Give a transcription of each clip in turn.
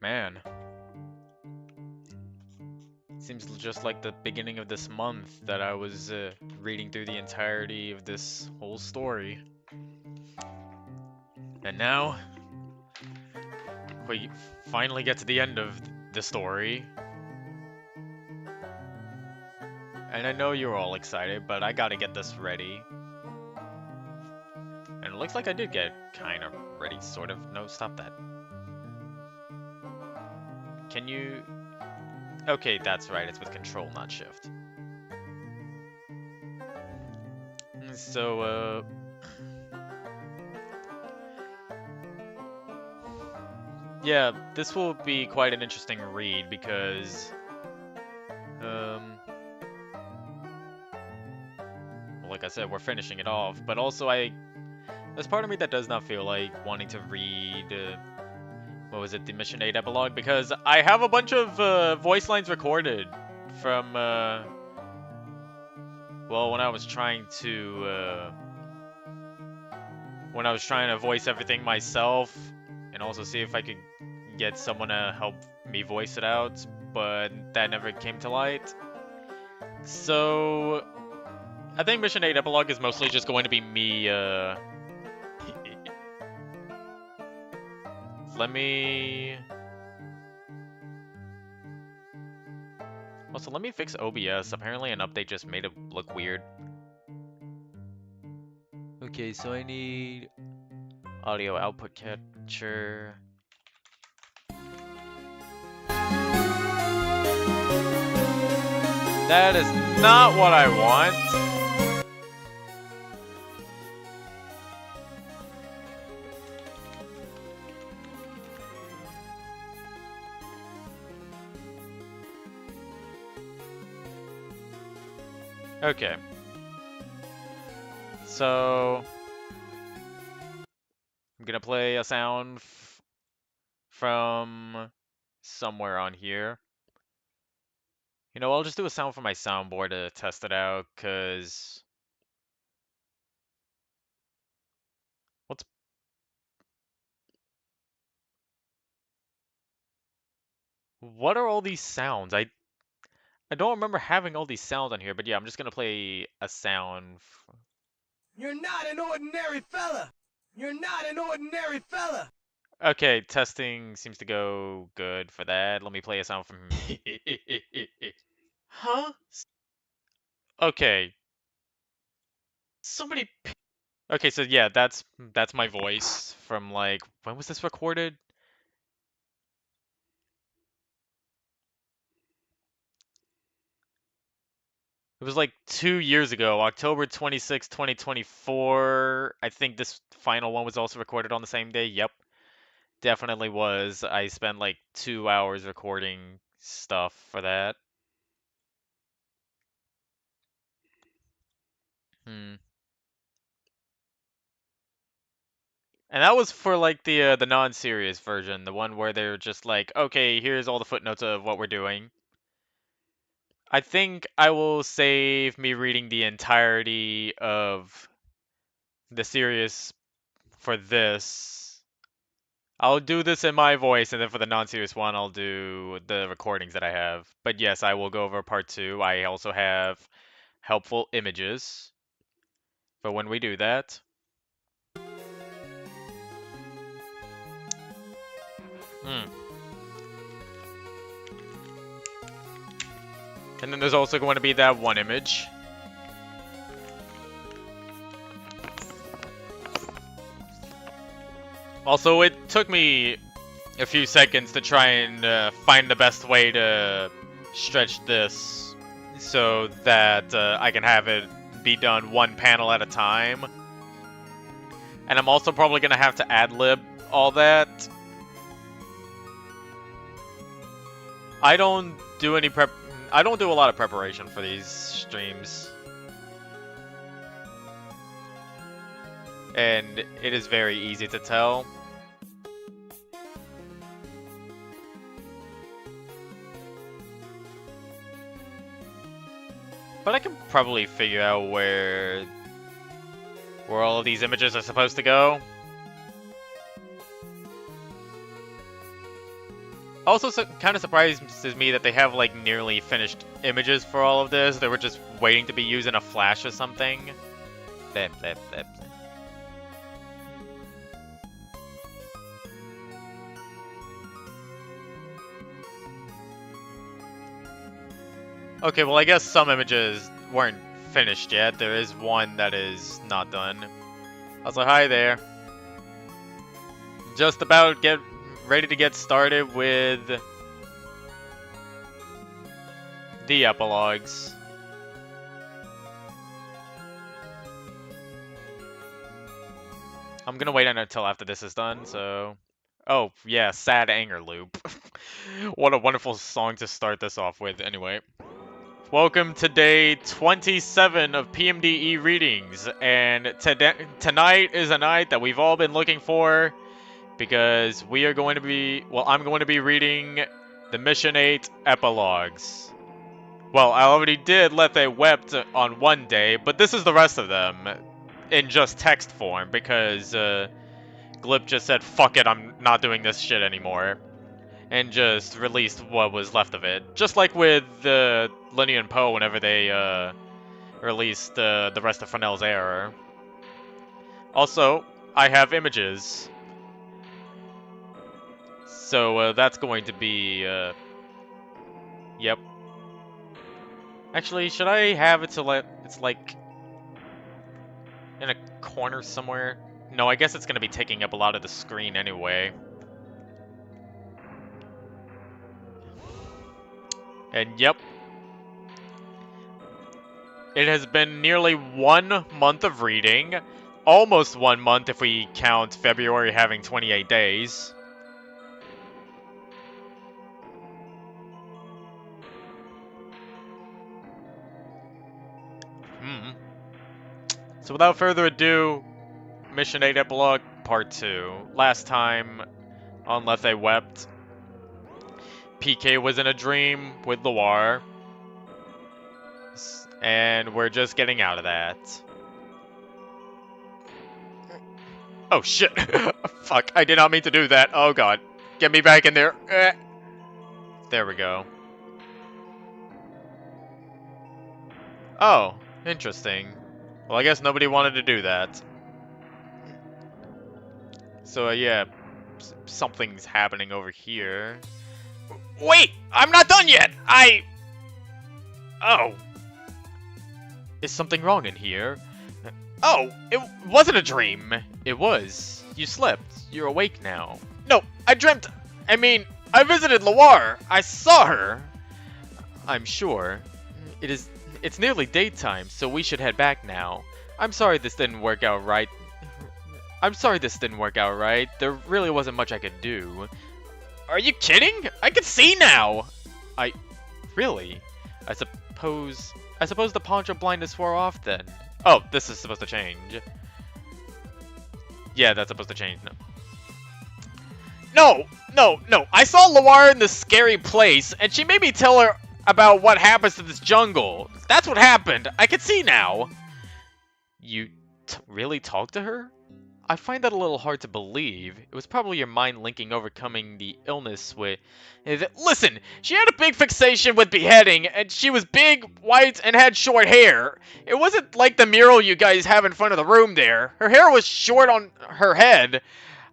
Man. Seems just like the beginning of this month that I was reading through the entirety of this whole story. And now, we finally get to the end of the story. And I know you're all excited, but I gotta get this ready. And it looks like I did get kind of ready, sort of. No, stop that. Can you... Okay, that's right, it's with control, not shift. So, yeah, this will be quite an interesting read because... well, like I said, we're finishing it off, but also there's part of me that does not feel like wanting to read, what was it, the Mission 8 Epilogue, because I have a bunch of voice lines recorded from, well, when I was trying to voice everything myself, and also see if I could get someone to help me voice it out, but that never came to light. So, I think Mission 8 Epilogue is mostly just going to be me, let me... Also, let me fix OBS. Apparently an update just made it look weird. Okay, so I need... audio output capture... That is not what I want! Okay. So... I'm gonna play a sound from somewhere on here. You know, I'll just do a sound from my soundboard to test it out, cause... What's... What are all these sounds? I don't remember having all these sounds on here, but yeah, I'm just gonna play a sound. You're not an ordinary fella! You're not an ordinary fella! Okay, testing seems to go good for that. Let me play a sound from... Huh? Okay. Somebody... Okay, so yeah, that's my voice from like... When was this recorded? It was like 2 years ago, October 26, 2024. I think this final one was also recorded on the same day. Yep. Definitely was. I spent like 2 hours recording stuff for that. Hmm. And that was for like the non-serious version, the one where they're just like, okay, here's all the footnotes of what we're doing. I think I will save me reading the entirety of the serious for this. I'll do this in my voice, and then for the non-serious one, I'll do the recordings that I have. But yes, I will go over part 2. I also have helpful images for when we do that. And then there's also going to be that one image. Also, it took me a few seconds to try and find the best way to stretch this so that I can have it be done one panel at a time. And I'm also probably going to have to ad-lib all that. I don't do a lot of preparation for these streams. And it is very easy to tell. But I can probably figure out where all of these images are supposed to go. Also, kind of surprises me that they have like nearly finished images for all of this. They were just waiting to be used in a flash or something. Blip, blip, blip. Okay, well I guess some images weren't finished yet. There is one that is not done. I was like, hi there. Just about ready to get started with the epilogues. I'm gonna wait until after this is done, so... Oh, yeah, Sad Anger Loop. What a wonderful song to start this off with, anyway. Welcome to day 27 of PMDE readings, and tonight is a night that we've all been looking for, because we are going to be... Well, I'm going to be reading the Mission 8 epilogues. Well, I already did Let They Wept on one day, but this is the rest of them in just text form, because Glip just said, fuck it, I'm not doing this shit anymore, and just released what was left of it. Just like with Linnea and Poe whenever they released the rest of Fresnel's Error. Also, I have images. So that's going to be, yep. Actually, should I have it so it's like in a corner somewhere? No, I guess it's going to be taking up a lot of the screen anyway. And yep. It has been nearly 1 month of reading. Almost 1 month if we count February having 28 days. So without further ado, Mission 8 Epilogue Part 2. Last time on Let They Wept, PK was in a dream with Loire. And we're just getting out of that. Oh shit! Fuck, I did not mean to do that. Oh god. Get me back in there. There we go. Oh, interesting. Well, I guess nobody wanted to do that. So, yeah, something's happening over here. Wait! I'm not done yet! Oh. Is something wrong in here? Oh, it wasn't a dream. It was. You slept. You're awake now. No, I dreamt. I mean, I visited Loire. I saw her. I'm sure. It's nearly daytime, so we should head back now. I'm sorry this didn't work out right. There really wasn't much I could do. Are you kidding? I can see now! Really? I suppose the poncho blindness wore off then. Oh, this is supposed to change. Yeah, that's supposed to change. No. No. I saw Loire in this scary place, and she made me tell her about what happens to this jungle. That's what happened. I can see now. You really talked to her? I find that a little hard to believe. It was probably your mind linking overcoming the illness with... Listen, she had a big fixation with beheading, and she was big, white, and had short hair. It wasn't like the mural you guys have in front of the room there. Her hair was short on her head.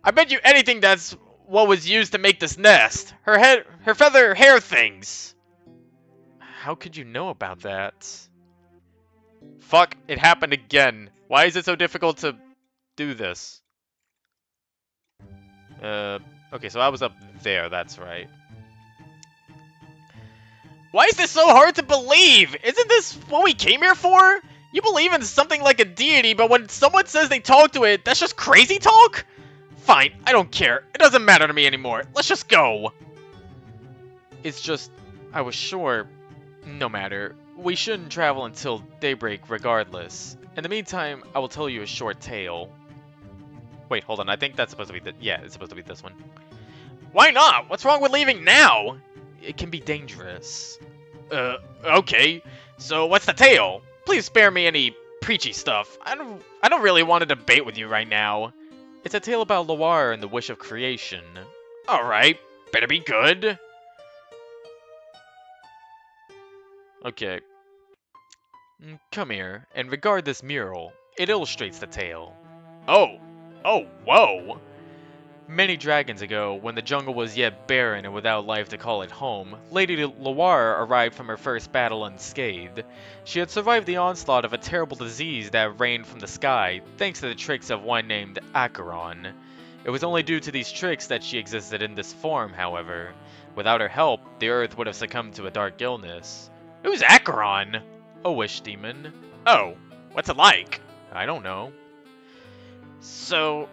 I bet you anything that's what was used to make this nest. Her feather hair things. How could you know about that? Fuck, it happened again. Why is it so difficult to do this? Okay, so I was up there, that's right. Why is this so hard to believe? Isn't this what we came here for? You believe in something like a deity, but when someone says they talk to it, that's just crazy talk? Fine, I don't care. It doesn't matter to me anymore. Let's just go. It's just, I was sure, no matter. We shouldn't travel until daybreak regardless. In the meantime, I will tell you a short tale. Wait, hold on. I think that's supposed to be yeah, it's supposed to be this one. Why not? What's wrong with leaving now? It can be dangerous. Okay. So what's the tale? Please spare me any preachy stuff. I don't really want to debate with you right now. It's a tale about Loire and the wish of creation. All right. Better be good. Okay. Come here, and regard this mural. It illustrates the tale. Oh! Oh, whoa! Many dragons ago, when the jungle was yet barren and without life to call it home, Lady Loire arrived from her first battle unscathed. She had survived the onslaught of a terrible disease that rained from the sky, thanks to the tricks of one named Acheron. It was only due to these tricks that she existed in this form, however. Without her help, the earth would have succumbed to a dark illness. Who's Acheron? A wish demon. Oh, what's it like? I don't know. So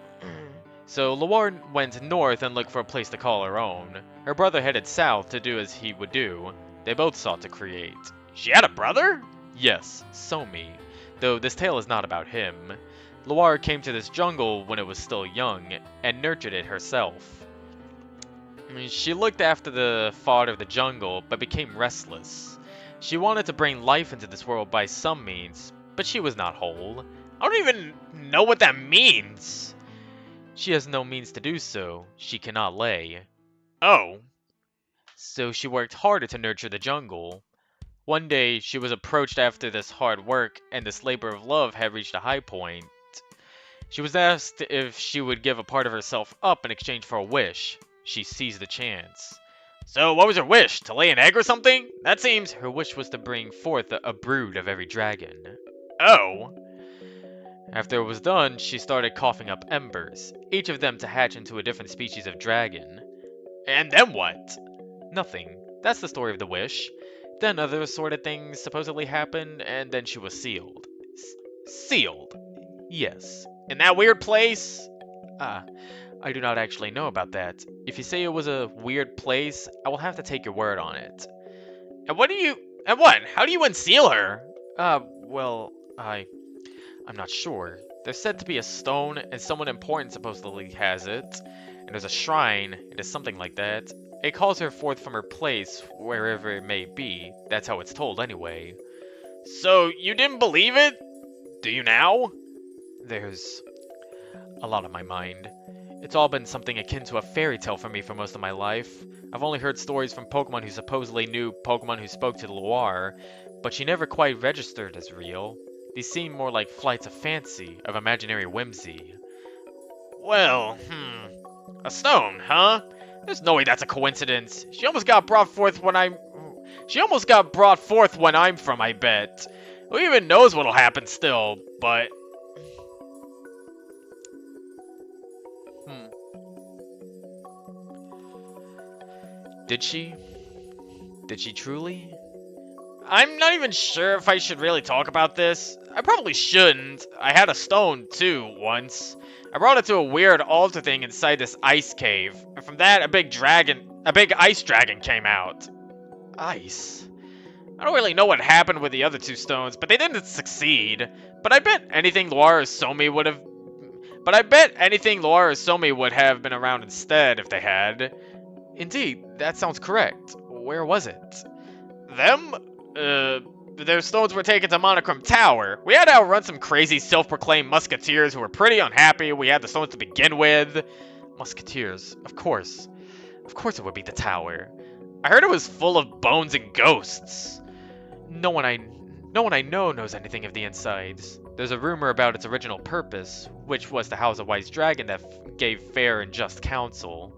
Loire went north and looked for a place to call her own. Her brother headed south to do as he would do. They both sought to create. She had a brother? Yes, Somi. Though this tale is not about him. Loire came to this jungle when it was still young, and nurtured it herself. She looked after the fodder of the jungle, but became restless. She wanted to bring life into this world by some means, but she was not whole. I don't even know what that means. She has no means to do so. She cannot lay. Oh. So she worked harder to nurture the jungle. One day, she was approached after this hard work, and this labor of love had reached a high point. She was asked if she would give a part of herself up in exchange for a wish. She seized the chance. So what was her wish? To lay an egg or something? That seems... Her wish was to bring forth a brood of every dragon. Oh. After it was done, she started coughing up embers, each of them to hatch into a different species of dragon. And then what? Nothing. That's the story of the wish. Then other assorted things supposedly happened, and then she was sealed. Sealed? Yes. In that weird place? I do not actually know about that. If you say it was a weird place, I will have to take your word on it. And what? How do you unseal her? Well, I'm not sure. There's said to be a stone, and someone important supposedly has it. And there's a shrine, it is something like that. It calls her forth from her place, wherever it may be. That's how it's told anyway. So, you didn't believe it? Do you now? There's a lot on my mind. It's all been something akin to a fairy tale for me for most of my life. I've only heard stories from Pokemon who supposedly knew Pokemon who spoke to Loire, but she never quite registered as real. These seem more like flights of fancy, of imaginary whimsy. Well, a stone, huh? There's no way that's a coincidence. She almost got brought forth when I'm from, I bet. Who even knows what'll happen still, but... Did she? Did she truly? I'm not even sure if I should really talk about this. I probably shouldn't. I had a stone, too, once. I brought it to a weird altar thing inside this ice cave. And from that, a big ice dragon came out. Ice? I don't really know what happened with the other two stones, but they didn't succeed. But I bet anything Loire or Somi would have been around instead if they had. Indeed, that sounds correct. Where was it? Them? Their stones were taken to Monochrome Tower. We had to outrun some crazy self-proclaimed musketeers who were pretty unhappy we had the stones to begin with. Musketeers, of course. Of course it would be the tower. I heard it was full of bones and ghosts. No one I know knows anything of the insides. There's a rumor about its original purpose, which was to house a wise dragon that gave fair and just counsel.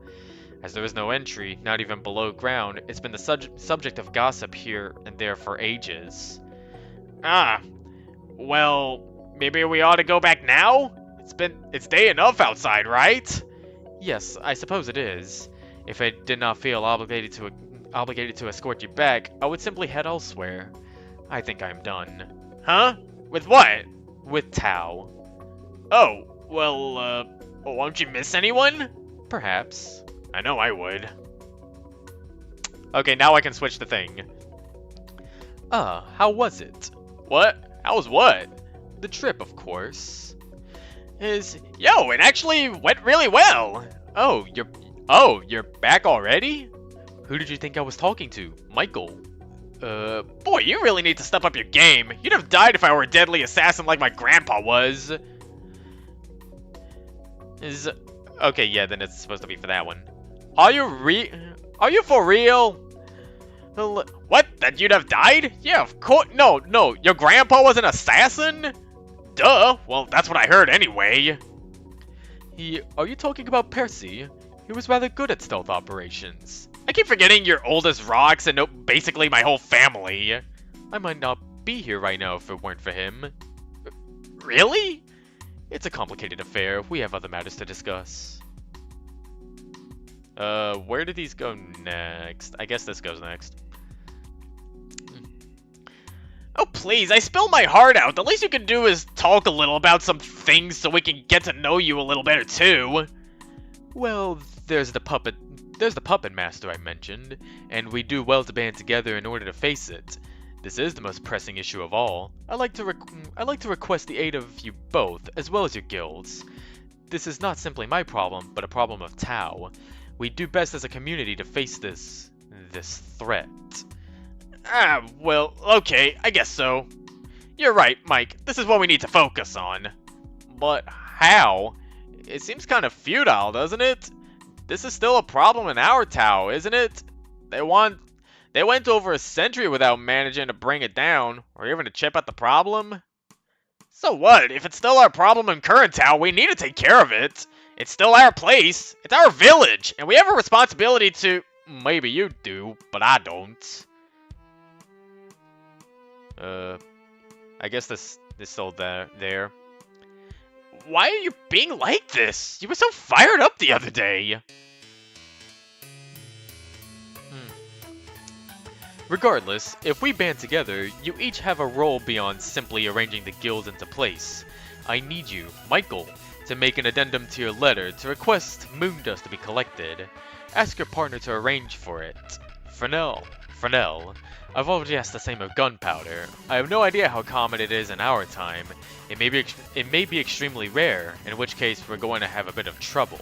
As there is no entry, not even below ground, it's been the subject of gossip here and there for ages. Well, maybe we ought to go back now? It's day enough outside, right? Yes, I suppose it is. If I did not feel obligated to escort you back, I would simply head elsewhere. I think I'm done. Huh? With what? With Tao. Oh, well, won't you miss anyone? Perhaps. I know I would. Okay, now I can switch the thing. How was it? What? How was what? The trip, of course. Yo, it actually went really well! Oh, you're back already? Who did you think I was talking to? Michael. Boy, you really need to step up your game. You'd have died if I were a deadly assassin like my grandpa was. Okay, yeah, then it's supposed to be for that one. Are you Are you for real? What? That you'd have died? Yeah, of course. No, no, your grandpa was an assassin? Duh. Well, that's what I heard anyway. Are you talking about Percy? He was rather good at stealth operations. I keep forgetting you're old as rocks and know basically my whole family. I might not be here right now if it weren't for him. Really? It's a complicated affair. We have other matters to discuss. Where do these go next? I guess this goes next. Oh, please, I spilled my heart out. The least you can do is talk a little about some things so we can get to know you a little better, too. Well, there's the puppet master I mentioned, and we do well to band together in order to face it. This is the most pressing issue of all. I'd like to request the aid of you both, as well as your guilds. This is not simply my problem, but a problem of Tau. We do best as a community to face this threat. Ah, well, okay, I guess so. You're right, Mike. This is what we need to focus on. But how? It seems kind of futile, doesn't it? This is still a problem in our Tau, isn't it? They went over a century without managing to bring it down, or even to chip at the problem. So what? If it's still our problem in current Tau, we need to take care of it. It's still our place. It's our village, and we have a responsibility to... Maybe you do, but I don't. I guess this is still there. Why are you being like this? You were so fired up the other day. Regardless, if we band together, you each have a role beyond simply arranging the guilds into place. I need you, Michael, to make an addendum to your letter to request moon dust to be collected. Ask your partner to arrange for it. Fresnel, I've already asked the same of gunpowder. I have no idea how common it is in our time. It may be extremely rare, in which case we're going to have a bit of trouble.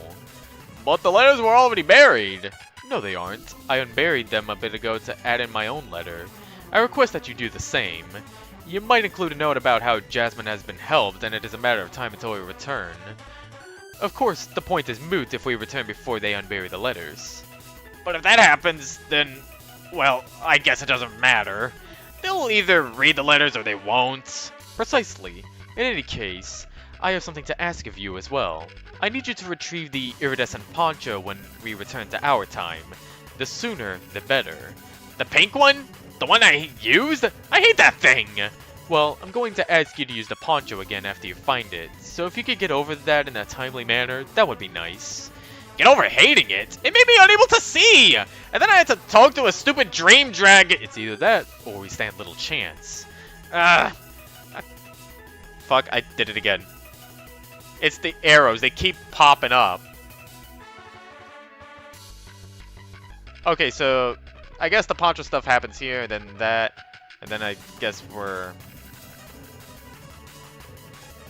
But the letters were already buried! No, they aren't. I unburied them a bit ago to add in my own letter. I request that you do the same. You might include a note about how Jasmine has been helped, and it is a matter of time until we return. Of course, the point is moot if we return before they unbury the letters. But if that happens, then... well, I guess it doesn't matter. They'll either read the letters or they won't. Precisely. In any case, I have something to ask of you as well. I need you to retrieve the iridescent poncho when we return to our time. The sooner, the better. The pink one? The one I used? I hate that thing! Well, I'm going to ask you to use the poncho again after you find it, so if you could get over that in a timely manner, that would be nice. Get over hating it? It made me unable to see! And then I had to talk to a stupid dream dragon. It's either that, or we stand little chance. Fuck, I did it again. It's the arrows, they keep popping up. Okay, so I guess the poncho stuff happens here, then that, and then I guess we're...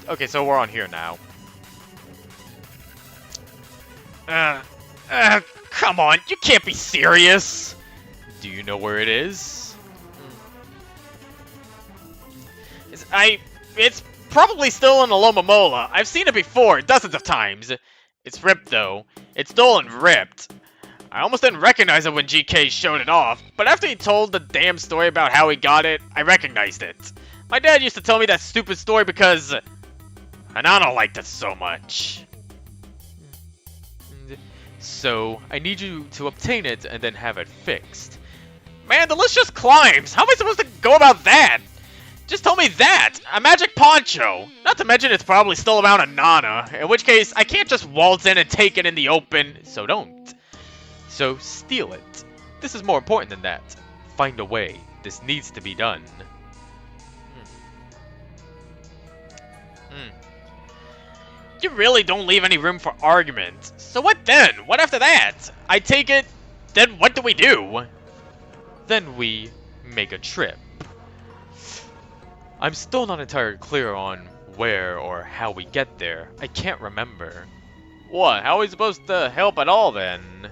okay, so we're on here now. Come on, you can't be serious! Do you know where it is? It's probably still in Alomomola. I've seen it before, dozens of times. It's ripped, though. It's dull and ripped. I almost didn't recognize it when GK showed it off, but after he told the damn story about how he got it, I recognized it. My dad used to tell me that stupid story because... and I don't like it so much. So, I need you to obtain it and then have it fixed. Man, the list just climbs! How am I supposed to go about that? Just tell me that! A magic poncho! Not to mention it's probably still around a Nana, in which case I can't just waltz in and take it in the open, so don't. So, steal it. This is more important than that. Find a way. This needs to be done. You really don't leave any room for argument. So what then? What after that? I take it, then what do we do? Then we make a trip. I'm still not entirely clear on where or how we get there. I can't remember. What? How are we supposed to help at all then?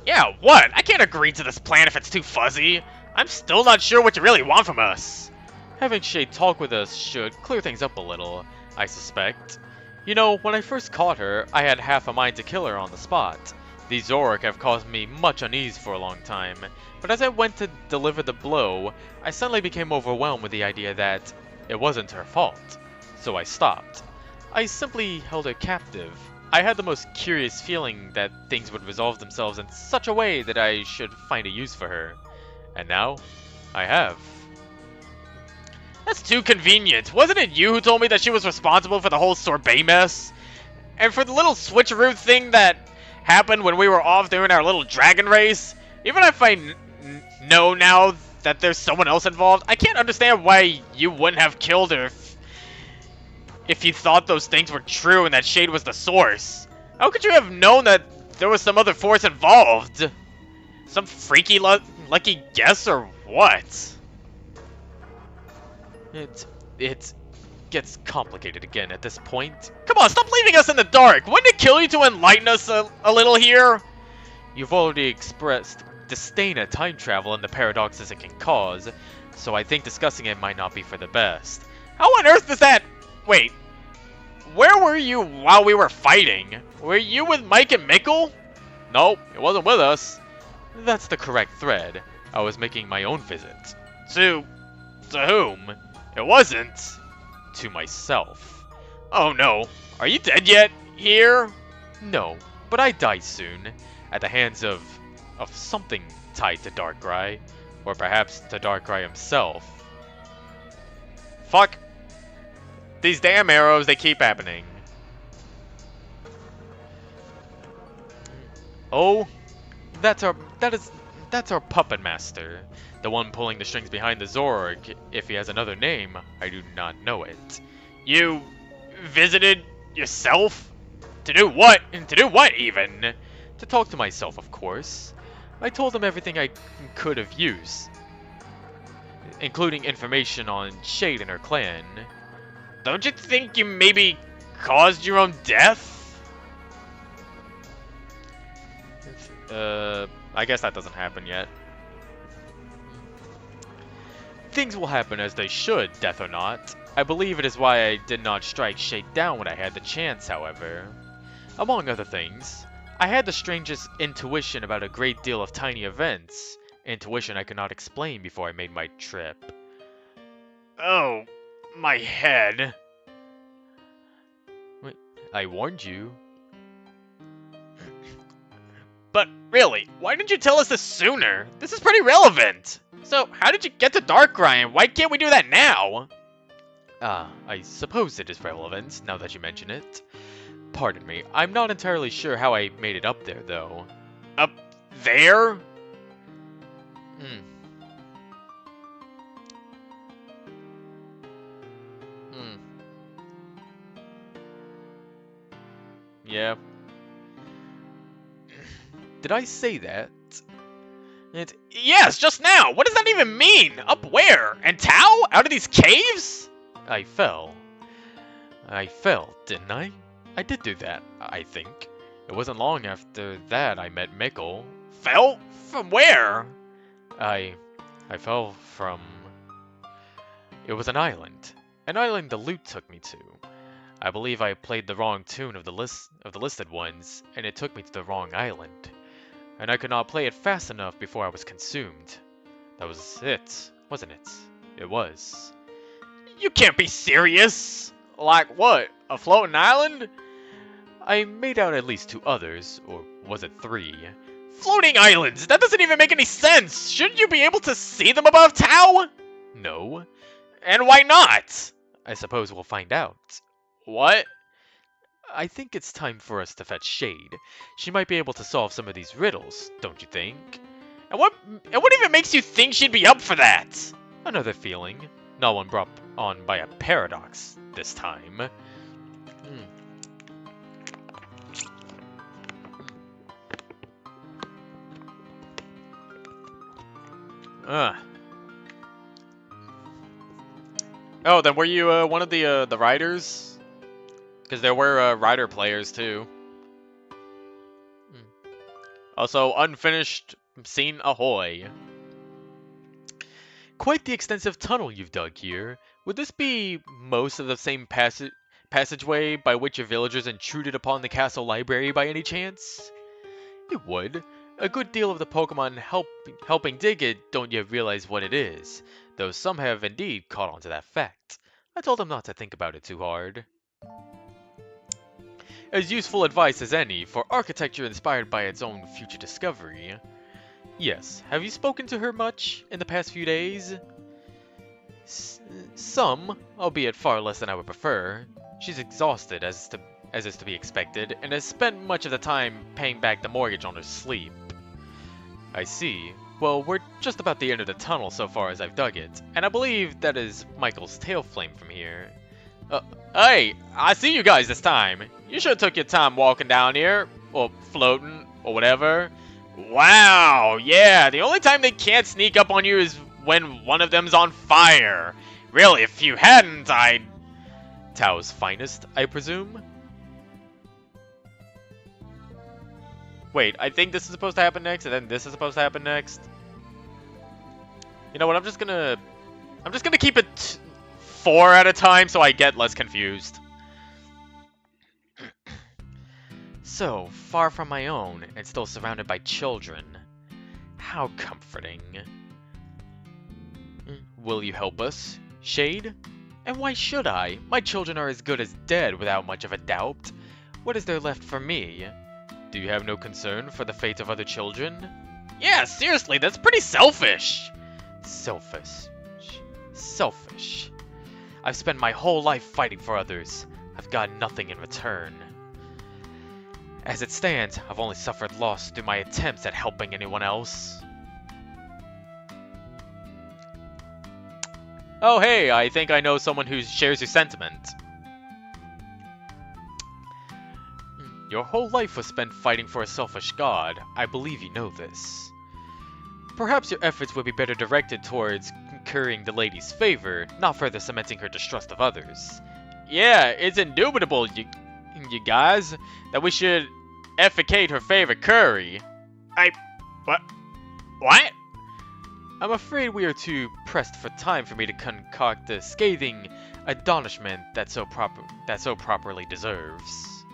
Yeah, what? I can't agree to this plan if it's too fuzzy. I'm still not sure what you really want from us. Having Shay talk with us should clear things up a little, I suspect. You know, when I first caught her, I had half a mind to kill her on the spot. These Zorak have caused me much unease for a long time, but as I went to deliver the blow, I suddenly became overwhelmed with the idea that it wasn't her fault. So I stopped. I simply held her captive. I had the most curious feeling that things would resolve themselves in such a way that I should find a use for her. And now, I have. That's too convenient. Wasn't it you who told me that she was responsible for the whole sorbet mess? And for the little switcheroo thing that happened when we were off doing our little dragon race? Even if I know now that there's someone else involved, I can't understand why you wouldn't have killed her if you thought those things were true and that Shade was the source. How could you have known that there was some other force involved? Some freaky lucky guess or what? It gets complicated again at this point. Come on, stop leaving us in the dark! Wouldn't it kill you to enlighten us a little here? You've already expressed disdain at time travel and the paradoxes it can cause, so I think discussing it might not be for the best. How on earth does that... Wait, where were you while we were fighting? Were you with Mike and Mikkel? Nope, it wasn't with us. That's the correct thread. I was making my own visit. To whom? It wasn't. To myself. Oh no, are you dead yet? Here? No, but I die soon. At the hands of something tied to Darkrai. Or perhaps to Darkrai himself. Fuck. These damn arrows, they keep happening. Oh, that's our puppet master. The one pulling the strings behind the Zorg. If he has another name, I do not know it. You visited yourself? To do what? And to do what even? To talk to myself, of course. I told him everything I could have used, including information on Shade and her clan. Don't you think you maybe caused your own death? I guess that doesn't happen yet. Things will happen as they should, death or not. I believe it is why I did not strike Shade down when I had the chance, however. Among other things, I had the strangest intuition about a great deal of tiny events. Intuition I could not explain before I made my trip. Oh, my head. Wait, I warned you. But really, why didn't you tell us this sooner? This is pretty relevant. So, how did you get to Darkrai, and why can't we do that now? I suppose it is relevant, now that you mention it. Pardon me, I'm not entirely sure how I made it up there, though. Up there? Yeah. Did I say that? Yes, just now! What does that even mean? Up where? And Tao? Out of these caves? I fell. I fell, didn't I? I did do that, I think. It wasn't long after that I met Mikkel. Fell? From where? I fell from... It was an island. An island the loot took me to. I believe I played the wrong tune of the listed ones, and it took me to the wrong island. And I could not play it fast enough before I was consumed. That was it, wasn't it? It was. You can't be serious! Like what? A floating island? I made out at least 2 others, or was it 3? Floating islands! That doesn't even make any sense! Shouldn't you be able to see them above Tao? No. And why not? I suppose we'll find out. What? I think it's time for us to fetch Shade. She might be able to solve some of these riddles, don't you think? And what even makes you think she'd be up for that? Another feeling. Not one brought on by a paradox this time. Oh, then were you one of the riders? Because there were rider players too. Also, unfinished scene ahoy. Quite the extensive tunnel you've dug here. Would this be most of the same passage passageway by which your villagers intruded upon the castle library by any chance? It would. A good deal of the Pokemon helping dig it don't yet realize what it is, though some have indeed caught on to that fact. I told them not to think about it too hard. As useful advice as any for architecture inspired by its own future discovery. Yes, have you spoken to her much in the past few days? Some, albeit far less than I would prefer. She's exhausted, as is to be expected, and has spent much of the time paying back the mortgage on her sleep. I see. Well, we're just about the end of the tunnel so far as I've dug it, and I believe that is Michael's tail flame from here. Hey, I see you guys this time. You should have took your time walking down here, or floating, or whatever. Wow, yeah, the only time they can't sneak up on you is when one of them's on fire. Really, if you hadn't, I'd... Tao's finest, I presume? Wait, I think this is supposed to happen next, and then this is supposed to happen next. You know what, I'm just gonna keep it 4 at a time so I get less confused. So, far from my own, and still surrounded by children. How comforting. Will you help us, Shade? And why should I? My children are as good as dead without much of a doubt. What is there left for me? Do you have no concern for the fate of other children? Yeah, seriously, that's pretty selfish. Selfish. Selfish. I've spent my whole life fighting for others. I've got nothing in return. As it stands, I've only suffered loss through my attempts at helping anyone else. Oh hey, I think I know someone who shares your sentiment. Your whole life was spent fighting for a selfish god. I believe you know this. Perhaps your efforts would be better directed towards incurring the lady's favor, not further cementing her distrust of others. Yeah, it's indubitable, you guys, that we should efficate her favorite curry. What? I'm afraid we are too pressed for time for me to concoct the scathing admonishment that so properly deserves.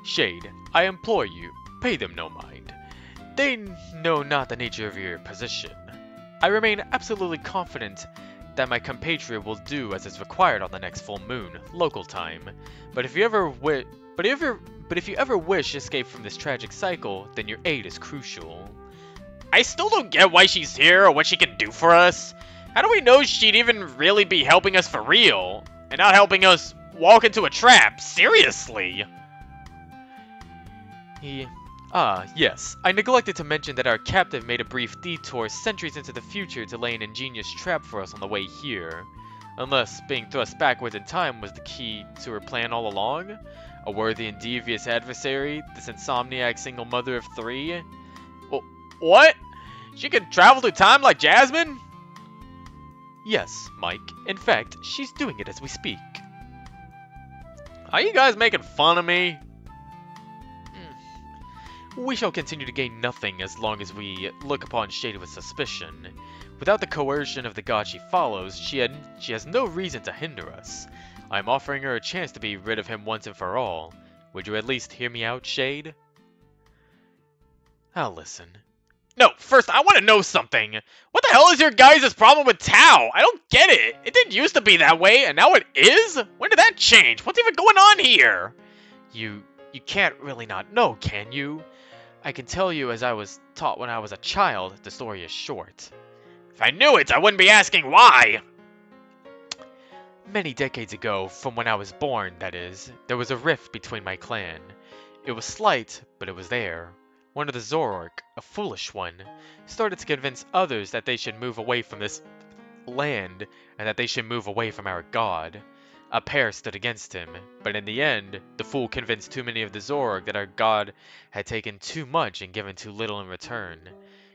Shade, I implore you, pay them no mind. They know not the nature of your position. I remain absolutely confident that my compatriot will do as is required on the next full moon, local time. But if you ever wish escape from this tragic cycle, then your aid is crucial. I still don't get why she's here or what she can do for us. How do we know she'd even really be helping us for real? And not helping us walk into a trap? Seriously? Yes. I neglected to mention that our captive made a brief detour centuries into the future to lay an ingenious trap for us on the way here. Unless being thrust backwards in time was the key to her plan all along? A worthy and devious adversary, this insomniac single mother of 3? What? She can travel through time like Jasmine? Yes, Mike. In fact, she's doing it as we speak. Are you guys making fun of me? We shall continue to gain nothing as long as we look upon Shade with suspicion. Without the coercion of the god she follows, she has no reason to hinder us. I am offering her a chance to be rid of him once and for all. Would you at least hear me out, Shade? I'll listen. No, first I want to know something. What the hell is your guys' problem with Tao? I don't get it. It didn't used to be that way, and now it is? When did that change? What's even going on here? You can't really not know, can you? I can tell you as I was taught when I was a child, the story is short. If I knew it, I wouldn't be asking why! Many decades ago, from when I was born, that is, there was a rift between my clan. It was slight, but it was there. One of the Zoroark, a foolish one, started to convince others that they should move away from this land, and that they should move away from our god. A pair stood against him, but in the end, the fool convinced too many of the Zoroark that our god had taken too much and given too little in return.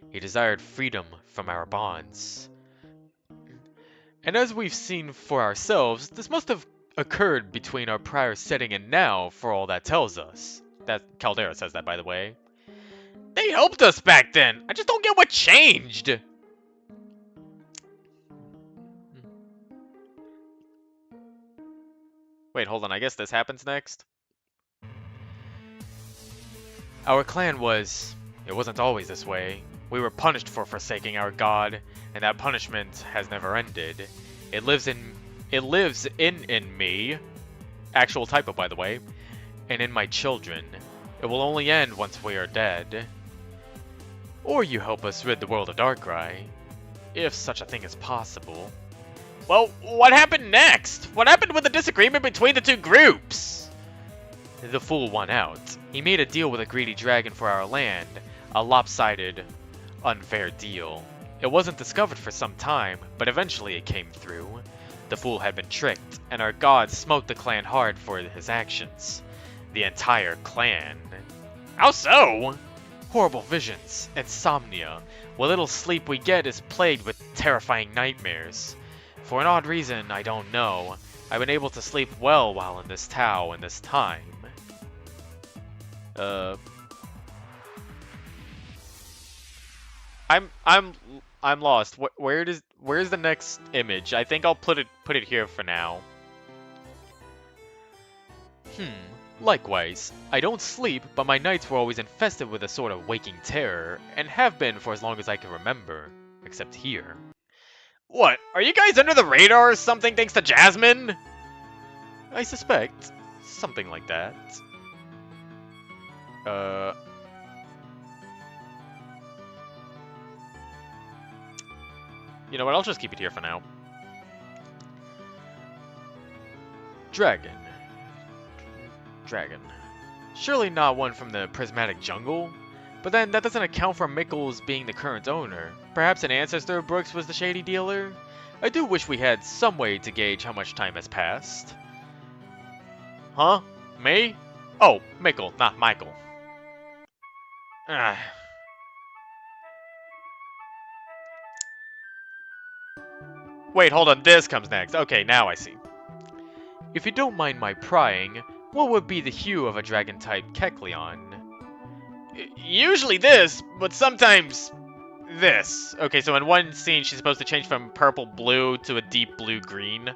He desired freedom from our bonds. And as we've seen for ourselves, this must have occurred between our prior setting and now, for all that tells us. That Caldera says that, by the way. They helped us back then! I just don't get what changed! Wait, hold on, I guess this happens next. Our clan was... It wasn't always this way. We were punished for forsaking our god, and that punishment has never ended. It lives in me, actual typo by the way, and in my children. It will only end once we are dead. Or you help us rid the world of Darkrai, if such a thing is possible. Well, what happened next? What happened with the disagreement between the two groups? The fool won out. He made a deal with a greedy dragon for our land, a lopsided, unfair deal. It wasn't discovered for some time, but eventually it came through. The fool had been tricked, and our god smote the clan hard for his actions. The entire clan. How so? Horrible visions, insomnia. What little sleep we get is plagued with terrifying nightmares. For an odd reason, I don't know, I've been able to sleep well while in this Tao in this time. I'm lost. Where's the next image? I think I'll put it here for now. Likewise, I don't sleep, but my nights were always infested with a sort of waking terror, and have been for as long as I can remember, except here. What? Are you guys under the radar or something thanks to Jasmine? I suspect. Something like that. You know what, I'll just keep it here for now. Dragon. Surely not one from the prismatic jungle? But then that doesn't account for Mickles being the current owner. Perhaps an ancestor of Brooks was the shady dealer? I do wish we had some way to gauge how much time has passed. Huh? Me? Oh, Mickle, not Michael. Wait, hold on, this comes next. Okay, now I see. If you don't mind my prying, what would be the hue of a dragon-type Kecleon? Usually this, but sometimes this. Okay, so in one scene she's supposed to change from purple-blue to a deep blue-green.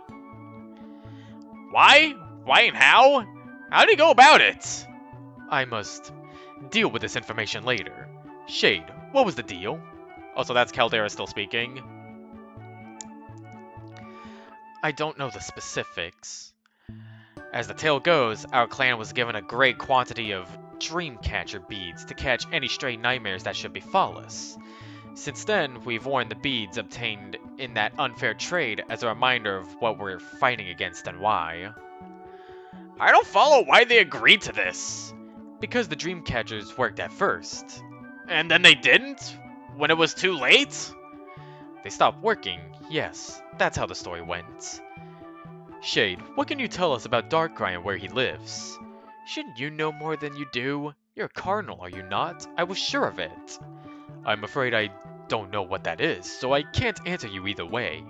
Why? Why and how? How do you go about it? I must deal with this information later. Shade, what was the deal? Also, that's Caldera still speaking. I don't know the specifics. As the tale goes, our clan was given a great quantity of Dreamcatcher beads to catch any stray nightmares that should befall us. Since then, we've worn the beads obtained in that unfair trade as a reminder of what we're fighting against and why. I don't follow why they agreed to this. Because the Dreamcatchers worked at first. And then they didn't? When it was too late? They stopped working, yes. That's how the story went. Shade, what can you tell us about Darkrai and where he lives? Shouldn't you know more than you do? You're a cardinal, are you not? I was sure of it. I'm afraid I don't know what that is, so I can't answer you either way.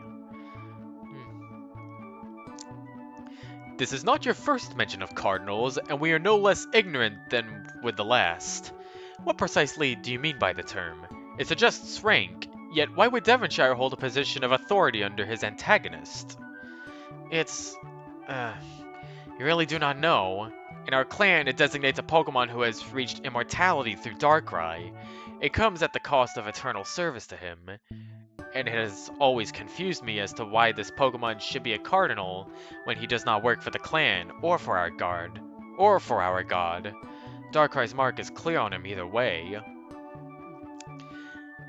This is not your first mention of cardinals, and we are no less ignorant than with the last. What precisely do you mean by the term? It suggests rank, yet why would Devonshire hold a position of authority under his antagonist? It's... you really do not know. In our clan, it designates a Pokemon who has reached immortality through Darkrai. It comes at the cost of eternal service to him, and it has always confused me as to why this Pokemon should be a cardinal when he does not work for the clan, or for our god. Darkrai's mark is clear on him either way.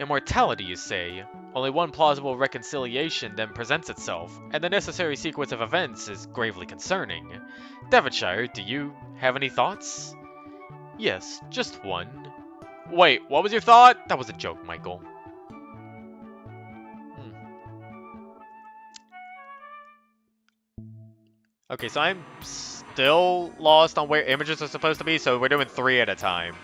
Immortality, you say? Only one plausible reconciliation then presents itself, and the necessary sequence of events is gravely concerning. Devonshire, do you have any thoughts? Yes, just one. Wait, what was your thought? That was a joke, Michael. Okay, so I'm still lost on where images are supposed to be, so we're doing 3 at a time.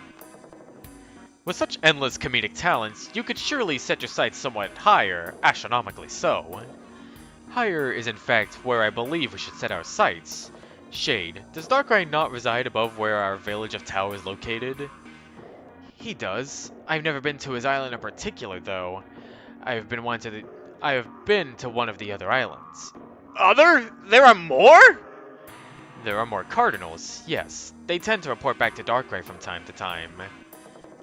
With such endless comedic talents, you could surely set your sights somewhat higher, astronomically so. Higher is in fact where I believe we should set our sights. Shade, does Darkrai not reside above where our village of Tao is located? He does. I've never been to his island in particular, though. I have been to one of the other islands. Other? There are more? There are more cardinals, yes. They tend to report back to Darkrai from time to time.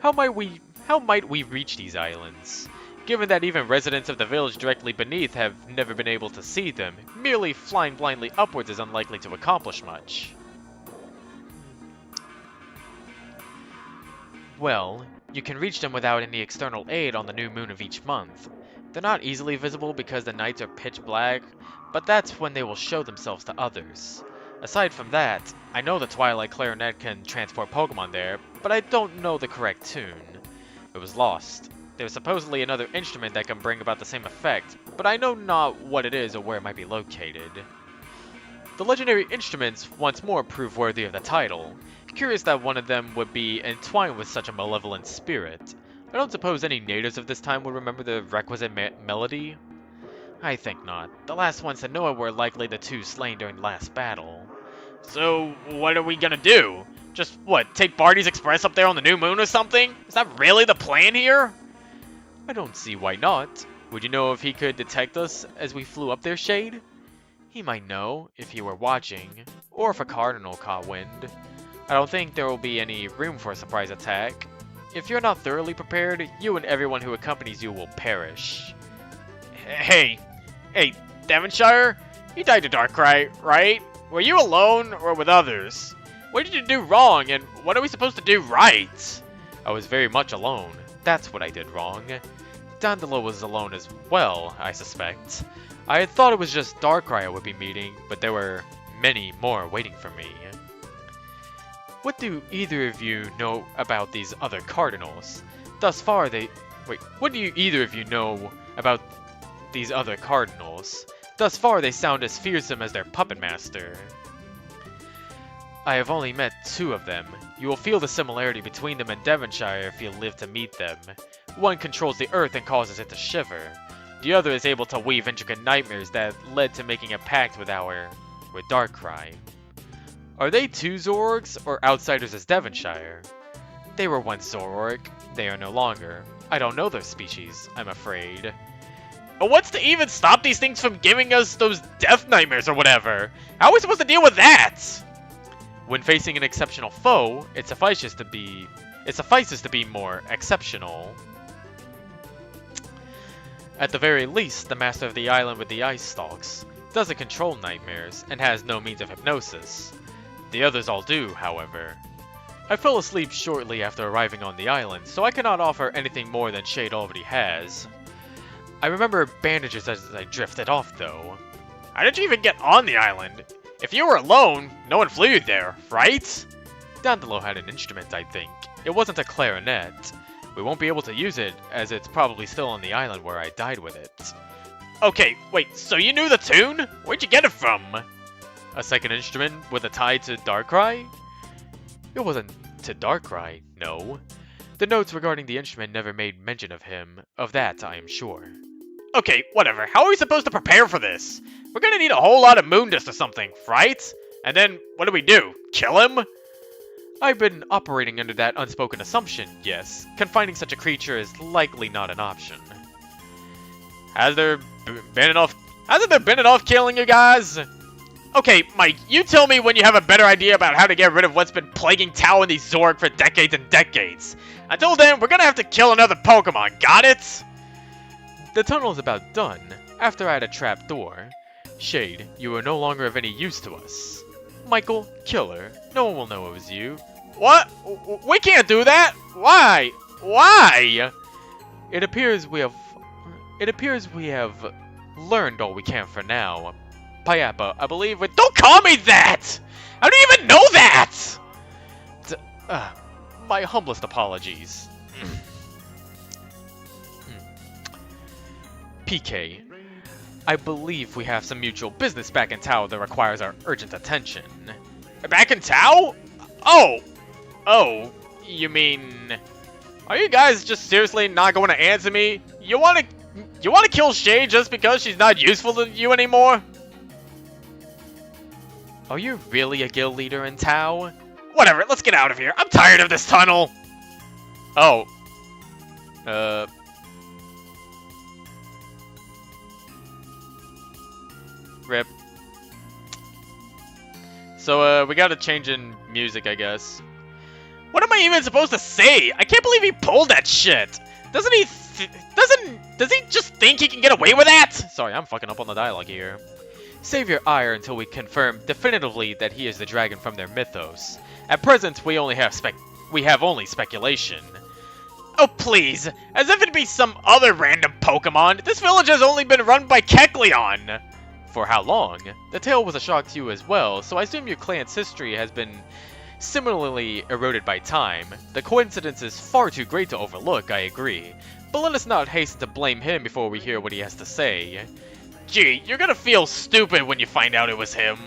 How might we reach these islands? Given that even residents of the village directly beneath have never been able to see them, merely flying blindly upwards is unlikely to accomplish much. Well, you can reach them without any external aid on the new moon of each month. They're not easily visible because the nights are pitch black, but that's when they will show themselves to others. Aside from that, I know the Twilight Clarinet can transport Pokemon there, but I don't know the correct tune. It was lost. There's supposedly another instrument that can bring about the same effect, but I know not what it is or where it might be located. The legendary instruments once more prove worthy of the title. Curious that one of them would be entwined with such a malevolent spirit. I don't suppose any natives of this time would remember the requisite melody? I think not. The last ones to know it were likely the two slain during the last battle. So, what are we gonna do? Just, what, take Barty's Express up there on the new moon or something? Is that really the plan here? I don't see why not. Would you know if he could detect us as we flew up there, Shade? He might know, if he were watching, or if a cardinal caught wind. I don't think there will be any room for a surprise attack. If you're not thoroughly prepared, you and everyone who accompanies you will perish. Hey, Devonshire? You died to Darkrai, right? Were you alone or with others? What did you do wrong, and what are we supposed to do right? I was very much alone. That's what I did wrong. Dandelo was alone as well, I suspect. I had thought it was just Darkrai I would be meeting, but there were many more waiting for me. What do either of you know about these other cardinals? Thus far what do either of you know about these other cardinals? Thus far they sound as fearsome as their puppet master. I have only met two of them. You will feel the similarity between them and Devonshire if you live to meet them. One controls the earth and causes it to shiver. The other is able to weave intricate nightmares that led to making a pact with Darkrai. Are they too Zoroarks, or outsiders as Devonshire? They were once Zoroark. They are no longer. I don't know their species, I'm afraid. But what's to even stop these things from giving us those death nightmares or whatever? How are we supposed to deal with that? When facing an exceptional foe, it suffices to be more exceptional. At the very least, the master of the island with the ice stalks doesn't control nightmares and has no means of hypnosis. The others all do, however. I fell asleep shortly after arriving on the island, so I cannot offer anything more than Shade already has. I remember bandages as I drifted off, though. How did you even get on the island? If you were alone, no one flew you there, right? Dandelo had an instrument, I think. It wasn't a clarinet. We won't be able to use it, as it's probably still on the island where I died with it. Okay, wait, so you knew the tune? Where'd you get it from? A second instrument with a tie to Darkrai? It wasn't to Darkrai, no. The notes regarding the instrument never made mention of him. Of that, I am sure. Okay, whatever. How are we supposed to prepare for this? We're gonna need a whole lot of moon dust or something, right? And then, what do? Kill him? I've been operating under that unspoken assumption, yes. Confining such a creature is likely not an option. Hasn't there been enough killing you guys? Okay, Mike, you tell me when you have a better idea about how to get rid of what's been plaguing Tao and these Zorg for decades and decades. Until then, we're gonna have to kill another Pokemon, got it? The tunnel is about done, after I had a trap door. Shade, you are no longer of any use to us. Michael, kill her. No one will know it was you. What? We can't do that! Why? Why? It appears we have learned all we can for now. Payappa, I believe it. Don't call me that! How do you even know that? My humblest apologies. PK, I believe we have some mutual business back in Tao that requires our urgent attention. Back in Tao? Oh, you mean... Are you guys just seriously not going to answer me? You wanna kill Shay just because she's not useful to you anymore? Are you really a guild leader in Tao? Whatever, let's get out of here. I'm tired of this tunnel! Oh. Rip. So, we gotta change in music, I guess. What am I even supposed to say? I can't believe he pulled that shit. Does he just think he can get away with that? Sorry, I'm fucking up on the dialogue here. Save your ire until we confirm definitively that he is the dragon from their mythos. At present, we have only speculation. Oh please, as if it'd be some other random Pokemon. This village has only been run by Kecleon. For how long? The tale was a shock to you as well, so I assume your clan's history has been similarly eroded by time. The coincidence is far too great to overlook, I agree. But let us not hasten to blame him before we hear what he has to say. Gee, you're gonna feel stupid when you find out it was him.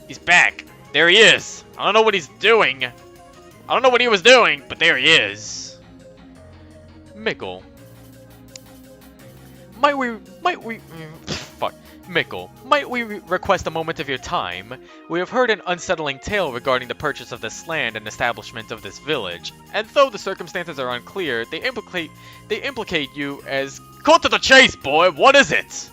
He's back. There he is. I don't know what he's doing. I don't know what he was doing, but there he is. Mickle. Mickle, might we request a moment of your time? We have heard an unsettling tale regarding the purchase of this land and establishment of this village, and though the circumstances are unclear, they implicate you as... Cut to the chase, boy! What is it?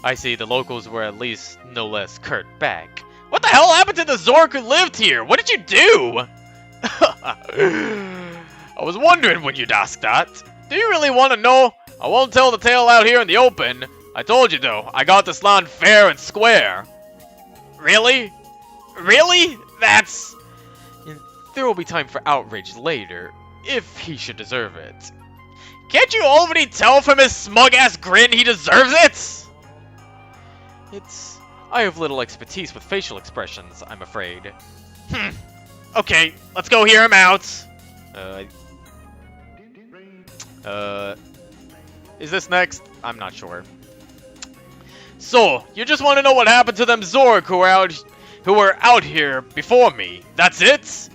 I see the locals were at least no less curt back. What the hell happened to the Zork who lived here? What did you do? I was wondering when you'd ask that. Do you really want to know? I won't tell the tale out here in the open. I told you though, I got this land fair and square. Really? Really? That's... There will be time for outrage later, if he should deserve it. Can't you already tell from his smug-ass grin he deserves it? I have little expertise with facial expressions, I'm afraid. Okay, let's go hear him out. Is this next? I'm not sure. So, you just want to know what happened to them Zork who were out here before me? That's it?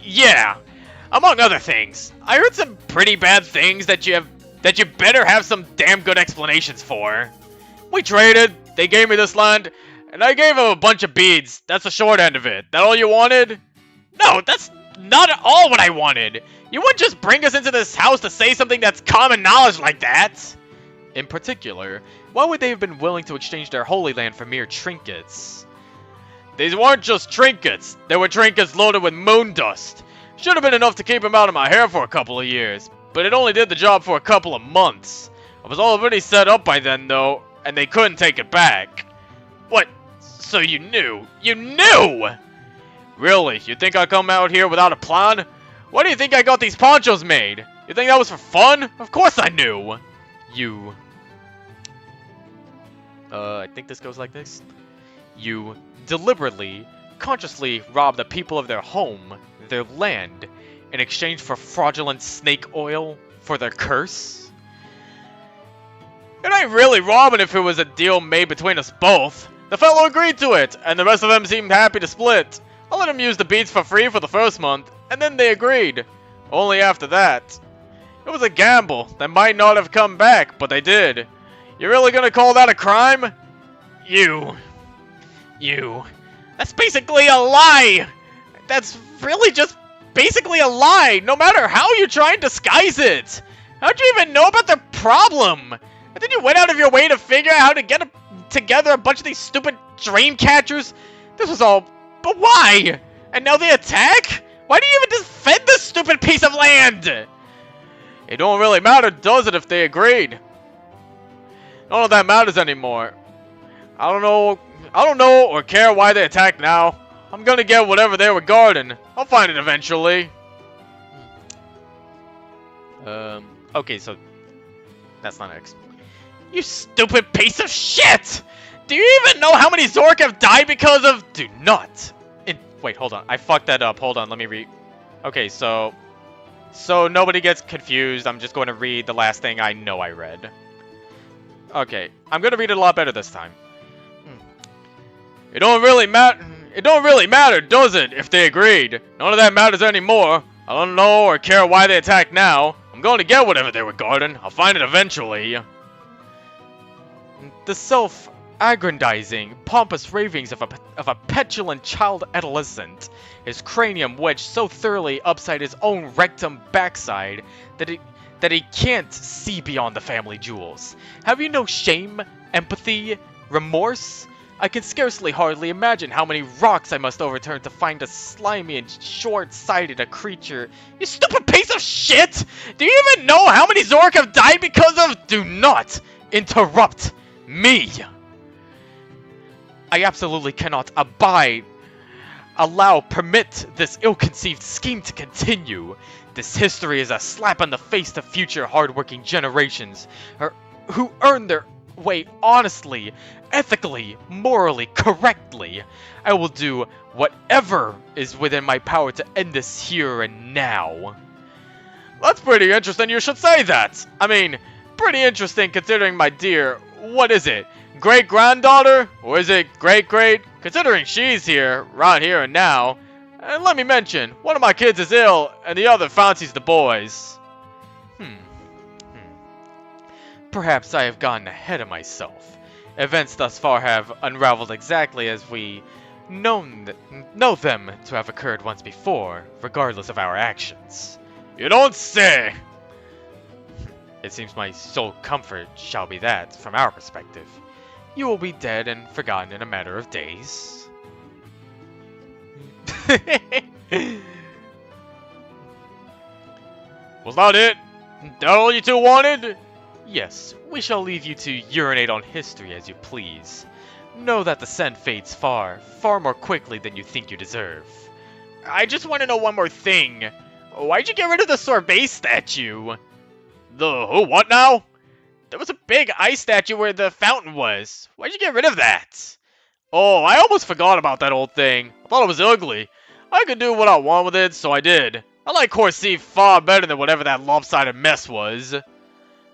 Yeah. Among other things, I heard some pretty bad things that you better have some damn good explanations for. We traded, they gave me this land, and I gave them a bunch of beads. That's the short end of it. That all you wanted? No, that's not at all what I wanted. You wouldn't just bring us into this house to say something that's common knowledge like that. In particular, why would they have been willing to exchange their holy land for mere trinkets? These weren't just trinkets. They were trinkets loaded with moon dust. Should have been enough to keep them out of my hair for a couple of years, but it only did the job for a couple of months. I was already set up by then, though, and they couldn't take it back. What? So you knew? You knew?! Really? You think I come out here without a plan? Why do you think I got these ponchos made? You think that was for fun? Of course I knew! You... I think this goes like this. You deliberately, consciously rob the people of their home, their land, in exchange for fraudulent snake oil for their curse? It ain't really robbing if it was a deal made between us both. The fellow agreed to it, and the rest of them seemed happy to split. I let him use the beads for free for the first month, and then they agreed. Only after that. It was a gamble that might not have come back, but they did. You really gonna call that a crime? You. That's basically a lie! That's really just basically a lie, no matter how you try and disguise it! How'd you even know about the problem? And then you went out of your way to figure out how to get together a bunch of these stupid dream catchers? This was all... But why? And now they attack? Why do you even defend this stupid piece of land? It don't really matter, does it, if they agreed? None of that matters anymore. I don't know or care why they attack now. I'm gonna get whatever they were guarding. I'll find it eventually. Okay, so that's not next. You stupid piece of shit! Do you even know how many Zork have died because of... Do not. Wait, hold on. I fucked that up. Hold on, let me read. Okay, so nobody gets confused. I'm just going to read the last thing I know I read. Okay, I'm going to read it a lot better this time. It don't really matter, does it, if they agreed? None of that matters anymore. I don't know or care why they attack now. I'm going to get whatever they were guarding. I'll find it eventually. The self-aggrandizing, pompous ravings of a petulant child adolescent, his cranium wedged so thoroughly upside his own rectum backside that he can't see beyond the family jewels. Have you no shame, empathy, remorse? I can scarcely hardly imagine how many rocks I must overturn to find a slimy and short-sighted a creature. You stupid piece of shit! Do you even know how many Zork have died because of— Do not interrupt me! I absolutely cannot permit this ill-conceived scheme to continue. This history is a slap in the face to future hardworking generations who earn their way honestly, ethically, morally, correctly. I will do whatever is within my power to end this here and now. That's pretty interesting, you should say that. I mean, pretty interesting considering, my dear, what is it? Great-granddaughter? Or is it great-great? Considering she's here, right here and now. And let me mention, one of my kids is ill, and the other fancies the boys. Perhaps I have gotten ahead of myself. Events thus far have unraveled exactly as we know them to have occurred once before, regardless of our actions. You don't say! It seems my sole comfort shall be that, from our perspective, you will be dead and forgotten in a matter of days. Was that it? That all you two wanted? Yes, we shall leave you to urinate on history as you please. Know that the scent fades far, far more quickly than you think you deserve. I just want to know one more thing. Why'd you get rid of the sorbet statue? The who, what now? There was a big ice statue where the fountain was. Why'd you get rid of that? Oh, I almost forgot about that old thing. I thought it was ugly. I could do what I want with it, so I did. I like Corsi far better than whatever that lopsided mess was.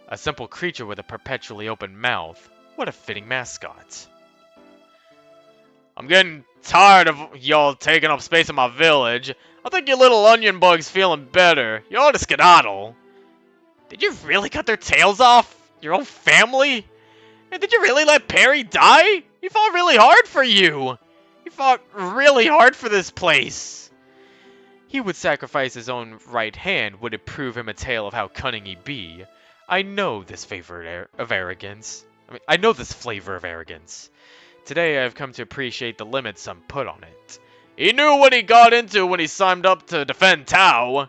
A simple creature with a perpetually open mouth. What a fitting mascot. I'm getting tired of y'all taking up space in my village. I think your little onion bug's feeling better. You ought to skedaddle. Did you really cut their tails off? Your own family? And did you really let Perry die? He fought really hard for you. He fought really hard for this place. He would sacrifice his own right hand would it prove him a tale of how cunning he be. I know this flavor of arrogance. Today I have come to appreciate the limits some put on it. He knew what he got into when he signed up to defend Tau.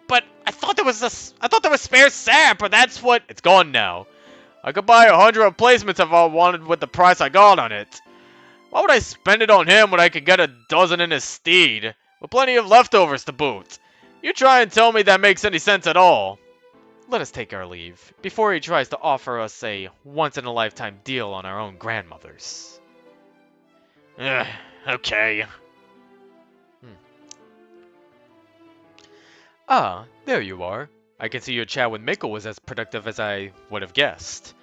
But I thought there was spare sap, or that's what— It's gone now. I could buy 100 replacements if I wanted with the price I got on it. Why would I spend it on him when I could get a dozen in his steed, with plenty of leftovers to boot? You try and tell me that makes any sense at all. Let us take our leave, before he tries to offer us a once-in-a-lifetime deal on our own grandmothers. Okay. Ah, there you are. I can see your chat with Mikkel was as productive as I would have guessed.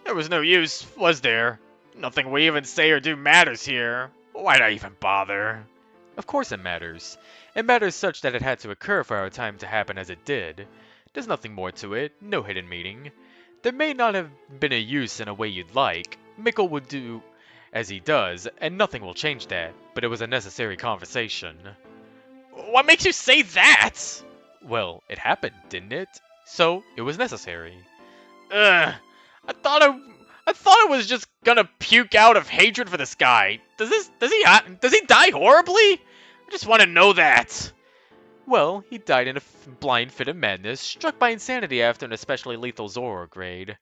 There was no use, was there? Nothing we even say or do matters here. Why'd I even bother? Of course it matters. It matters such that it had to occur for our time to happen as it did. There's nothing more to it, no hidden meaning. There may not have been a use in a way you'd like. Mikkel would do as he does, and nothing will change that, but it was a necessary conversation. What makes you say that? Well, it happened, didn't it? So, it was necessary. I thought I was just gonna puke out of hatred for this guy. Does he die horribly? I just want to know that. Well, he died in a blind fit of madness, struck by insanity after an especially lethal Zorro raid.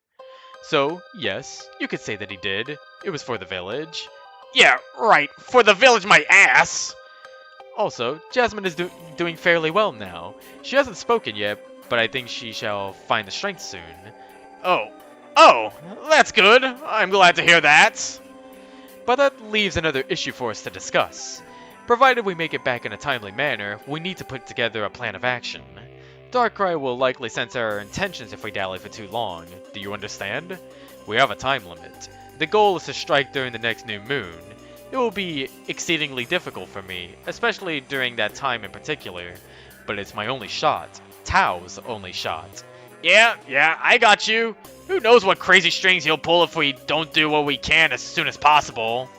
So, yes, you could say that he did. It was for the village. Yeah, right, for the village my ass! Also, Jasmine is doing fairly well now. She hasn't spoken yet, but I think she shall find the strength soon. Oh, that's good. I'm glad to hear that. But that leaves another issue for us to discuss. Provided we make it back in a timely manner, we need to put together a plan of action. Darkrai will likely sense our intentions if we dally for too long. Do you understand? We have a time limit. The goal is to strike during the next new moon. It will be exceedingly difficult for me, especially during that time in particular. But it's my only shot. Tao's only shot. Yeah, I got you. Who knows what crazy strings he'll pull if we don't do what we can as soon as possible.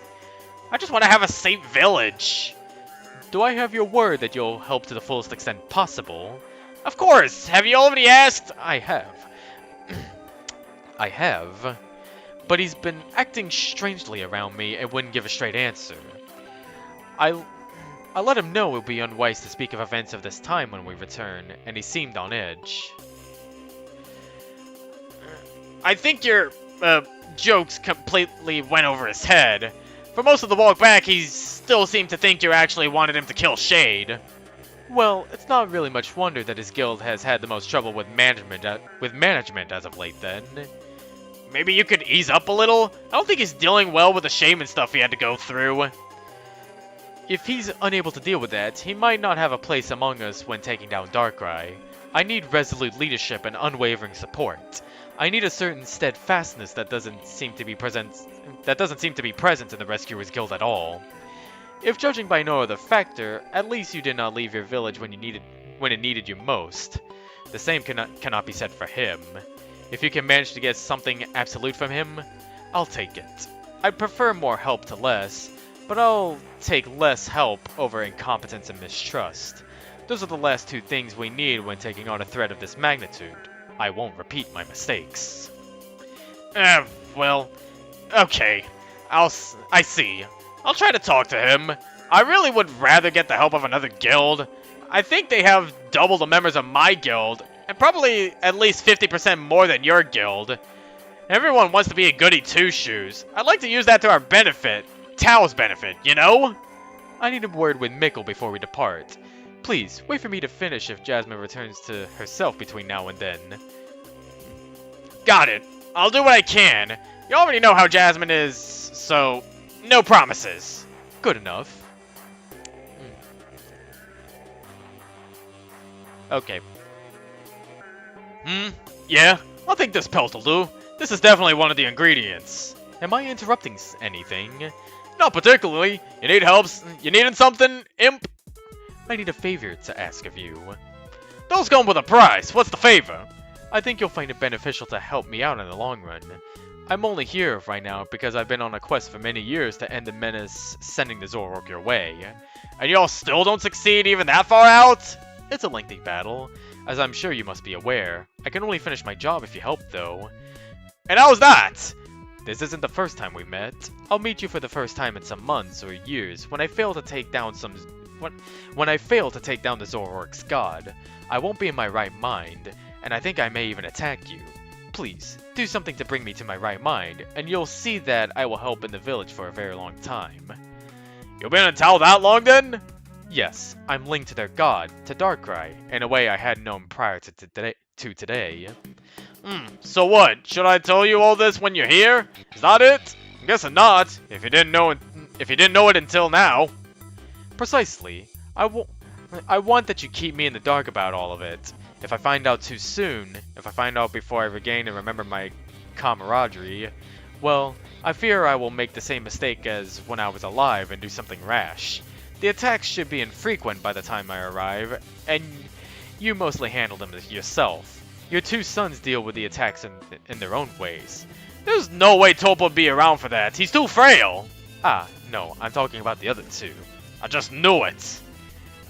I just want to have a safe village. Do I have your word that you'll help to the fullest extent possible? Of course! Have you already asked? I have. I have. but he's been acting strangely around me and wouldn't give a straight answer. I let him know it would be unwise to speak of events of this time when we return, and he seemed on edge. I think your jokes completely went over his head. For most of the walk back, he still seemed to think you actually wanted him to kill Shade. Well, it's not really much wonder that his guild has had the most trouble with management as of late then. Maybe you could ease up a little? I don't think he's dealing well with the shame and stuff he had to go through. If he's unable to deal with that, he might not have a place among us when taking down Darkrai. I need resolute leadership and unwavering support. I need a certain steadfastness that doesn't seem to be present in the Rescuers Guild at all. If judging by no other factor, at least you did not leave your village when it needed you most. The same cannot be said for him. If you can manage to get something absolute from him, I'll take it. I'd prefer more help to less, but I'll take less help over incompetence and mistrust. Those are the last two things we need when taking on a threat of this magnitude. I won't repeat my mistakes. Well, okay. I see. I'll try to talk to him. I really would rather get the help of another guild. I think they have double the members of my guild, and probably at least 50% more than your guild. Everyone wants to be a goody two-shoes. I'd like to use that to our benefit. Tao's benefit, you know? I need a word with Mickle before we depart. Please, wait for me to finish if Jasmine returns to herself between now and then. Got it. I'll do what I can. You already know how Jasmine is, so no promises. Good enough. Okay. Yeah? I'll take this pill to do. This is definitely one of the ingredients. Am I interrupting anything? Not particularly. You need help? You needing something, imp? I need a favor to ask of you. Those come with a price. What's the favor? I think you'll find it beneficial to help me out in the long run. I'm only here right now because I've been on a quest for many years to end the menace sending the Zoroark your way. And y'all still don't succeed even that far out? It's a lengthy battle, as I'm sure you must be aware. I can only finish my job if you help, though. And how's that? This isn't the first time we met. I'll meet you for the first time in some months or years when I fail to take down the Zoroark's god. I won't be in my right mind, and I think I may even attack you. Please, do something to bring me to my right mind, and you'll see that I will help in the village for a very long time. You've been in Tao that long then? Yes, I'm linked to their god, to Darkrai, in a way I hadn't known prior to today. So what? Should I tell you all this when you're here? Is that it? I'm guessing not, if you didn't know it until now. Precisely. I want that you keep me in the dark about all of it. If I find out too soon, if I find out before I regain and remember my camaraderie, well, I fear I will make the same mistake as when I was alive and do something rash. The attacks should be infrequent by the time I arrive, and you mostly handle them yourself. Your two sons deal with the attacks in their own ways. There's no way Taupe would be around for that. He's too frail. Ah, no, I'm talking about the other two. I just knew it.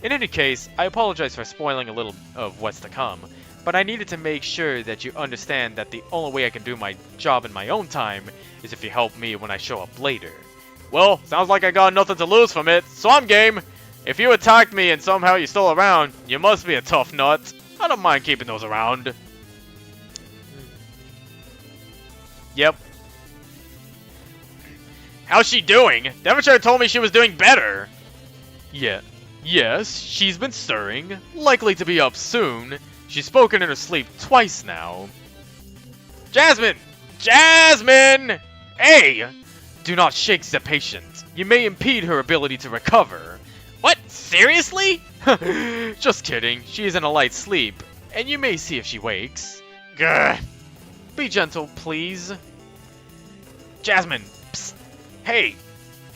In any case, I apologize for spoiling a little of what's to come, but I needed to make sure that you understand that the only way I can do my job in my own time is if you help me when I show up later. Well, sounds like I got nothing to lose from it, so I'm game. If you attacked me and somehow you're still around, you must be a tough nut. I don't mind keeping those around. Yep. How's she doing? Devonshire told me she was doing better. Yeah. Yes, she's been stirring. Likely to be up soon. She's spoken in her sleep twice now. Jasmine! Jasmine! Hey! Do not shake the patient. You may impede her ability to recover. What? Seriously? Just kidding. She is in a light sleep, and you may see if she wakes. Gah. Be gentle, please. Jasmine. Psst. Hey.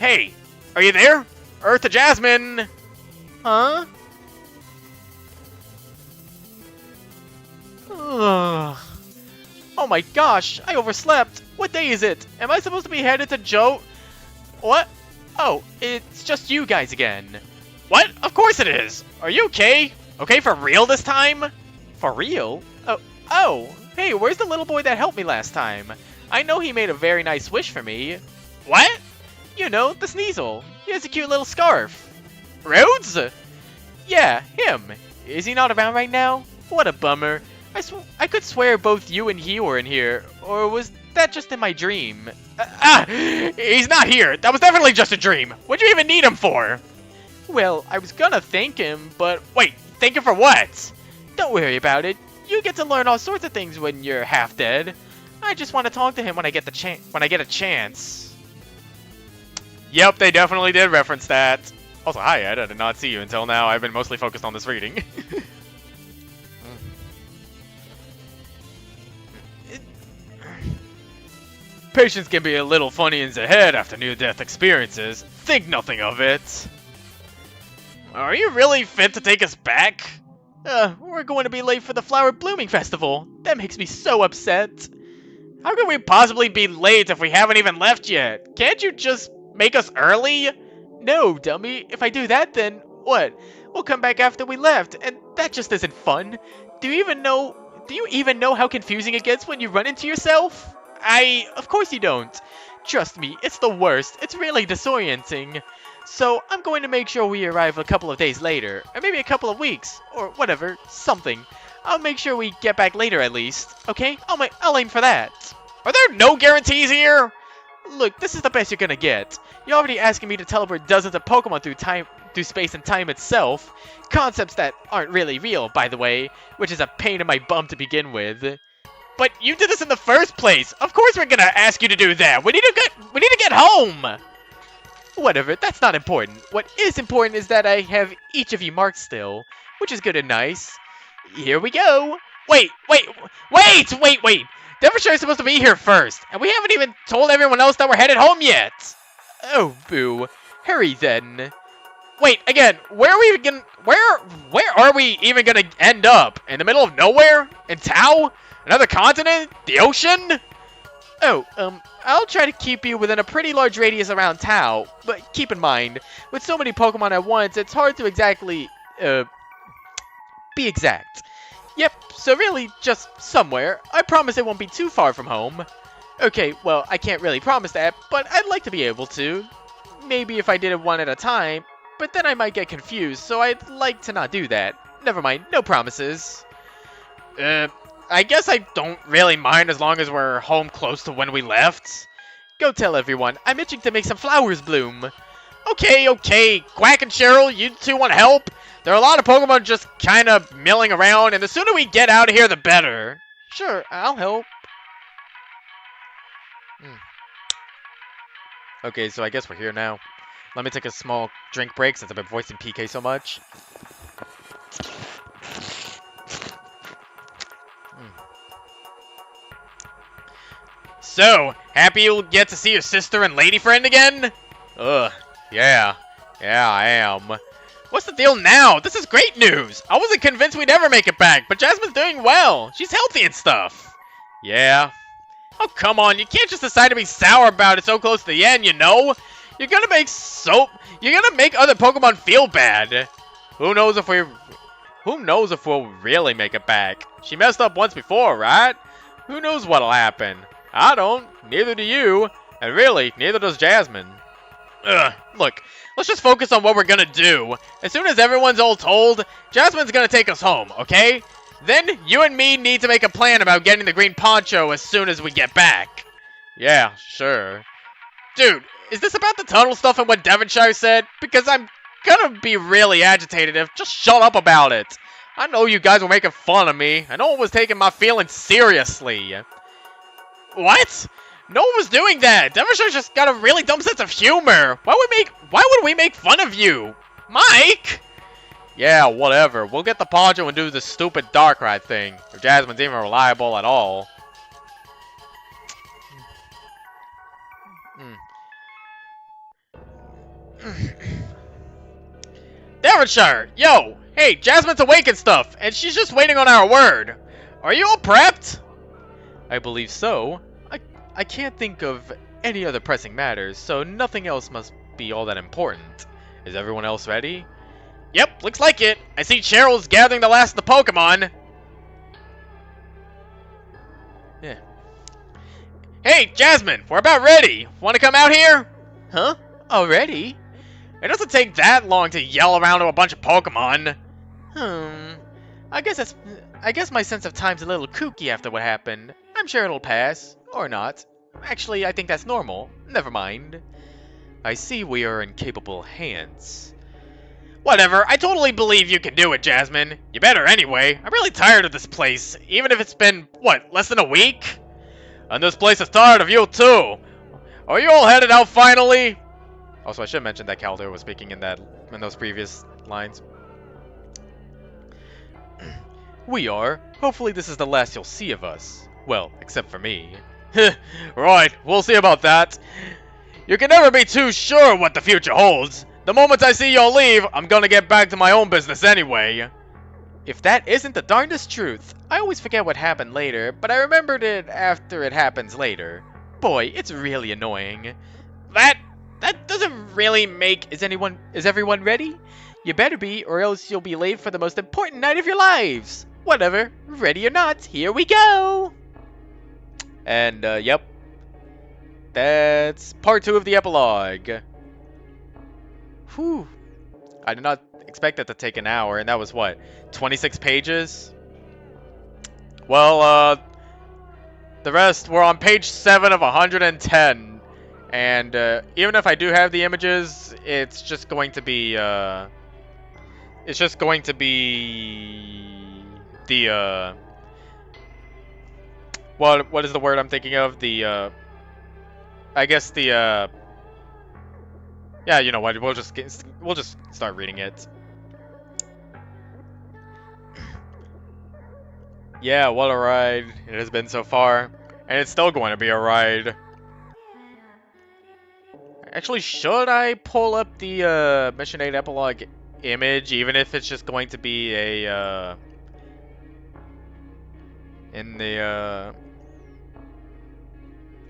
Hey. Are you there? Earth to Jasmine. Huh? Ugh. Oh my gosh, I overslept. What day is it? Am I supposed to be headed to Joe? What? Oh, it's just you guys again. What? Of course it is. Are you okay? Okay for real this time? For real? Oh, hey, where's the little boy that helped me last time? I know he made a very nice wish for me. What? You know, the Sneasel. He has a cute little scarf. Rhodes? Yeah, him. Is he not around right now? What a bummer. I could swear both you and he were in here. Or was that just in my dream? He's not here. That was definitely just a dream. What'd you even need him for? Well, I was gonna thank him, but... Wait, thank him for what? Don't worry about it. You get to learn all sorts of things when you're half dead. I just want to talk to him when I get a chance. Yep, they definitely did reference that. Also, hi Ed, I did not see you until now. I've been mostly focused on this reading. Patients can be a little funny in the head after near-death experiences. Think nothing of it. Are you really fit to take us back? We're going to be late for the Flower Blooming Festival. That makes me so upset. How could we possibly be late if we haven't even left yet? Can't you just make us early? No, dummy. If I do that, then what? We'll come back after we left, and that just isn't fun. Do you even know how confusing it gets when you run into yourself? Of course you don't. Trust me, it's the worst. It's really disorienting. So, I'm going to make sure we arrive a couple of days later, or maybe a couple of weeks, or whatever, something. I'll make sure we get back later at least, okay? I'll aim for that. Are there no guarantees here? Look, this is the best you're gonna get. You're already asking me to teleport dozens of Pokemon through space and time itself. Concepts that aren't really real, by the way, which is a pain in my bum to begin with. But you did this in the first place. Of course we're gonna ask you to do that. We need to get home. Whatever, that's not important. What is important is that I have each of you marked still, which is good and nice. Here we go. Wait. Devonshire is supposed to be here first, and we haven't even told everyone else that we're headed home yet. Oh, boo. Hurry then. Wait, again, where are we even gonna end up? In the middle of nowhere? In Tao? Another continent? The ocean? Oh, I'll try to keep you within a pretty large radius around Tao, but keep in mind, with so many Pokemon at once, it's hard to exactly, be exact. Yep, so really, just somewhere. I promise it won't be too far from home. Okay, well, I can't really promise that, but I'd like to be able to. Maybe if I did it one at a time, but then I might get confused, so I'd like to not do that. Never mind, no promises. I guess I don't really mind as long as we're home close to when we left. Go tell everyone, I'm itching to make some flowers bloom. Okay, Quack and Cheryl, you two want help? There are a lot of Pokemon just kind of milling around, and the sooner we get out of here, the better. Sure, I'll help. Okay, so I guess we're here now. Let me take a small drink break since I've been voicing PK so much. So, happy you'll get to see your sister and lady friend again? Ugh, yeah, I am. What's the deal now? This is great news! I wasn't convinced we'd ever make it back, but Jasmine's doing well. She's healthy and stuff. Yeah. Oh, come on, you can't just decide to be sour about it so close to the end, you know? You're gonna make other Pokemon feel bad. Who knows if we'll really make it back? She messed up once before, right? Who knows what'll happen? I don't. Neither do you. And really, neither does Jasmine. Look, let's just focus on what we're gonna do. As soon as everyone's all told, Jasmine's gonna take us home, okay? Then, you and me need to make a plan about getting the green poncho as soon as we get back. Yeah, sure. Dude, is this about the tunnel stuff and what Devonshire said? Because I'm gonna be really agitated if just shut up about it. I know you guys were making fun of me. I no one was taking my feelings seriously. What? No one was doing that. Devonshire's just got a really dumb sense of humor. Why would we make fun of you? Mike? Yeah, whatever. We'll get the poncho and do the stupid Darkrai thing. If Jasmine's even reliable at all. Devonshire! Yo! Hey, Jasmine's awake and stuff, and she's just waiting on our word. Are you all prepped? I believe so. I can't think of any other pressing matters, so nothing else must be all that important. Is everyone else ready? Yep, looks like it. I see Cheryl's gathering the last of the Pokemon. Yeah. Hey, Jasmine, we're about ready. Want to come out here? Huh? Already? It doesn't take that long to yell around to a bunch of Pokemon. Hmm. I guess that's. I guess my sense of time's a little kooky after what happened. I'm sure it'll pass. Or not. Actually, I think that's normal. Never mind. I see we are in capable hands. Whatever, I totally believe you can do it, Jasmine. You better anyway. I'm really tired of this place, even if it's been, what, less than a week? And this place is tired of you too. Are you all headed out finally? Also, I should mention that Calder was speaking in those previous lines. We are. Hopefully this is the last you'll see of us. Well, except for me. Right, we'll see about that. You can never be too sure what the future holds. The moment I see y'all leave, I'm gonna get back to my own business anyway. If that isn't the darndest truth, I always forget what happened later, but I remembered it after it happens later. Boy, it's really annoying. That doesn't really make... Is everyone ready? You better be, or else you'll be late for the most important night of your lives. Whatever, ready or not, here we go. And, yep. That's part 2 of the epilogue. Whew. I did not expect that to take an hour, and that was what, 26 pages? Well, the rest were on page 7 of 110. And, even if I do have the images, it's just going to be, it's just going to be the, what is the word I'm thinking of? The, I guess the, yeah, you know what? We'll just start reading it. Yeah, what a ride it has been so far, and it's still going to be a ride. Actually, should I pull up the Mission 8 epilogue image, even if it's just going to be a in the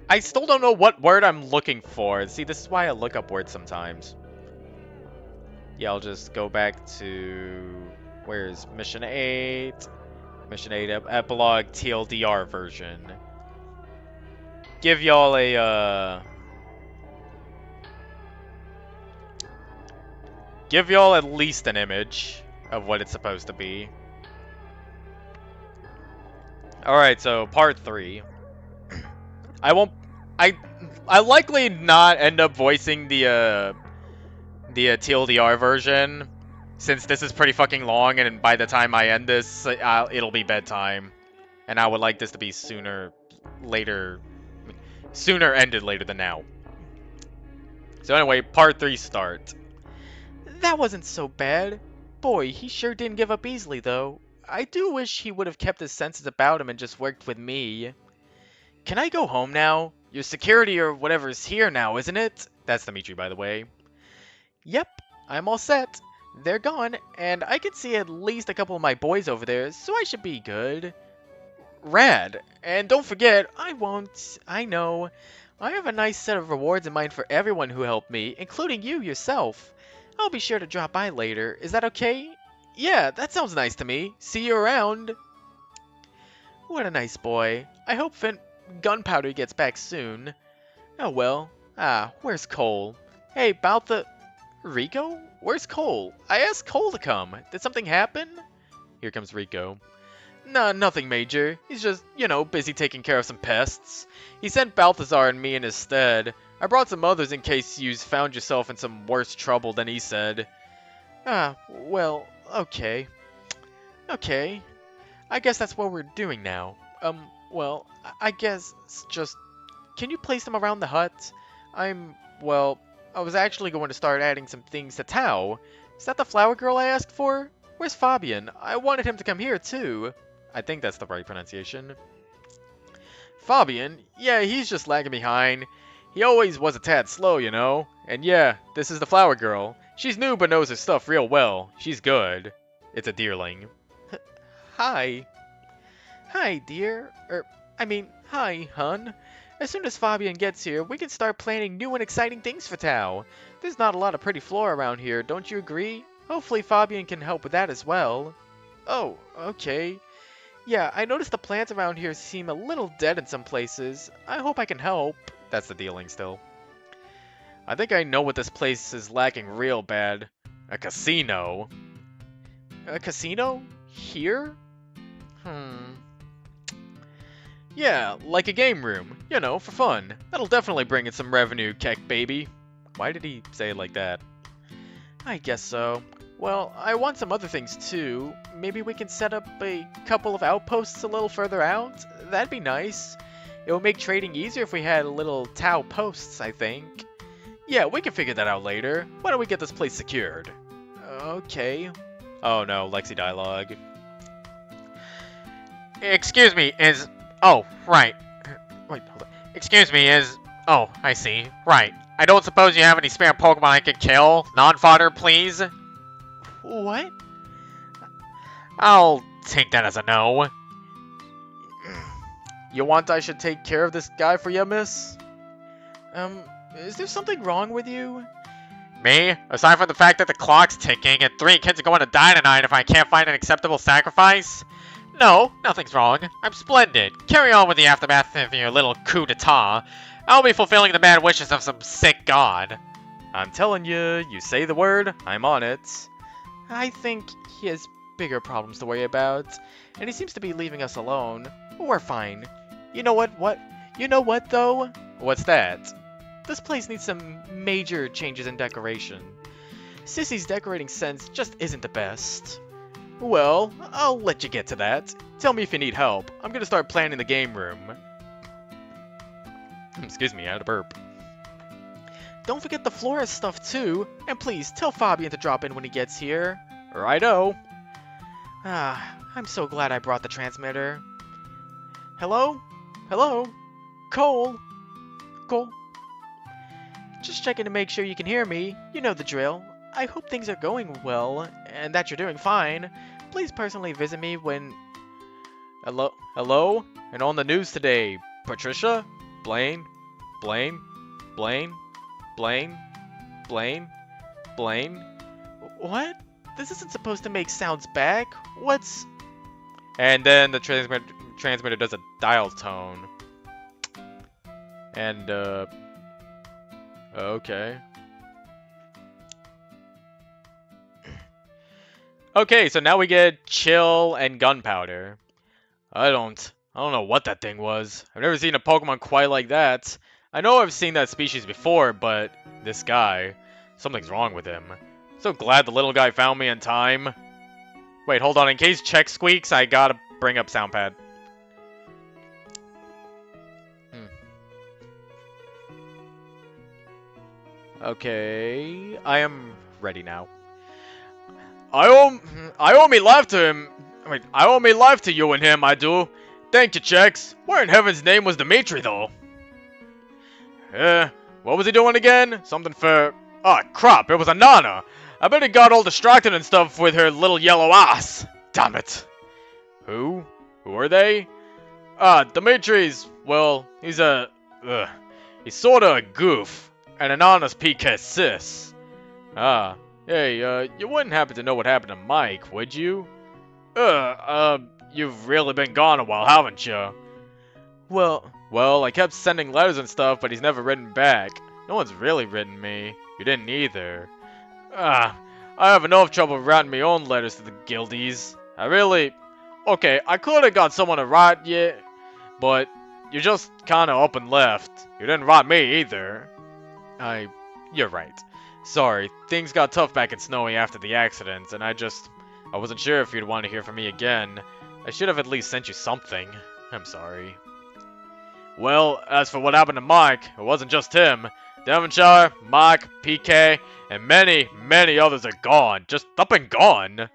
I still don't know what word I'm looking for. See, this is why I look up words sometimes. Yeah, I'll just go back to... Where's Mission 8? Mission 8 Epilogue TLDR version. Give y'all a, give y'all at least an image of what it's supposed to be. Alright, so part 3. I won't... I likely not end up voicing the TLDR version, since this is pretty fucking long, and by the time I end this, it'll be bedtime. And I would like this to be sooner ended later than now. So anyway, part 3 start. That wasn't so bad. Boy, he sure didn't give up easily, though. I do wish he would have kept his senses about him and just worked with me. Can I go home now? Your security or whatever's here now, isn't it? That's Dimitri, by the way. Yep, I'm all set. They're gone, and I can see at least a couple of my boys over there, so I should be good. Rad. And don't forget, I won't. I know. I have a nice set of rewards in mind for everyone who helped me, including you yourself. I'll be sure to drop by later. Is that okay? Yeah, that sounds nice to me. See you around. What a nice boy. I hope Gunpowder gets back soon. Oh well. Where's Cole? Hey, about the... Rico? Where's Cole? I asked Cole to come. Did something happen? Here comes Rico. Nah, nothing major. He's just, you know, busy taking care of some pests. He sent Balthazar and me in his stead. I brought some others in case you found yourself in some worse trouble than he said. Well, okay. Okay. I guess that's what we're doing now. Well, I guess just... Can you place them around the hut? Well, I was actually going to start adding some things to Tao. Is that the flower girl I asked for? Where's Fabian? I wanted him to come here, too. I think that's the right pronunciation. Fabian? Yeah, he's just lagging behind. He always was a tad slow, you know. And yeah, this is the flower girl. She's new but knows her stuff real well. She's good. It's a deerling. Hi. Hi, dear. Hi, hun. As soon as Fabian gets here, we can start planning new and exciting things for Tao. There's not a lot of pretty flora around here, don't you agree? Hopefully Fabian can help with that as well. Oh, okay. Yeah, I noticed the plants around here seem a little dead in some places. I hope I can help. That's the dealing still. I think I know what this place is lacking real bad. A casino. A casino? Here? Hmm. Yeah, like a game room. You know, for fun. That'll definitely bring in some revenue, Keck baby. Why did he say it like that? I guess so. Well, I want some other things too. Maybe we can set up a couple of outposts a little further out? That'd be nice. It would make trading easier if we had little Tau posts, I think. Yeah, we can figure that out later. Why don't we get this place secured? Okay. Oh no, Lexi dialogue. Excuse me, is... Oh, right. Wait, hold on. Excuse me, is... Oh, I see. Right. I don't suppose you have any spare Pokemon I could kill? Non-fodder, please? What? I'll take that as a no. You want I should take care of this guy for you, miss? Is there something wrong with you? Me? Aside from the fact that the clock's ticking and 3 kids are going to die tonight if I can't find an acceptable sacrifice? No, nothing's wrong. I'm splendid. Carry on with the aftermath of your little coup d'etat. I'll be fulfilling the bad wishes of some sick god. I'm telling you, you say the word, I'm on it. I think he has bigger problems to worry about, and he seems to be leaving us alone. We're fine. You know what? You know what, though? What's that? This place needs some major changes in decoration. Sissy's decorating sense just isn't the best. Well, I'll let you get to that. Tell me if you need help. I'm gonna start planning the game room. Excuse me, I had a burp. Don't forget the florist stuff too, and please tell Fabian to drop in when he gets here. Righto. I'm so glad I brought the transmitter. Hello? Hello? Cole? Cole? Just checking to make sure you can hear me. You know the drill. I hope things are going well, and that you're doing fine. Please personally visit me when... Hello? Hello? And on the news today, Patricia? Blaine? Blaine? Blaine? Blaine? Blaine? Blaine? What? This isn't supposed to make sounds back. What's... And then the transmitter does a dial tone. And, okay. Okay, so now we get Chill and Gunpowder. I don't know what that thing was. I've never seen a Pokemon quite like that. I know I've seen that species before, but this guy, something's wrong with him. So glad the little guy found me in time. Wait, hold on. In case check squeaks, I gotta bring up Soundpad. Okay, I am ready now. I owe me life to him. Wait, I owe me life to you and him, I do. Thank you, Chex. Where in heaven's name was Dimitri, though? What was he doing again? Something for... Ah, crap, it was a Nana. I bet he got all distracted and stuff with her little yellow ass. Damn it. Who? Who are they? Dimitri's... Well, he's a... he's sorta a goof. And an honest PK sis. Hey, you wouldn't happen to know what happened to Mike, would you? You've really been gone a while, haven't you? Well, I kept sending letters and stuff, but he's never written back. No one's really written me. You didn't either. I have enough trouble writing my own letters to the guildies. Okay, I could've got someone to write you, but you just kinda up and left. You didn't write me either. You're right. Sorry, things got tough back in Snowy after the accident, and I wasn't sure if you'd want to hear from me again. I should have at least sent you something. I'm sorry. Well, as for what happened to Mike, it wasn't just him. Devonshire, Mike, PK, and many, many others are gone. Just up and gone.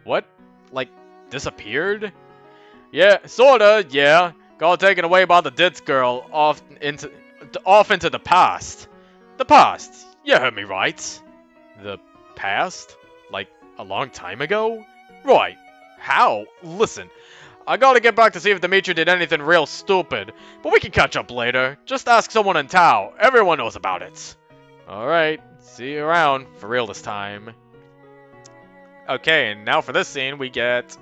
What? Like, disappeared? Yeah, sorta, yeah. Got taken away by the Ditz girl off into the past. The past. You heard me right. The past? Like, a long time ago? Right. How? Listen, I gotta get back to see if Dimitri did anything real stupid, but we can catch up later. Just ask someone in Tau. Everyone knows about it. Alright, see you around, for real this time. Okay, and now for this scene, we get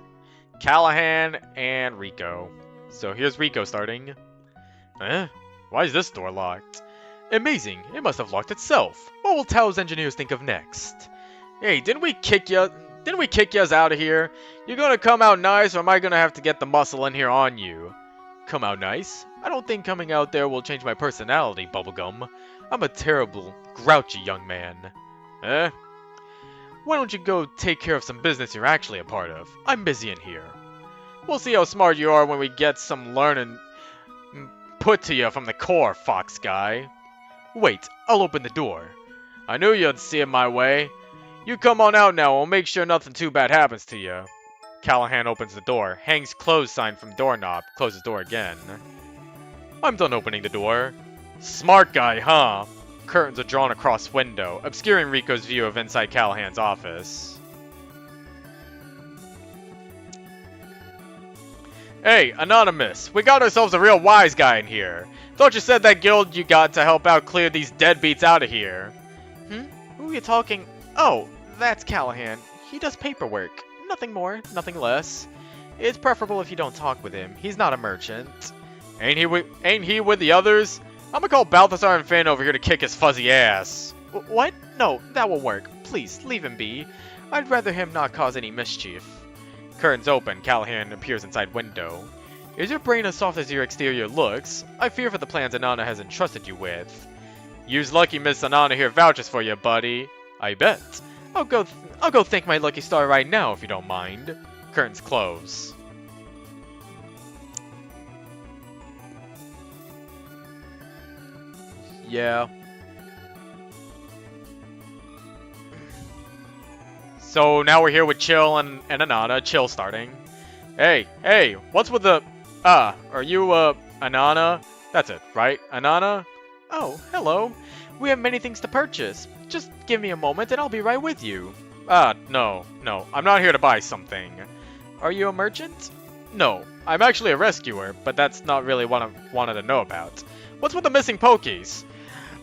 Callahan, and Rico. So here's Rico starting. Eh? Why is this door locked? Amazing, it must have locked itself. What will Tao's engineers think of next? Hey, didn't we kick you out of here? You gonna come out nice, or am I gonna have to get the muscle in here on you? Come out nice? I don't think coming out there will change my personality, Bubblegum. I'm a terrible, grouchy young man. Eh? Why don't you go take care of some business you're actually a part of? I'm busy in here. We'll see how smart you are when we get some learning put to you from the core, fox guy. Wait, I'll open the door. I knew you'd see it my way. You come on out now, we'll make sure nothing too bad happens to you. Callahan opens the door, hangs close sign from doorknob, closes door again. I'm done opening the door. Smart guy, huh? Curtains are drawn across window, obscuring Rico's view of inside Callahan's office. Hey, Anonymous, we got ourselves a real wise guy in here. Thought you said that guild you got to help out clear these deadbeats out of here. Who are you talking? Oh, that's Callahan. He does paperwork. Nothing more, nothing less. It's preferable if you don't talk with him. He's not a merchant. Ain't he with the others? I'm gonna call Balthazar and Finn over here to kick his fuzzy ass. What? No, that won't work. Please, leave him be. I'd rather him not cause any mischief. Curtains open. Callahan appears inside window. Is your brain as soft as your exterior looks? I fear for the plans Anana has entrusted you with. You's lucky Miss Anana here vouches for you, buddy. I bet. I'll go thank my lucky star right now, if you don't mind. Curtains close. Yeah. So now we're here with Chill and Anana. Chill starting. Hey, what's with the... are you, Anana? That's it, right? Anana? Oh, hello. We have many things to purchase. Just give me a moment and I'll be right with you. No. I'm not here to buy something. Are you a merchant? No, I'm actually a rescuer, but that's not really what I wanted to know about. What's with the missing pokies?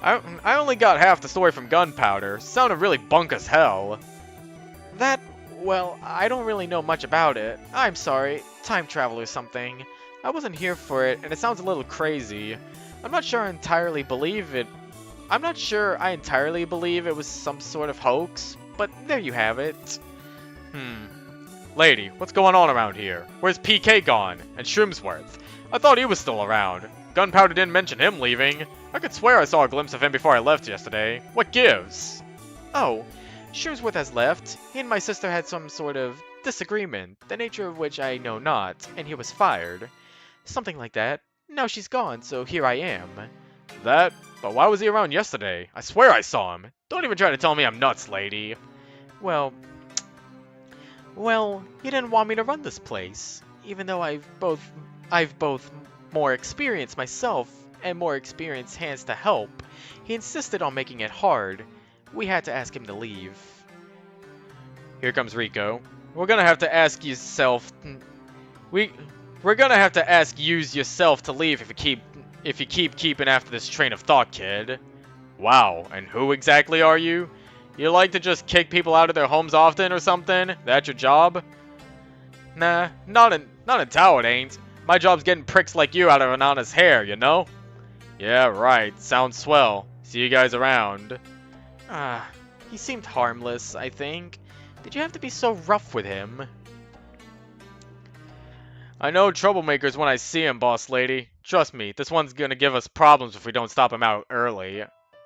I only got half the story from Gunpowder. Sounded really bunk as hell. Well, I don't really know much about it. I'm sorry. Time travel or something. I wasn't here for it, and it sounds a little crazy. I'm not sure I entirely believe it was some sort of hoax, but there you have it. Lady, what's going on around here? Where's PK gone? And Shroomsworth? I thought he was still around. Gunpowder didn't mention him leaving. I could swear I saw a glimpse of him before I left yesterday. What gives? Oh, Shroomsworth has left. He and my sister had some sort of disagreement, the nature of which I know not, and he was fired. Something like that. Now she's gone, so here I am. But why was he around yesterday? I swear I saw him. Don't even try to tell me I'm nuts, lady. Well, he didn't want me to run this place. Even though I've both more experience myself and more experienced hands to help, he insisted on making it hard. We had to ask him to leave. Here comes Rico. We're gonna have to ask yourself. We're gonna have to ask yourself to leave if you keep keeping after this train of thought, kid. Wow, and who exactly are you? You like to just kick people out of their homes often or something? That your job? Nah, not in Tao it ain't. My job's getting pricks like you out of Anana's hair, you know? Yeah, right. Sounds swell. See you guys around. He seemed harmless, I think. Did you have to be so rough with him? I know troublemakers when I see him, boss lady. Trust me, this one's gonna give us problems if we don't stop him out early.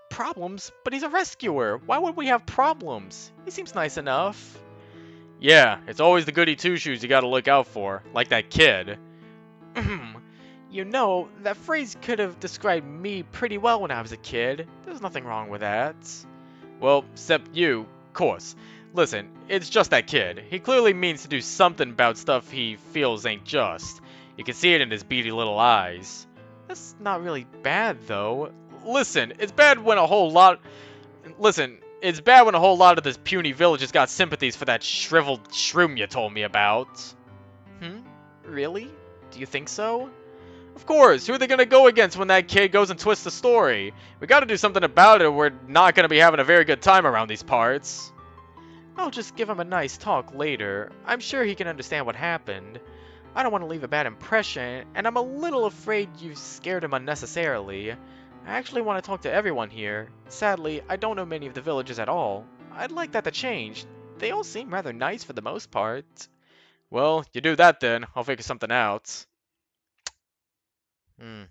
Problems? But he's a rescuer. Why would we have problems? He seems nice enough. Yeah, it's always the goody two-shoes you gotta look out for, like that kid. You know, that phrase could have described me pretty well when I was a kid. There's nothing wrong with that. Well, except you, course. Listen, it's just that kid. He clearly means to do something about stuff he feels ain't just. You can see it in his beady little eyes. That's not really bad, though. Listen, it's bad when a whole lot of this puny village has got sympathies for that shriveled shroom you told me about. Really? Do you think so? Of course, who are they gonna go against when that kid goes and twists the story? We gotta do something about it or we're not gonna be having a very good time around these parts. I'll just give him a nice talk later. I'm sure he can understand what happened. I don't want to leave a bad impression, and I'm a little afraid you scared him unnecessarily. I actually want to talk to everyone here. Sadly, I don't know many of the villagers at all. I'd like that to change. They all seem rather nice for the most part. Well, you do that then. I'll figure something out. Hmm.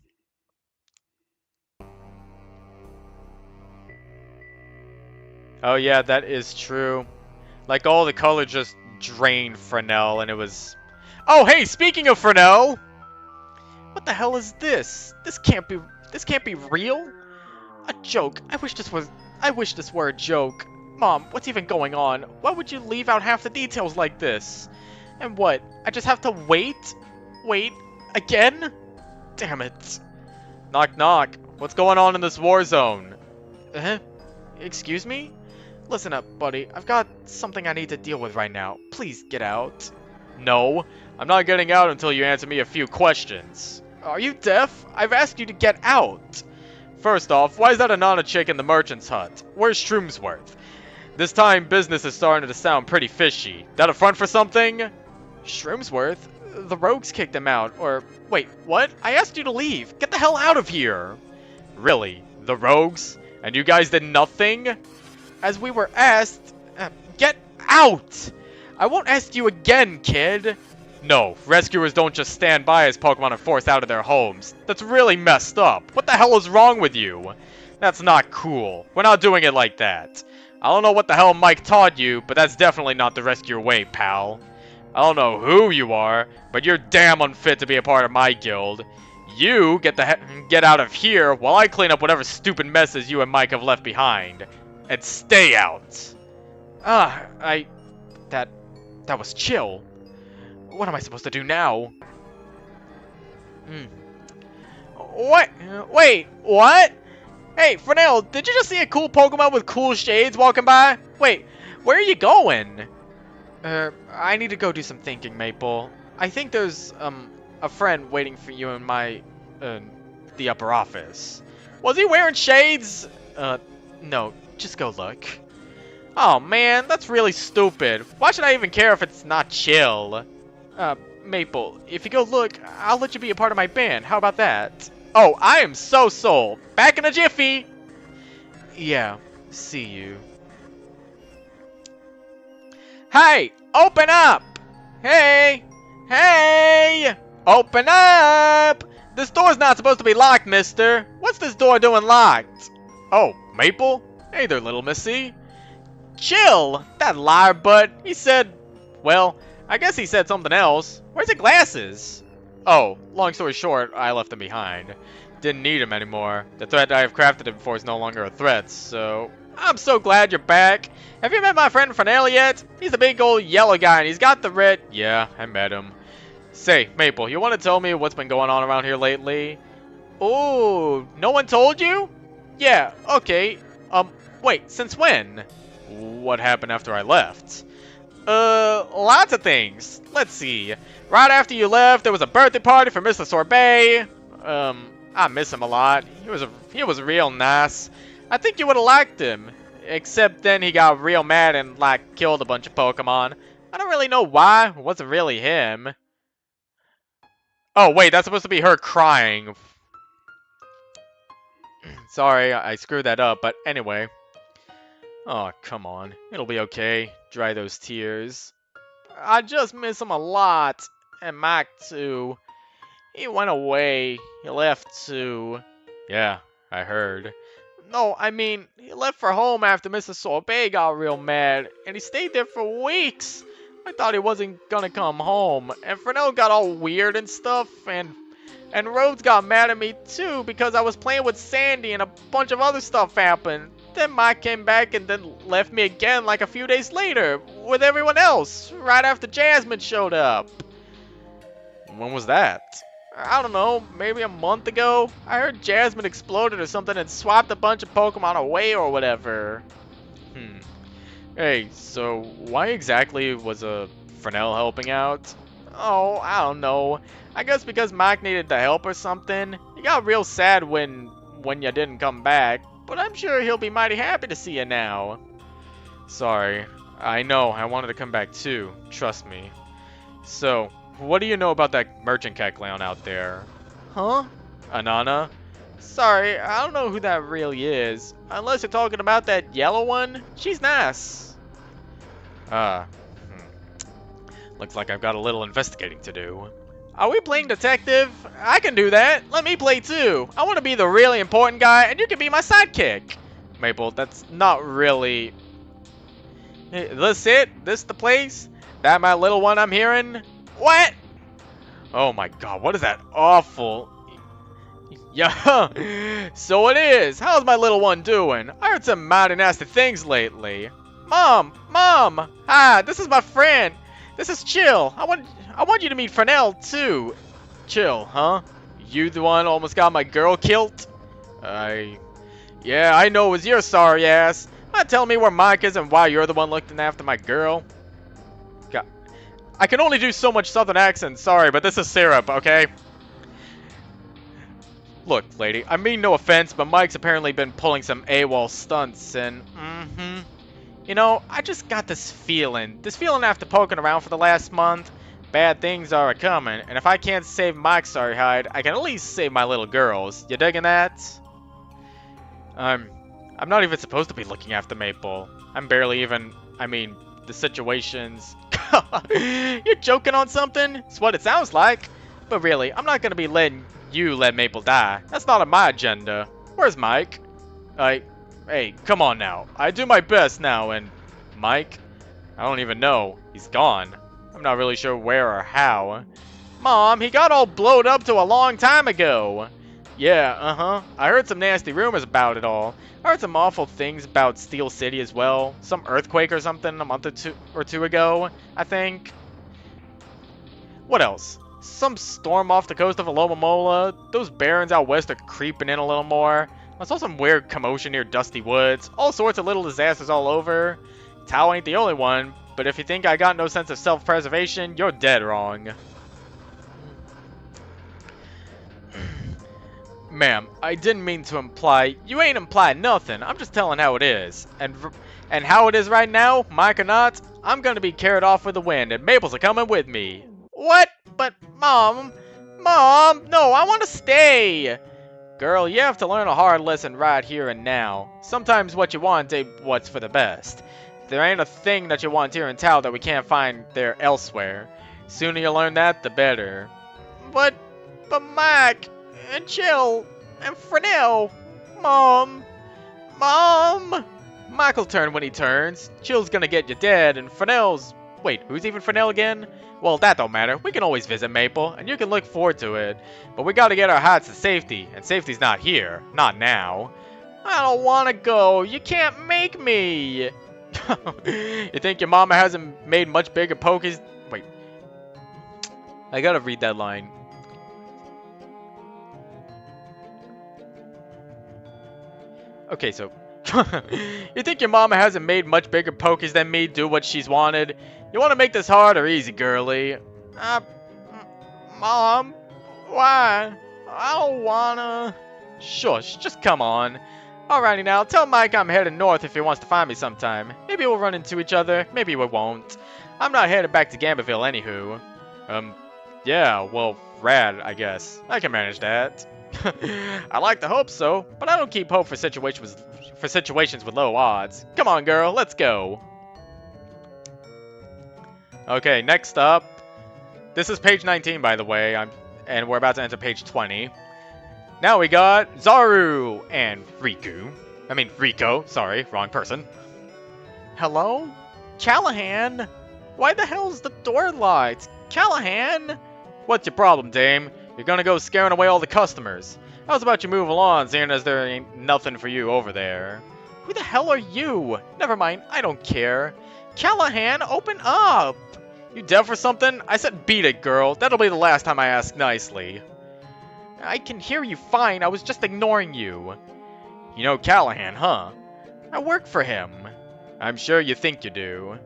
Oh yeah, that is true. Like all the color just drained Fresnel, and it was... Oh hey, speaking of Fresnel! What the hell is this? This can't be real? A joke. I wish this were a joke. Mom, what's even going on? Why would you leave out half the details like this? And what? I just have to wait? Wait again? Damn it. Knock knock. What's going on in this war zone? Excuse me? Listen up, buddy. I've got something I need to deal with right now. Please get out. No, I'm not getting out until you answer me a few questions. Are you deaf? I've asked you to get out. First off, why is that Anana chick in the merchant's hut? Where's Shroomsworth? This time, business is starting to sound pretty fishy. That a front for something? Shroomsworth? The rogues kicked him out, or... Wait, what? I asked you to leave. Get the hell out of here. Really? The rogues? And you guys did nothing? As we were asked... get out! I won't ask you again, kid. No, rescuers don't just stand by as Pokemon are forced out of their homes. That's really messed up. What the hell is wrong with you? That's not cool. We're not doing it like that. I don't know what the hell Mike taught you, but that's definitely not the rescuer way, pal. I don't know who you are, but you're damn unfit to be a part of my guild. You get out of here while I clean up whatever stupid messes you and Mike have left behind. And stay out. That was chill. What am I supposed to do now? What? Wait, what? Hey, Fresnel, did you just see a cool Pokemon with cool shades walking by? Wait, where are you going? I need to go do some thinking, Maple. I think there's, a friend waiting for you in my, the upper office. Was he wearing shades? No, just go look. Oh man, that's really stupid. Why should I even care if it's not chill? Maple, if you go look, I'll let you be a part of my band. How about that? Oh, I am so sold. Back in a jiffy. Yeah, see you. Hey, open up! Hey! Hey! Open up! This door's not supposed to be locked, mister. What's this door doing locked? Oh, Maple? Hey there, little missy. Chill! That liar butt. He said... Well, I guess he said something else. Where's the glasses? Oh, long story short, I left them behind. Didn't need them anymore. The threat I have crafted him for is no longer a threat, so... I'm so glad you're back. Have you met my friend Fresnel yet? He's the big old yellow guy and he's got the red... Yeah, I met him. Say, Maple, you want to tell me what's been going on around here lately? Oh, no one told you? Yeah, okay. Wait, since when? What happened after I left? Lots of things. Let's see. Right after you left, there was a birthday party for Mr. Sorbet. I miss him a lot. He was real nice. I think you would have liked him. Except then he got real mad and, like, killed a bunch of Pokemon. I don't really know why. It wasn't really him. Oh, wait, that's supposed to be her crying. Sorry, I screwed that up, but anyway. Oh, come on. It'll be okay. Dry those tears. I just miss him a lot. And Mike, too. He went away. He left, too. Yeah, I heard. No, I mean, he left for home after Mr. Sorbet got real mad. And he stayed there for weeks. I thought he wasn't gonna come home. And Fresnel got all weird and stuff. And Rhodes got mad at me, too, because I was playing with Sandy and a bunch of other stuff happened. Then Mike came back and then left me again like a few days later with everyone else, right after Jasmine showed up. When was that? I don't know, maybe a month ago? I heard Jasmine exploded or something and swapped a bunch of Pokemon away or whatever. Hey, so why exactly was Fresnel helping out? Oh, I don't know. I guess because Mike needed the help or something. He got real sad when you didn't come back. But I'm sure he'll be mighty happy to see you now. Sorry, I know, I wanted to come back too. Trust me. So, what do you know about that merchant cat clown out there? Huh? Anana? Sorry, I don't know who that really is. Unless you're talking about that yellow one, she's nice. Ah, looks like I've got a little investigating to do. Are we playing detective? I can do that. Let me play too. I want to be the really important guy, and you can be my sidekick. Maple, that's not really... This it? This the place? That my little one I'm hearing? What? Oh my god, what is that awful... Yeah, so it is. How's my little one doing? I heard some mighty nasty things lately. Mom! Hi, this is my friend. This is Chill. I want you to meet Fresnel, too. Chill, huh? You the one almost got my girl killed? Yeah, I know it was your sorry ass. Tell me where Mike is and why you're the one looking after my girl. God. I can only do so much southern accent, sorry, but this is syrup, okay? Look, lady, I mean no offense, but Mike's apparently been pulling some AWOL stunts and... You know, I just got this feeling after poking around for the last month, bad things are a-coming, and if I can't save Mike's sorry hide, I can at least save my little girls. You digging that? I'm not even supposed to be looking after Maple. I'm barely even, the situations... You're joking on something? It's what it sounds like. But really, I'm not gonna be letting you let Maple die. That's not on my agenda. Where's Mike? Hey, come on now. I do my best now, and... Mike? I don't even know. He's gone. I'm not really sure where or how. Mom, he got all blowed up to a long time ago. Yeah, I heard some nasty rumors about it all. I heard some awful things about Steel City as well. Some earthquake or something a month or two ago, I think. What else? Some storm off the coast of Alomomola. Those barons out west are creeping in a little more. I saw some weird commotion near Dusty Woods. All sorts of little disasters all over. Tao ain't the only one, but if you think I got no sense of self-preservation, you're dead wrong. Ma'am, I didn't mean to imply... You ain't implied nothing. I'm just telling how it is. And how it is right now, Mike or not, I'm gonna be carried off with the wind, and Maples are coming with me. What? But, Mom, no, I want to stay. Girl, you have to learn a hard lesson right here and now. Sometimes what you want ain't what's for the best. There ain't a thing that you want here in Tao that we can't find there elsewhere. Sooner you learn that, the better. But Mike, and Chill, and Fresnel, Mom. Mike'll turn when he turns. Chill's gonna get you dead, and Fresnel's... Wait, who's even Fresnel again? Well, that don't matter. We can always visit Maple, and you can look forward to it. But we gotta get our hides to safety, and safety's not here. Not now. I don't wanna go. You can't make me. You think your mama hasn't made much bigger pokies? Wait. I gotta read that line. Okay, so... You think your mama hasn't made much bigger pokies than me do what she's wanted? You want to make this hard or easy, girly? Mom, why? I don't wanna... Shush, just come on. Alrighty now, tell Mike I'm headed north if he wants to find me sometime. Maybe we'll run into each other, maybe we won't. I'm not headed back to Gambaville anywho. Yeah, well, rad, I guess. I can manage that. I like to hope so, but I don't keep hope for situations with low odds. Come on, girl, let's go. Okay, next up. This is page 19, by the way, and we're about to enter page 20. Now we got Zaru and Rico. Sorry, wrong person. Hello? Callahan? Why the hell's the door locked? Callahan? What's your problem, dame? You're gonna go scaring away all the customers. How's about you move along, seeing as there ain't nothing for you over there? Who the hell are you? Never mind, I don't care. Callahan, open up! You deaf or something? I said beat it, girl. That'll be the last time I ask nicely. I can hear you fine, I was just ignoring you. You know Callahan, huh? I work for him. I'm sure you think you do.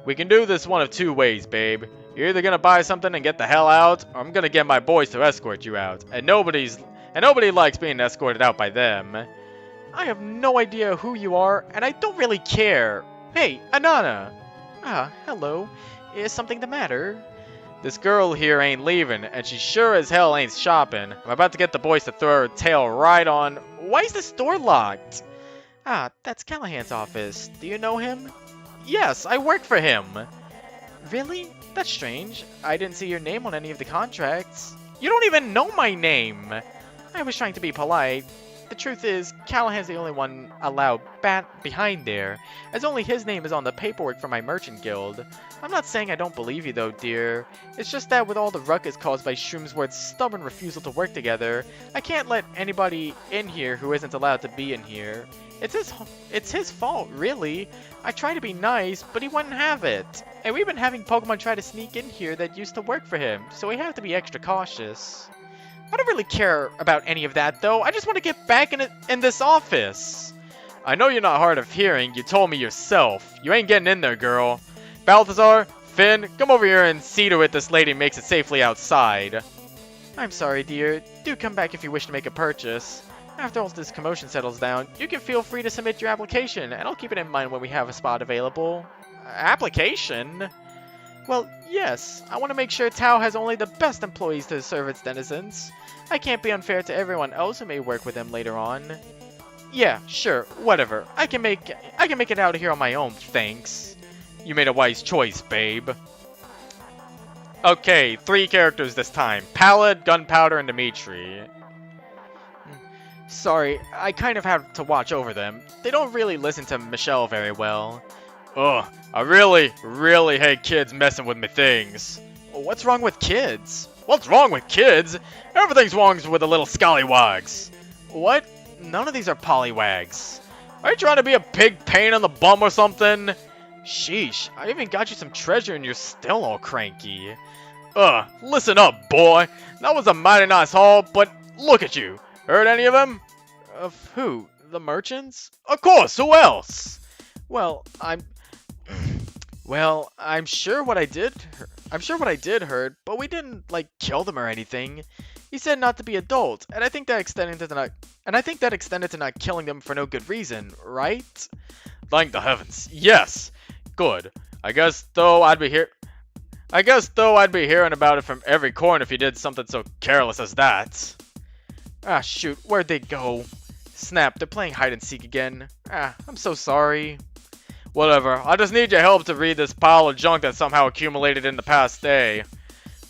We can do this one of two ways, babe. You're either gonna buy something and get the hell out, or I'm gonna get my boys to escort you out. And nobody likes being escorted out by them. I have no idea who you are, and I don't really care. Hey, Anana. Ah, hello. Is something the matter? This girl here ain't leaving, and she sure as hell ain't shopping. I'm about to get the boys to throw her tail right on. Why is this door locked? Ah, that's Callahan's office. Do you know him? Yes, I work for him. Really? That's strange. I didn't see your name on any of the contracts. You don't even know my name! I was trying to be polite. The truth is, Callahan's the only one allowed behind there, as only his name is on the paperwork for my merchant guild. I'm not saying I don't believe you though, dear. It's just that with all the ruckus caused by Shroomsworth's stubborn refusal to work together, I can't let anybody in here who isn't allowed to be in here. It's his fault, really. I try to be nice, but he wouldn't have it. And we've been having Pokemon try to sneak in here that used to work for him, so we have to be extra cautious. I don't really care about any of that, though. I just want to get back in this office. I know you're not hard of hearing. You told me yourself. You ain't getting in there, girl. Balthazar, Finn, come over here and see to it this lady makes it safely outside. I'm sorry, dear. Do come back if you wish to make a purchase. After all this commotion settles down, you can feel free to submit your application, and I'll keep it in mind when we have a spot available. Application? Well, yes. I want to make sure Tao has only the best employees to serve its denizens. I can't be unfair to everyone else who may work with them later on. Yeah, sure, whatever. I can make it out of here on my own, thanks. You made a wise choice, babe. Okay, 3 characters this time. Pallid, Gunpowder, and Dimitri. Sorry, I kind of have to watch over them. They don't really listen to Michelle very well. Ugh, I really hate kids messing with me things. What's wrong with kids? What's wrong with kids? Everything's wrong with the little scallywags. What? None of these are pollywags. Are you trying to be a big pain in the bum or something? Sheesh, I even got you some treasure and you're still all cranky. Listen up, boy. That was a mighty nice haul, but look at you. Heard any of them? Of who? The merchants? Of course, who else? Well, I'm sure what I did. I'm sure what I did hurt, but we didn't like kill them or anything. He said not to be adult, and I think that extended to not killing them for no good reason, right? Thank the heavens. Yes. Good. I guess though I'd be hearing about it from every corner if you did something so careless as that. Ah, shoot, where'd they go? Snap, they're playing hide and seek again. Ah, I'm so sorry. Whatever, I just need your help to read this pile of junk that somehow accumulated in the past day.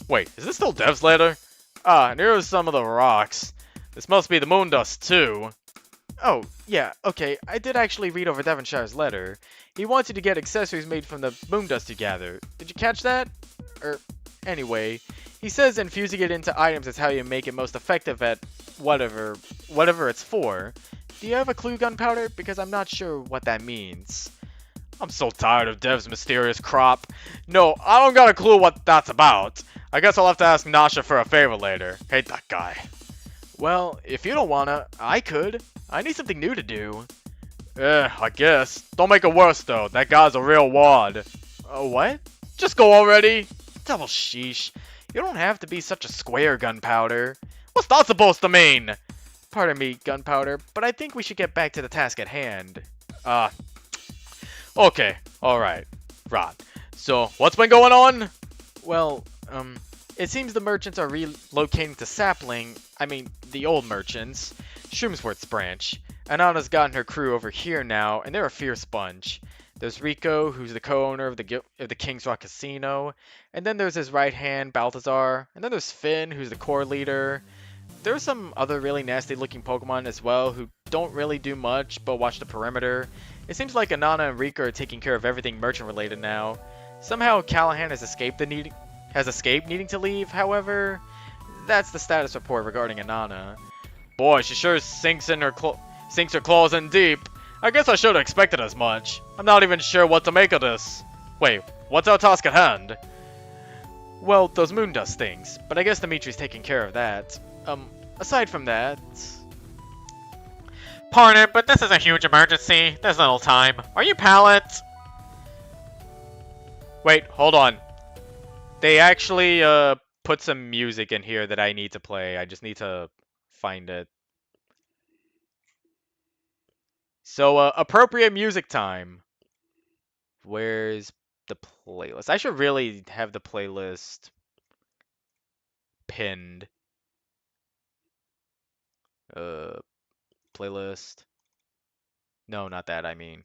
Wait, is this still Dev's letter? Ah, and here's some of the rocks. This must be the moon dust too. Oh, yeah, okay, I did actually read over Devonshire's letter. He wants you to get accessories made from the moon dust you gather. Did you catch that? Anyway, he says infusing it into items is how you make it most effective at whatever it's for. Do you have a clue, Gunpowder? Because I'm not sure what that means. I'm so tired of Dev's mysterious crop. No, I don't got a clue what that's about. I guess I'll have to ask Nasha for a favor later. Hate that guy. Well, if you don't wanna, I could. I need something new to do. I guess. Don't make it worse, though. That guy's a real wad. What? Just go already. Double sheesh. You don't have to be such a square, Gunpowder. What's that supposed to mean? Pardon me, Gunpowder, but I think we should get back to the task at hand. Okay. Alright. Right. So, what's been going on? Well, it seems the merchants are relocating to the old merchants, Shroomsworth's branch. Anana's gotten her crew over here now, and they're a fierce bunch. There's Rico, who's the co-owner of the King's Rock Casino, and then there's his right hand, Balthazar, and then there's Finn, who's the core leader. There's some other really nasty looking Pokemon as well who don't really do much but watch the perimeter. It seems like Anana and Rico are taking care of everything merchant related now. Somehow Callahan has escaped needing to leave, however. That's the status report regarding Anana. Boy, she sure sinks her claws in deep. I guess I should have expected as much. I'm not even sure what to make of this. Wait, what's our task at hand? Well, those moon dust things, but I guess Dimitri's taking care of that. Aside from that... Pardon, but this is a huge emergency. There's little time. Are you Pallet? Wait, hold on. They actually, put some music in here that I need to play. I just need to find it. So, appropriate music time. Where's the playlist. I should really have the playlist pinned. Uh, Playlist. No, not that, I mean.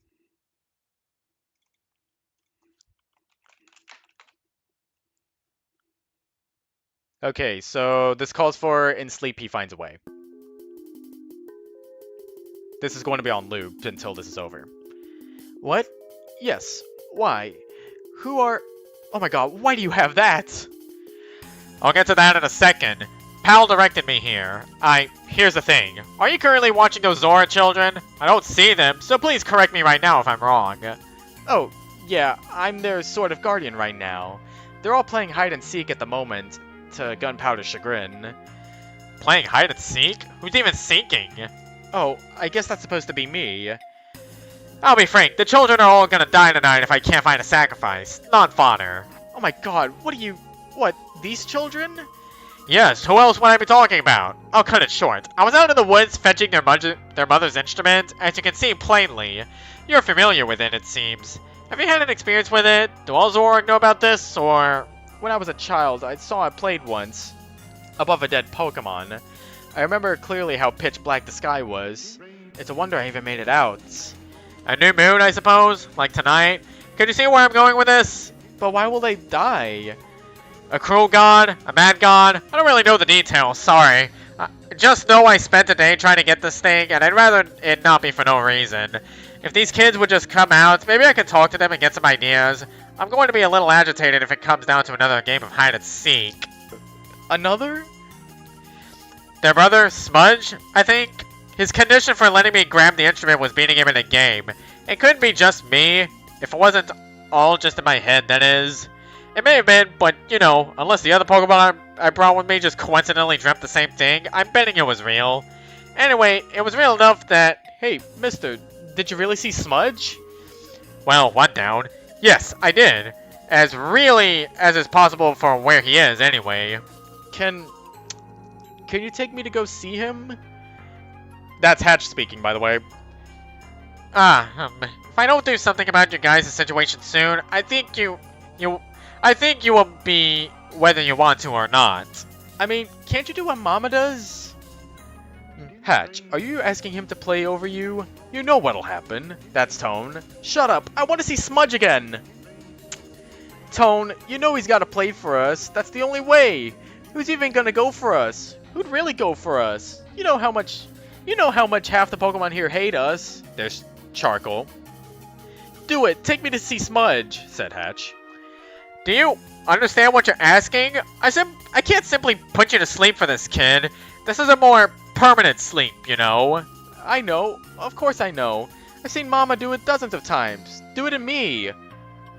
Okay, so this calls for In Sleep He Finds a Way. This is going to be on loop until this is over. What? Yes. Why? Who are... Oh my god, why do you have that? I'll get to that in a second. Pal directed me here. Here's the thing. Are you currently watching those Zora children? I don't see them, so please correct me right now if I'm wrong. Oh, yeah, I'm their sort of guardian right now. They're all playing hide and seek at the moment, to Gunpowder's chagrin. Playing hide and seek? Who's even seeking? Oh, I guess that's supposed to be me. I'll be frank, the children are all gonna die tonight if I can't find a sacrifice. Not fodder. Oh my god, what, these children? Yes, who else would I be talking about? I'll cut it short. I was out in the woods fetching their mother's instrument, as you can see plainly. You're familiar with it seems. Have you had an experience with it? Do all Zorg know about this, or... When I was a child, I saw it played once. Above a dead Pokemon. I remember clearly how pitch black the sky was. It's a wonder I even made it out. A new moon, I suppose? Like tonight? Can you see where I'm going with this? But why will they die? A cruel god? A mad god? I don't really know the details, sorry. Just know I spent a day trying to get this thing, and I'd rather it not be for no reason. If these kids would just come out, maybe I could talk to them and get some ideas. I'm going to be a little agitated if it comes down to another game of hide and seek. Another? Their brother, Smudge, I think? His condition for letting me grab the instrument was beating him in a game. It couldn't be just me. If it wasn't all just in my head, that is. It may have been, but, you know, unless the other Pokemon I brought with me just coincidentally dreamt the same thing, I'm betting it was real. Anyway, it was real enough that... Hey, mister, did you really see Smudge? Well, one down. Yes, I did. As really as is possible for where he is, anyway. Can you take me to go see him? That's Hatch speaking, by the way. If I don't do something about your guys' situation soon, I think you will be whether you want to or not. I mean, can't you do what Mama does? Hatch, are you asking him to play over you? You know what'll happen. That's Tone. Shut up, I want to see Smudge again! Tone, you know he's gotta play for us. That's the only way. Who's even gonna go for us? Who'd really go for us? You know how much half the Pokemon here hate us. There's Charcoal. Do it, take me to see Smudge, said Hatch. Do you understand what you're asking? I can't simply put you to sleep for this, kid. This is a more permanent sleep, you know. I know. Of course I know. I've seen Mama do it dozens of times. Do it to me.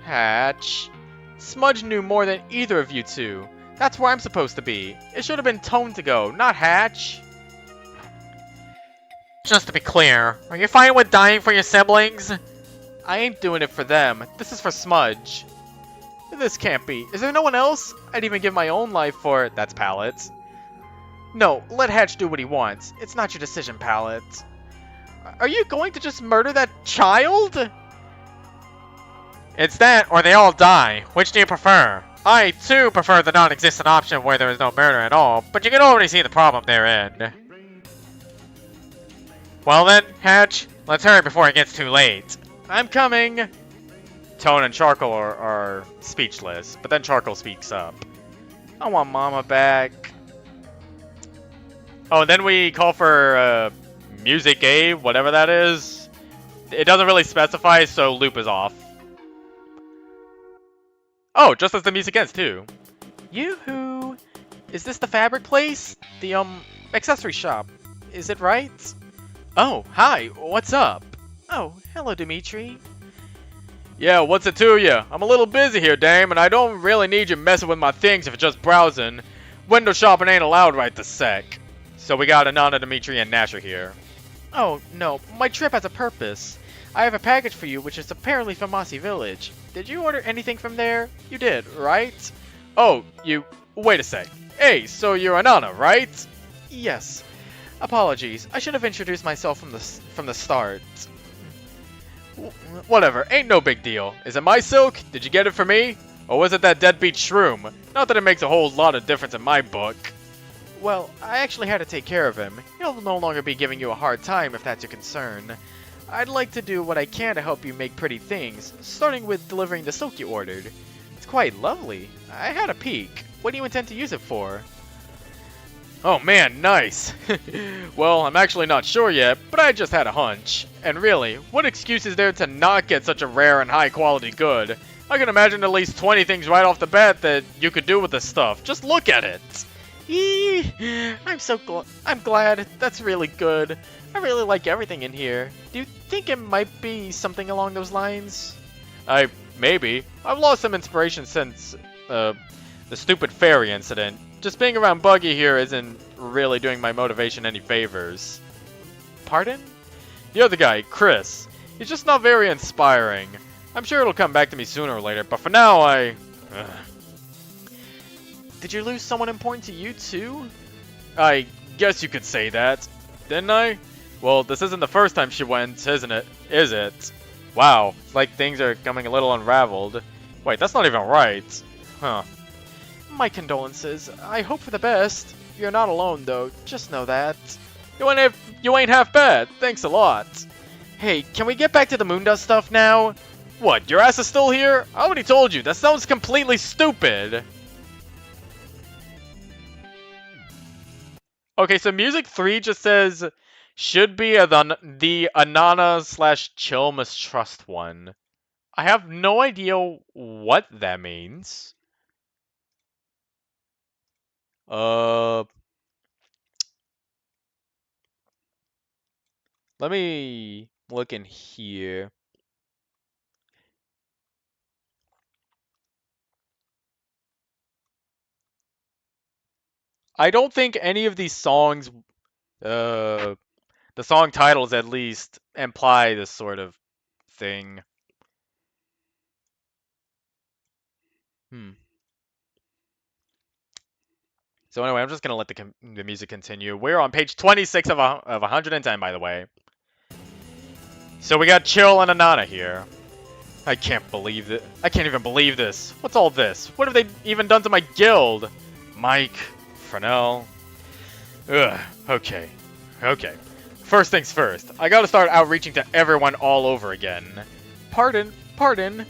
Hatch. Smudge knew more than either of you two. That's where I'm supposed to be. It should have been Tone to go, not Hatch. Just to be clear, are you fine with dying for your siblings? I ain't doing it for them. This is for Smudge. This can't be. Is there no one else? I'd even give my own life for it. That's Pallet. No, let Hatch do what he wants. It's not your decision, Pallet. Are you going to just murder that child? It's that, or they all die. Which do you prefer? I, too, prefer the non-existent option where there is no murder at all, but you can already see the problem therein. Well then, Hatch, let's hurry before it gets too late. I'm coming! Tone and Charcoal are speechless, but then Charcoal speaks up. I want Mama back. Oh, and then we call for Music Aid, whatever that is. It doesn't really specify, so loop is off. Oh, just as the music ends, too. Yoo-hoo! Is this the fabric place? The, accessory shop. Is it right? Oh, hi, what's up? Oh, hello, Dimitri. Yeah, what's it to you? I'm a little busy here, dame, and I don't really need you messing with my things if it's just browsing. Window shopping ain't allowed right this sec. So we got Anana, Dimitri, and Nasher here. Oh, no, my trip has a purpose. I have a package for you, which is apparently from Mossy Village. Did you order anything from there? You did, right? Oh, wait a sec. Hey, so you're Anana, right? Yes. Apologies, I should have introduced myself from the start. Whatever, ain't no big deal. Is it my silk? Did you get it for me? Or was it that deadbeat shroom? Not that it makes a whole lot of difference in my book. Well, I actually had to take care of him. He'll no longer be giving you a hard time if that's your concern. I'd like to do what I can to help you make pretty things, starting with delivering the silk you ordered. It's quite lovely. I had a peek. What do you intend to use it for? Oh man, nice! Well, I'm actually not sure yet, but I just had a hunch. And really, what excuse is there to not get such a rare and high quality good? I can imagine at least 20 things right off the bat that you could do with this stuff. Just look at it! Eee, I'm glad. That's really good. I really like everything in here. Do you think it might be something along those lines? Maybe. I've lost some inspiration since, the stupid fairy incident. Just being around Buggy here isn't really doing my motivation any favors. Pardon? The other guy, Chris. He's just not very inspiring. I'm sure it'll come back to me sooner or later, but for now, Did you lose someone important to you, too? I guess you could say that. Didn't I? Well, this isn't the first time she went, isn't it? Is it? Wow, it's like things are coming a little unraveled. Wait, that's not even right. Huh. My condolences. I hope for the best. You're not alone, though. Just know that. You ain't half bad. Thanks a lot. Hey, can we get back to the Moondust stuff now? What, your ass is still here? I already told you, that sounds completely stupid. Okay, so Music 3 just says, should be the Anana slash Chill Mistrust one. I have no idea what that means. Let me look in here. I don't think any of these songs, the song titles at least, imply this sort of thing. Hmm. So anyway, I'm just gonna let the music continue. We're on page 26 of 110, by the way. So we got Chill and Anana here. I can't believe it. I can't even believe this. What's all this? What have they even done to my guild? Mike, Fresnel. Ugh. Okay. Okay. First things first. I gotta start outreaching to everyone all over again. Pardon? Pardon?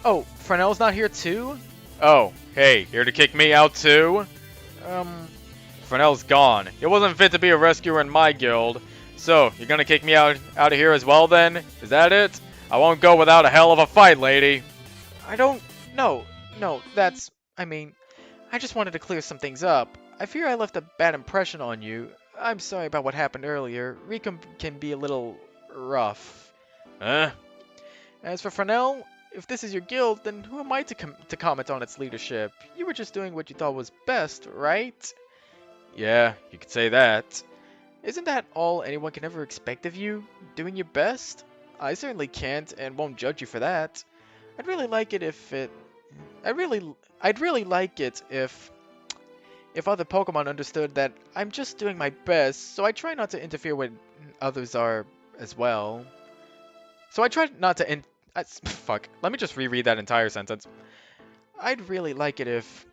Oh, Fresnel's not here too? Oh, hey, here to kick me out too? Fresnel's gone. It wasn't fit to be a rescuer in my guild. So, you're gonna kick me out of here as well then? Is that it? I won't go without a hell of a fight, lady. I don't... No, I mean, I just wanted to clear some things up. I fear I left a bad impression on you. I'm sorry about what happened earlier. Recon can be a little rough. Huh? As for Fresnel, if this is your guild, then who am I to comment on its leadership? You were just doing what you thought was best, right? Yeah, you could say that. Isn't that all anyone can ever expect of you? Doing your best? I certainly can't and won't judge you for that. I'd really like it if it... I'd really like it if other Pokemon understood that I'm just doing my best, so I try not to interfere when others are as well. So I try not to fuck. Let me just reread that entire sentence. I'd really like it if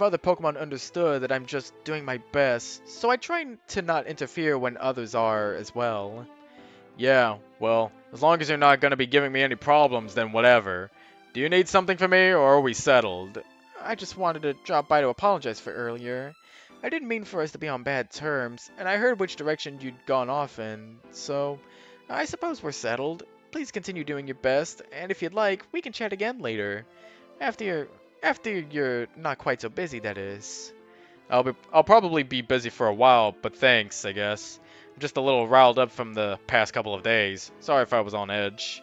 other Pokemon understood that I'm just doing my best, so I try to not interfere when others are as well. Yeah, well, as long as you're not gonna be giving me any problems, then whatever. Do you need something from me, or are we settled? I just wanted to drop by to apologize for earlier. I didn't mean for us to be on bad terms, and I heard which direction you'd gone off in, so I suppose we're settled. Please continue doing your best, and if you'd like, we can chat again later. After you're not quite so busy, that is. I'll probably be busy for a while, but thanks, I guess. I'm just a little riled up from the past couple of days. Sorry if I was on edge.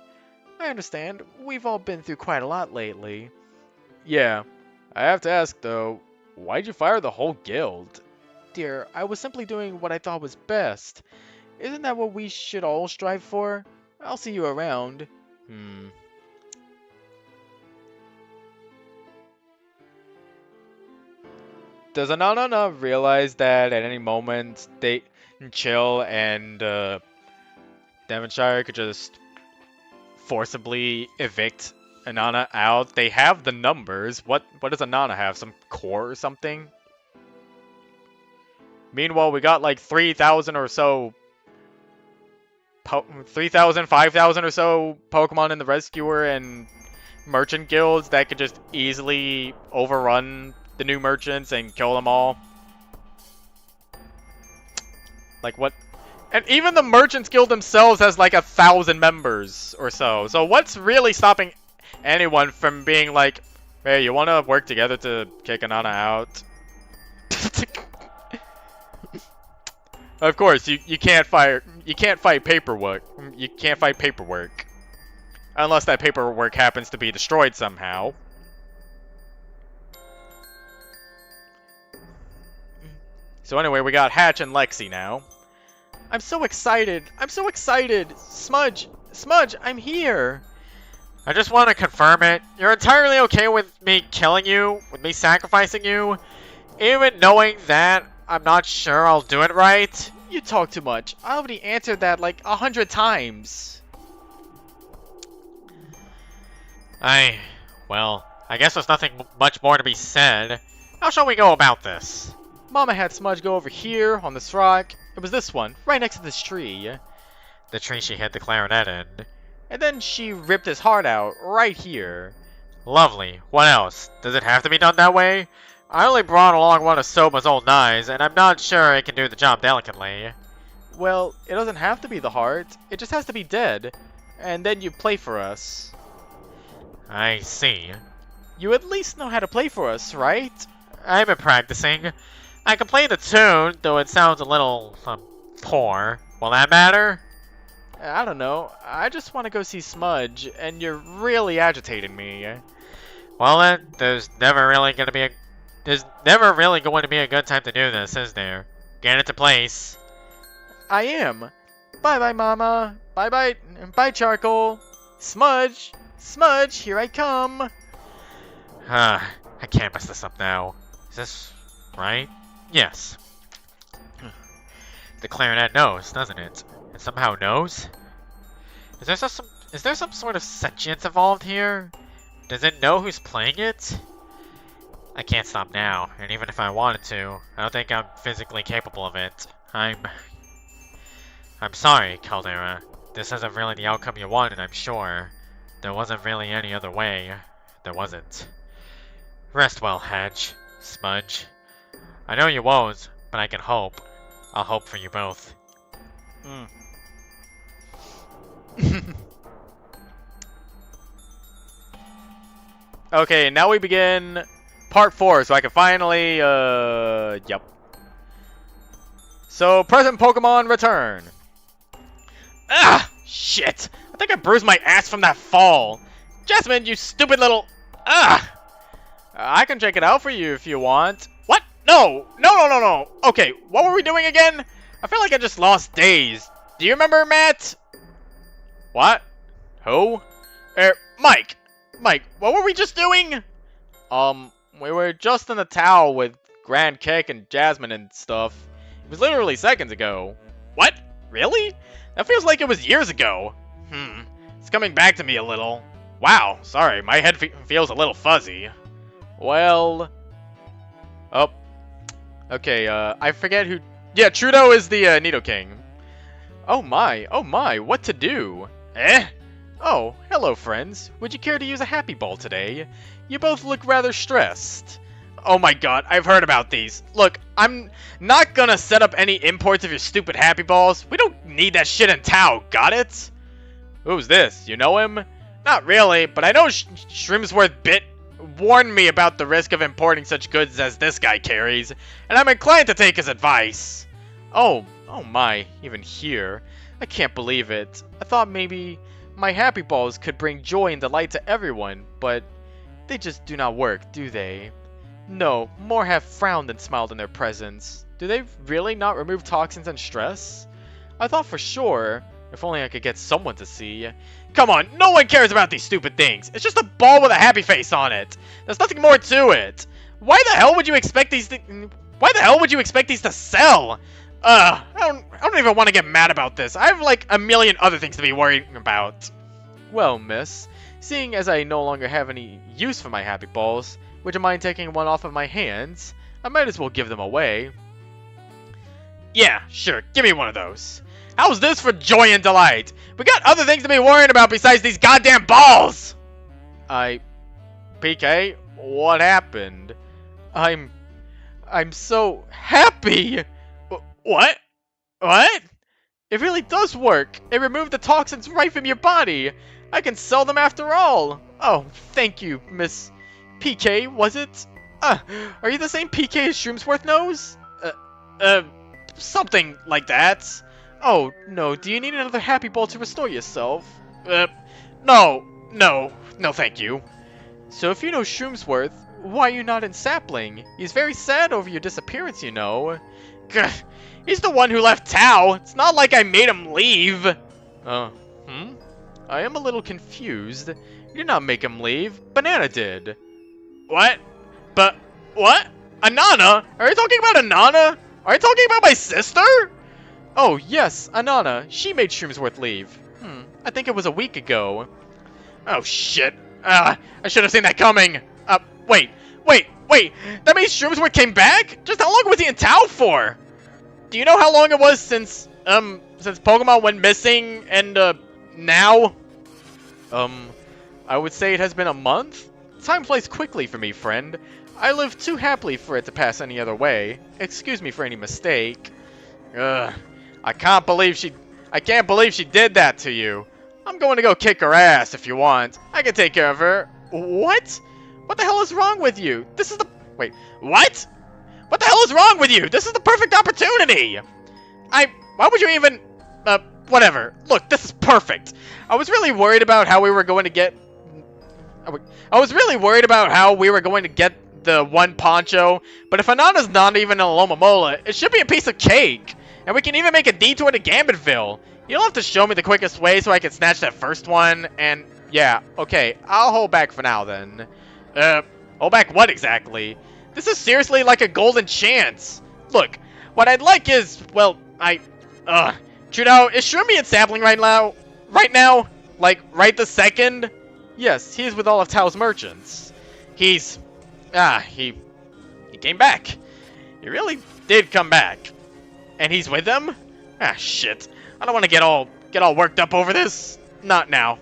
I understand. We've all been through quite a lot lately. Yeah. I have to ask, though, why'd you fire the whole guild? Dear, I was simply doing what I thought was best. Isn't that what we should all strive for? I'll see you around. Does Anana realize that at any moment Chill and Devonshire could just forcibly evict Anana out. They have the numbers. What does Anana have? Some core or something? Meanwhile, we got like 3,000 or so 3,000, 5,000 or so Pokemon in the Rescuer and Merchant guilds that could just easily overrun the new merchants and kill them all. Like what? And even the Merchants Guild themselves has like 1,000 members or so. So what's really stopping anyone from being like, hey, you want to work together to kick Anana out? Of course, you can't fight paperwork. You can't fight paperwork. Unless that paperwork happens to be destroyed somehow. So anyway, we got Hatch and Lexi now. I'm so excited. I'm so excited. Smudge, I'm here. I just want to confirm it. You're entirely okay with me killing you? With me sacrificing you? Even knowing that I'm not sure I'll do it right? You talk too much. I already answered that like 100 times. Well, I guess there's nothing much more to be said. How shall we go about this? Mama had Smudge go over here, on this rock. It was this one, right next to this tree. The tree she hid the clarinet in. And then she ripped his heart out, right here. Lovely. What else? Does it have to be done that way? I only brought along one of Soba's old knives, and I'm not sure it can do the job delicately. Well, it doesn't have to be the heart. It just has to be dead. And then you play for us. I see. You at least know how to play for us, right? I've been practicing. I can play the tune, though it sounds a little, poor. Will that matter? I don't know. I just want to go see Smudge, and you're really agitating me. Well then, there's never really going to be a good time to do this, is there? Get it to place. I am. Bye-bye, Mama. Bye-bye. Bye, Charcoal. Smudge, here I come. I can't mess this up now. Is this right? Yes. The clarinet knows, doesn't it? It somehow knows? Is there some sort of sentience involved here? Does it know who's playing it? I can't stop now, and even if I wanted to, I don't think I'm physically capable of it. I'm sorry, Caldera. This isn't really the outcome you wanted, I'm sure. There wasn't really any other way. There wasn't. Rest well, Hedge. Smudge. I know you won't, but I can hope. I'll hope for you both. Okay, now we begin part 4, so I can finally, yep. So, present Pokemon return. Ah, shit! I think I bruised my ass from that fall. Jasmine, you stupid little... Ah! I can check it out for you if you want. What? No! No! Okay, what were we doing again? I feel like I just lost days. Do you remember, Matt? What? Who? Mike! Mike, what were we just doing? We were just in the tower with Grand Cake and Jasmine and stuff. It was literally seconds ago. What? Really? That feels like it was years ago. It's coming back to me a little. Wow, sorry, my head feels a little fuzzy. Well... Oh. Okay, I forget who... Yeah, Trudeau is the, Nidoking. Oh my, what to do? Oh, hello friends. Would you care to use a happy ball today? You both look rather stressed. Oh my god, I've heard about these. Look, I'm not gonna set up any imports of your stupid happy balls. We don't need that shit in Tao, got it? Who's this? You know him? Not really, but I know Shrimsworth Bit warned me about the risk of importing such goods as this guy carries, and I'm inclined to take his advice. Oh my, even here. I can't believe it. I thought maybe my happy balls could bring joy and delight to everyone, but they just do not work, do they? No, more have frowned than smiled in their presence. Do they really not remove toxins and stress? I thought for sure, if only I could get someone to see. Come on, no one cares about these stupid things. It's just a ball with a happy face on it. There's nothing more to it. Why the hell would you expect these to sell? I don't even want to get mad about this. I have like a million other things to be worried about. Well, miss, seeing as I no longer have any use for my happy balls, would you mind taking one off of my hands? I might as well give them away. Yeah, sure, give me one of those. How's this for joy and delight? We got other things to be worrying about besides these goddamn balls! PK, what happened? I'm so happy! What? What? It really does work! It removed the toxins right from your body! I can sell them after all! Oh, thank you, Miss PK, was it? Are you the same PK as Shroomsworth knows? Something like that. Oh, no, do you need another happy ball to restore yourself? No, thank you. So if you know Shroomsworth, why are you not in Sapling? He's very sad over your disappearance, you know. Gah, he's the one who left Tao. It's not like I made him leave. I am a little confused. You did not make him leave. Banana did. What? But, what? Anana? Are you talking about Anana? Are you talking about my sister? Oh, yes, Anana. She made Shroomsworth leave. I think it was a week ago. Oh, shit. I should have seen that coming. Wait. That means Shroomsworth came back? Just how long was he in Tao for? Do you know how long it was since Pokemon went missing and, now? I would say it has been a month? Time flies quickly for me, friend. I live too happily for it to pass any other way. Excuse me for any mistake. I can't believe she did that to you. I'm going to go kick her ass if you want. I can take care of her. What? What the hell is wrong with you? This is the... Wait, what? What the hell is wrong with you? This is the perfect opportunity! Why would you even... whatever. Look, this is perfect. I was really worried about how we were going to get the one poncho, but if Anana's not even in Alomomola, it should be a piece of cake. And we can even make a detour to Gambitville. You don't have to show me the quickest way so I can snatch that first one, and yeah, okay, I'll hold back for now then. Hold back what exactly? This is seriously like a golden chance. Look, what I'd like is, well, Trudeau, is Shroomy in Sapling right now? Right now? Like, right this second? Yes, he's with all of Tao's merchants. He came back. He really did come back. And he's with them? Ah, shit. I don't want to get all worked up over this. Not now.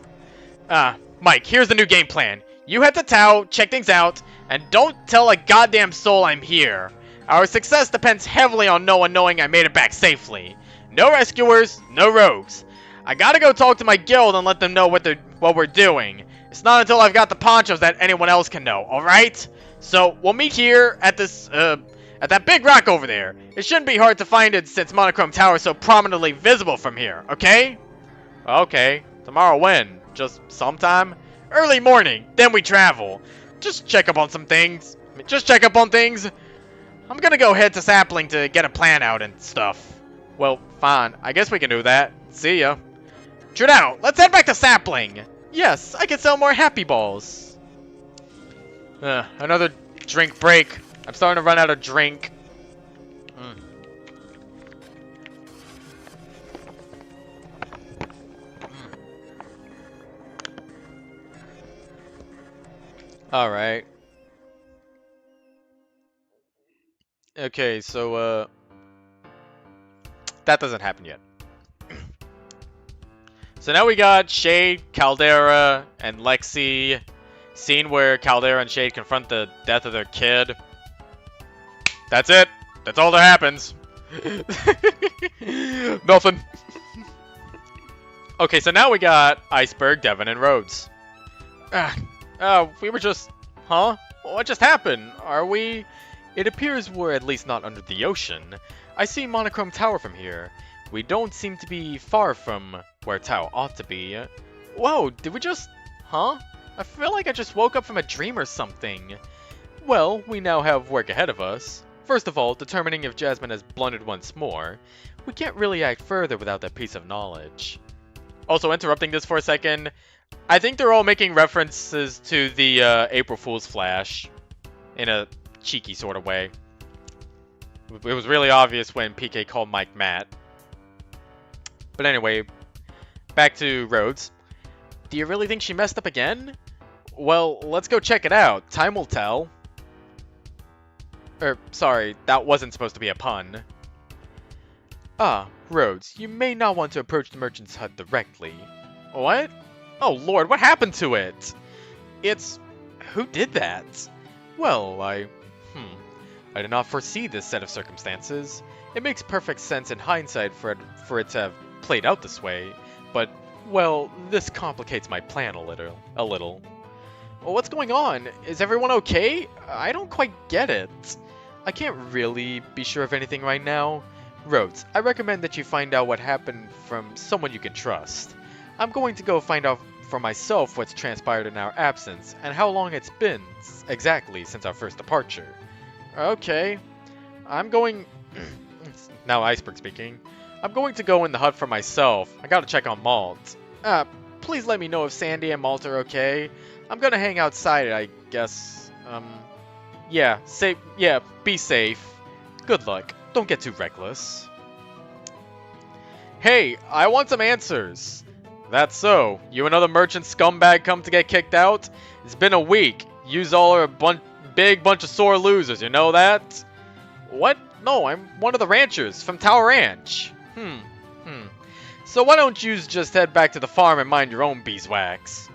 Mike, here's the new game plan. You head to Tao, check things out, and don't tell a goddamn soul I'm here. Our success depends heavily on no one knowing I made it back safely. No rescuers, no rogues. I gotta go talk to my guild and let them know what we're doing. It's not until I've got the ponchos that anyone else can know, alright? So, we'll meet here at this, at that big rock over there. It shouldn't be hard to find it since Monochrome Tower is so prominently visible from here, okay? Okay. Tomorrow when? Just sometime? Early morning, then we travel. Just check up on some things. I'm gonna go head to Sapling to get a plan out and stuff. Well, fine. I guess we can do that. See ya. Trudeau, let's head back to Sapling. Yes, I can sell more happy balls. Another drink break. I'm starting to run out of drink. Alright. Okay, so, that doesn't happen yet. So now we got Shade, Caldera, and Lexi. Scene where Caldera and Shade confront the death of their kid. That's it. That's all that happens. Nothing. Okay, so now we got Iceberg, Devon, and Rhodes. We were just... Huh? What just happened? Are we... It appears we're at least not under the ocean. I see Monochrome Tower from here. We don't seem to be far from where Tao ought to be. Whoa, did we just... Huh? I feel like I just woke up from a dream or something. Well, we now have work ahead of us. First of all, determining if Jasmine has blundered once more. We can't really act further without that piece of knowledge. Also, interrupting this for a second, I think they're all making references to the April Fool's Flash in a cheeky sort of way. It was really obvious when PK called Mike Matt. But anyway, back to Rhodes. Do you really think she messed up again? Well, let's go check it out. Time will tell. Sorry, that wasn't supposed to be a pun. Ah, Rhodes, you may not want to approach the merchant's hut directly. What? Oh lord, what happened to it? It's... Who did that? Well, I did not foresee this set of circumstances. It makes perfect sense in hindsight for it to have played out this way, but, well, this complicates my plan a little. Well, what's going on? Is everyone okay? I don't quite get it. I can't really be sure of anything right now. Rhodes, I recommend that you find out what happened from someone you can trust. I'm going to go find out for myself what's transpired in our absence, and how long it's been exactly since our first departure. Okay. I'm going... Now Iceberg speaking. I'm going to go in the hut for myself. I gotta check on Malt. Please let me know if Sandy and Malt are okay. I'm gonna hang outside, I guess. Yeah, be safe. Good luck. Don't get too reckless. Hey, I want some answers. That's so. You and other merchant scumbag come to get kicked out? It's been a week. Yous all are a big bunch of sore losers, you know that? What? No, I'm one of the ranchers from Tower Ranch. So why don't yous just head back to the farm and mind your own beeswax?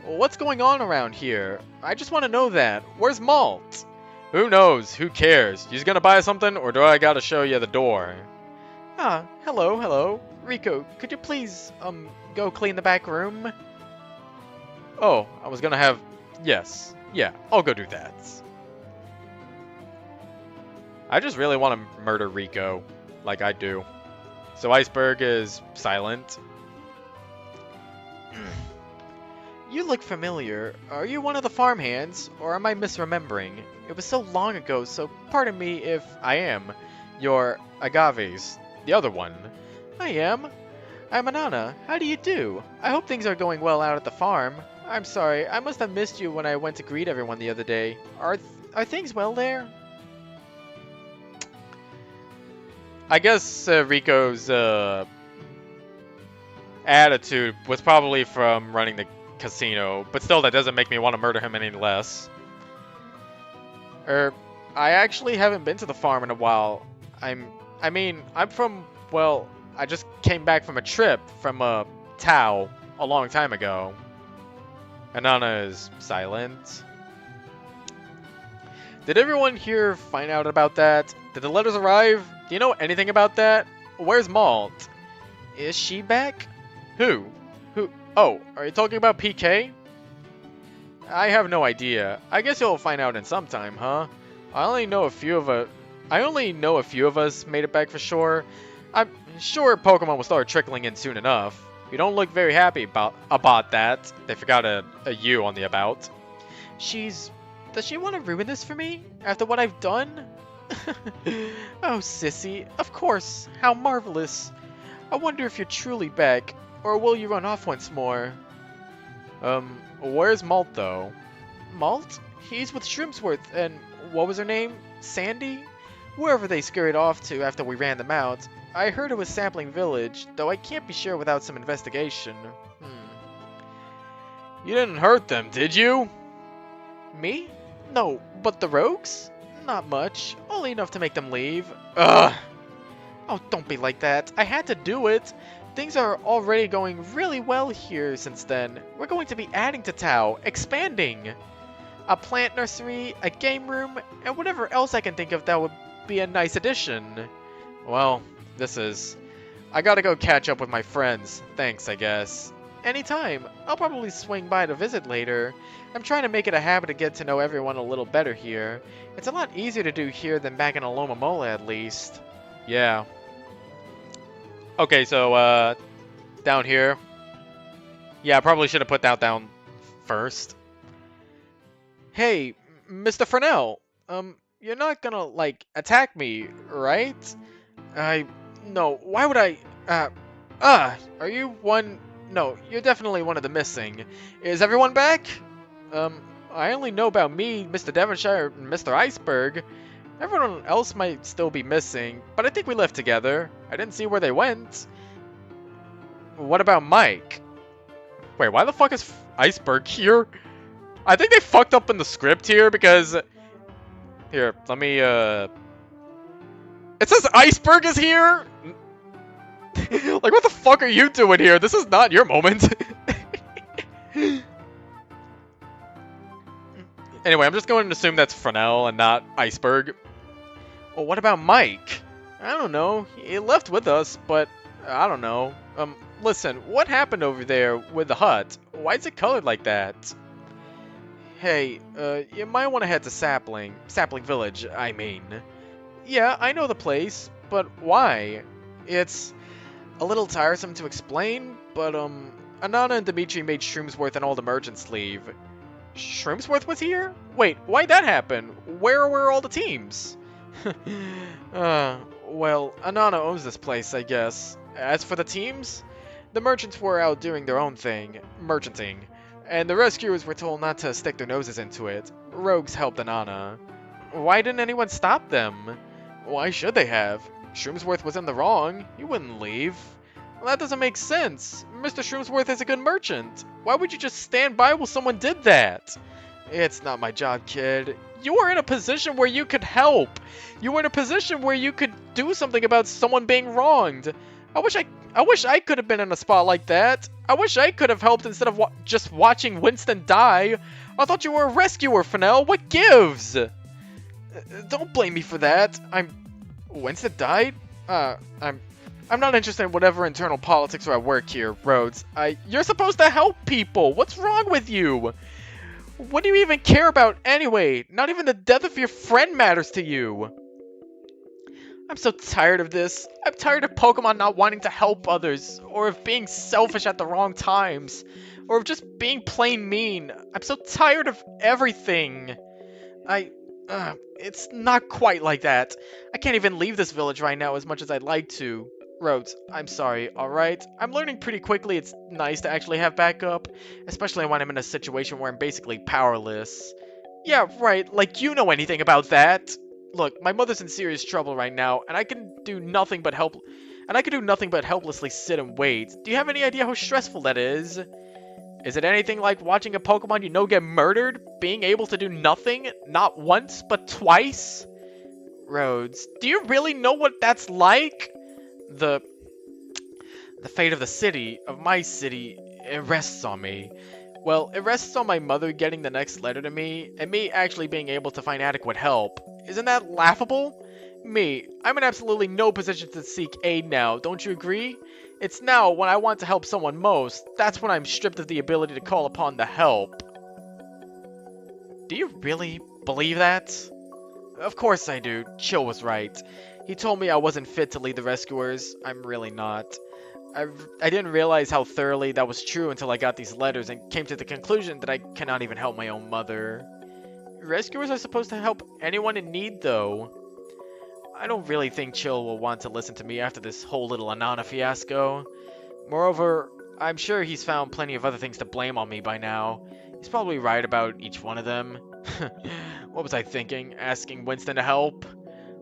What's going on around here? I just want to know that. Where's Malt? Who knows? Who cares? Yous gonna buy something, or do I gotta show you the door? Ah, hello. Rico, could you please, go clean the back room? Oh, I was gonna have... Yes. Yeah, I'll go do that. I just really want to murder Rico, like I do. So Iceberg is silent. You look familiar. Are you one of the farmhands, or am I misremembering? It was so long ago, so pardon me if I am. Your agaves, the other one. I am. I'm Anana. How do you do? I hope things are going well out at the farm. I'm sorry, I must have missed you when I went to greet everyone the other day. Are things well there? I guess Rico's attitude was probably from running the casino, but still that doesn't make me want to murder him any less. I actually haven't been to the farm in a while. I'm from, well, I just came back from a trip from Tao a long time ago. Anana is silent. Did everyone here find out about that? Did the letters arrive? Do you know anything about that? Where's Malt? Is she back? Who? Oh, are you talking about PK? I have no idea. I guess you'll find out in some time, huh? I only know a few of us made it back for sure. I'm sure Pokemon will start trickling in soon enough. You don't look very happy about that. They forgot a U on the about. Does she want to ruin this for me? After what I've done? Oh, sissy. Of course. How marvelous. I wonder if you're truly back, or will you run off once more? Where's Malt, though? Malt? He's with Shrimpsworth, and what was her name? Sandy? Wherever they scurried off to after we ran them out. I heard it was Sapling Village, though I can't be sure without some investigation. You didn't hurt them, did you? Me? No, but the rogues? Not much. Only enough to make them leave. Ugh! Oh, don't be like that. I had to do it. Things are already going really well here since then. We're going to be adding to Tao, expanding. A plant nursery, a game room, and whatever else I can think of that would be a nice addition. Well, I gotta go catch up with my friends. Thanks, I guess. Anytime. I'll probably swing by to visit later. I'm trying to make it a habit to get to know everyone a little better here. It's a lot easier to do here than back in Aloma Mola, at least. Yeah. Okay, so, down here. Yeah, I probably should have put that down first. Hey, Mr. Fresnel. You're not gonna, like, attack me, right? No, why would I, are you one? No, you're definitely one of the missing. Is everyone back? I only know about me, Mr. Devonshire, and Mr. Iceberg. Everyone else might still be missing, but I think we left together. I didn't see where they went. What about Mike? Wait, why the fuck is Iceberg here? I think they fucked up in the script here because... Here, let me, It says Iceberg is here? Like, what the fuck are you doing here? This is not your moment. Anyway, I'm just going to assume that's Fresnel and not Iceberg. Well, what about Mike? I don't know. He left with us, but I don't know. Listen, what happened over there with the hut? Why is it colored like that? Hey, you might want to head to Sapling Village, I mean. Yeah, I know the place, but why? It's a little tiresome to explain, but, Anana and Dimitri made Shroomsworth and all the merchants leave. Shroomsworth was here? Wait, why'd that happen? Where were all the teams? Well, Anana owns this place, I guess. As for the teams, the merchants were out doing their own thing, merchanting, and the rescuers were told not to stick their noses into it. Rogues helped Anana. Why didn't anyone stop them? Why should they have? Shroomsworth was in the wrong. He wouldn't leave. Well, that doesn't make sense. Mr. Shroomsworth is a good merchant. Why would you just stand by while someone did that? It's not my job, kid. You were in a position where you could help. You were in a position where you could do something about someone being wronged. I wish I could have been in a spot like that. I wish I could have helped instead of just watching Winston die. I thought you were a rescuer, Fresnel. What gives? Don't blame me for that. Winston died? I'm not interested in whatever internal politics are at work here, Rhodes. You're supposed to help people. What's wrong with you? What do you even care about anyway? Not even the death of your friend matters to you. I'm so tired of this. I'm tired of Pokemon not wanting to help others, or of being selfish at the wrong times, or of just being plain mean. I'm so tired of everything. It's not quite like that. I can't even leave this village right now as much as I'd like to. Rhodes, I'm sorry, alright? I'm learning pretty quickly it's nice to actually have backup, especially when I'm in a situation where I'm basically powerless. Yeah, right, like you know anything about that. Look, my mother's in serious trouble right now, and I can do nothing but helplessly sit and wait. Do you have any idea how stressful that is? Is it anything like watching a Pokemon you know get murdered? Being able to do nothing? Not once, but twice? Rhodes, do you really know what that's like? The fate of the city, of my city, it rests on me. Well, it rests on my mother getting the next letter to me, and me actually being able to find adequate help. Isn't that laughable? Me, I'm in absolutely no position to seek aid now, don't you agree? It's now when I want to help someone most, that's when I'm stripped of the ability to call upon the help. Do you really believe that? Of course I do. Chill was right. He told me I wasn't fit to lead the rescuers. I'm really not. I didn't realize how thoroughly that was true until I got these letters and came to the conclusion that I cannot even help my own mother. Rescuers are supposed to help anyone in need, though. I don't really think Chill will want to listen to me after this whole little Anana fiasco. Moreover, I'm sure he's found plenty of other things to blame on me by now. He's probably right about each one of them. What was I thinking? Asking Winston to help?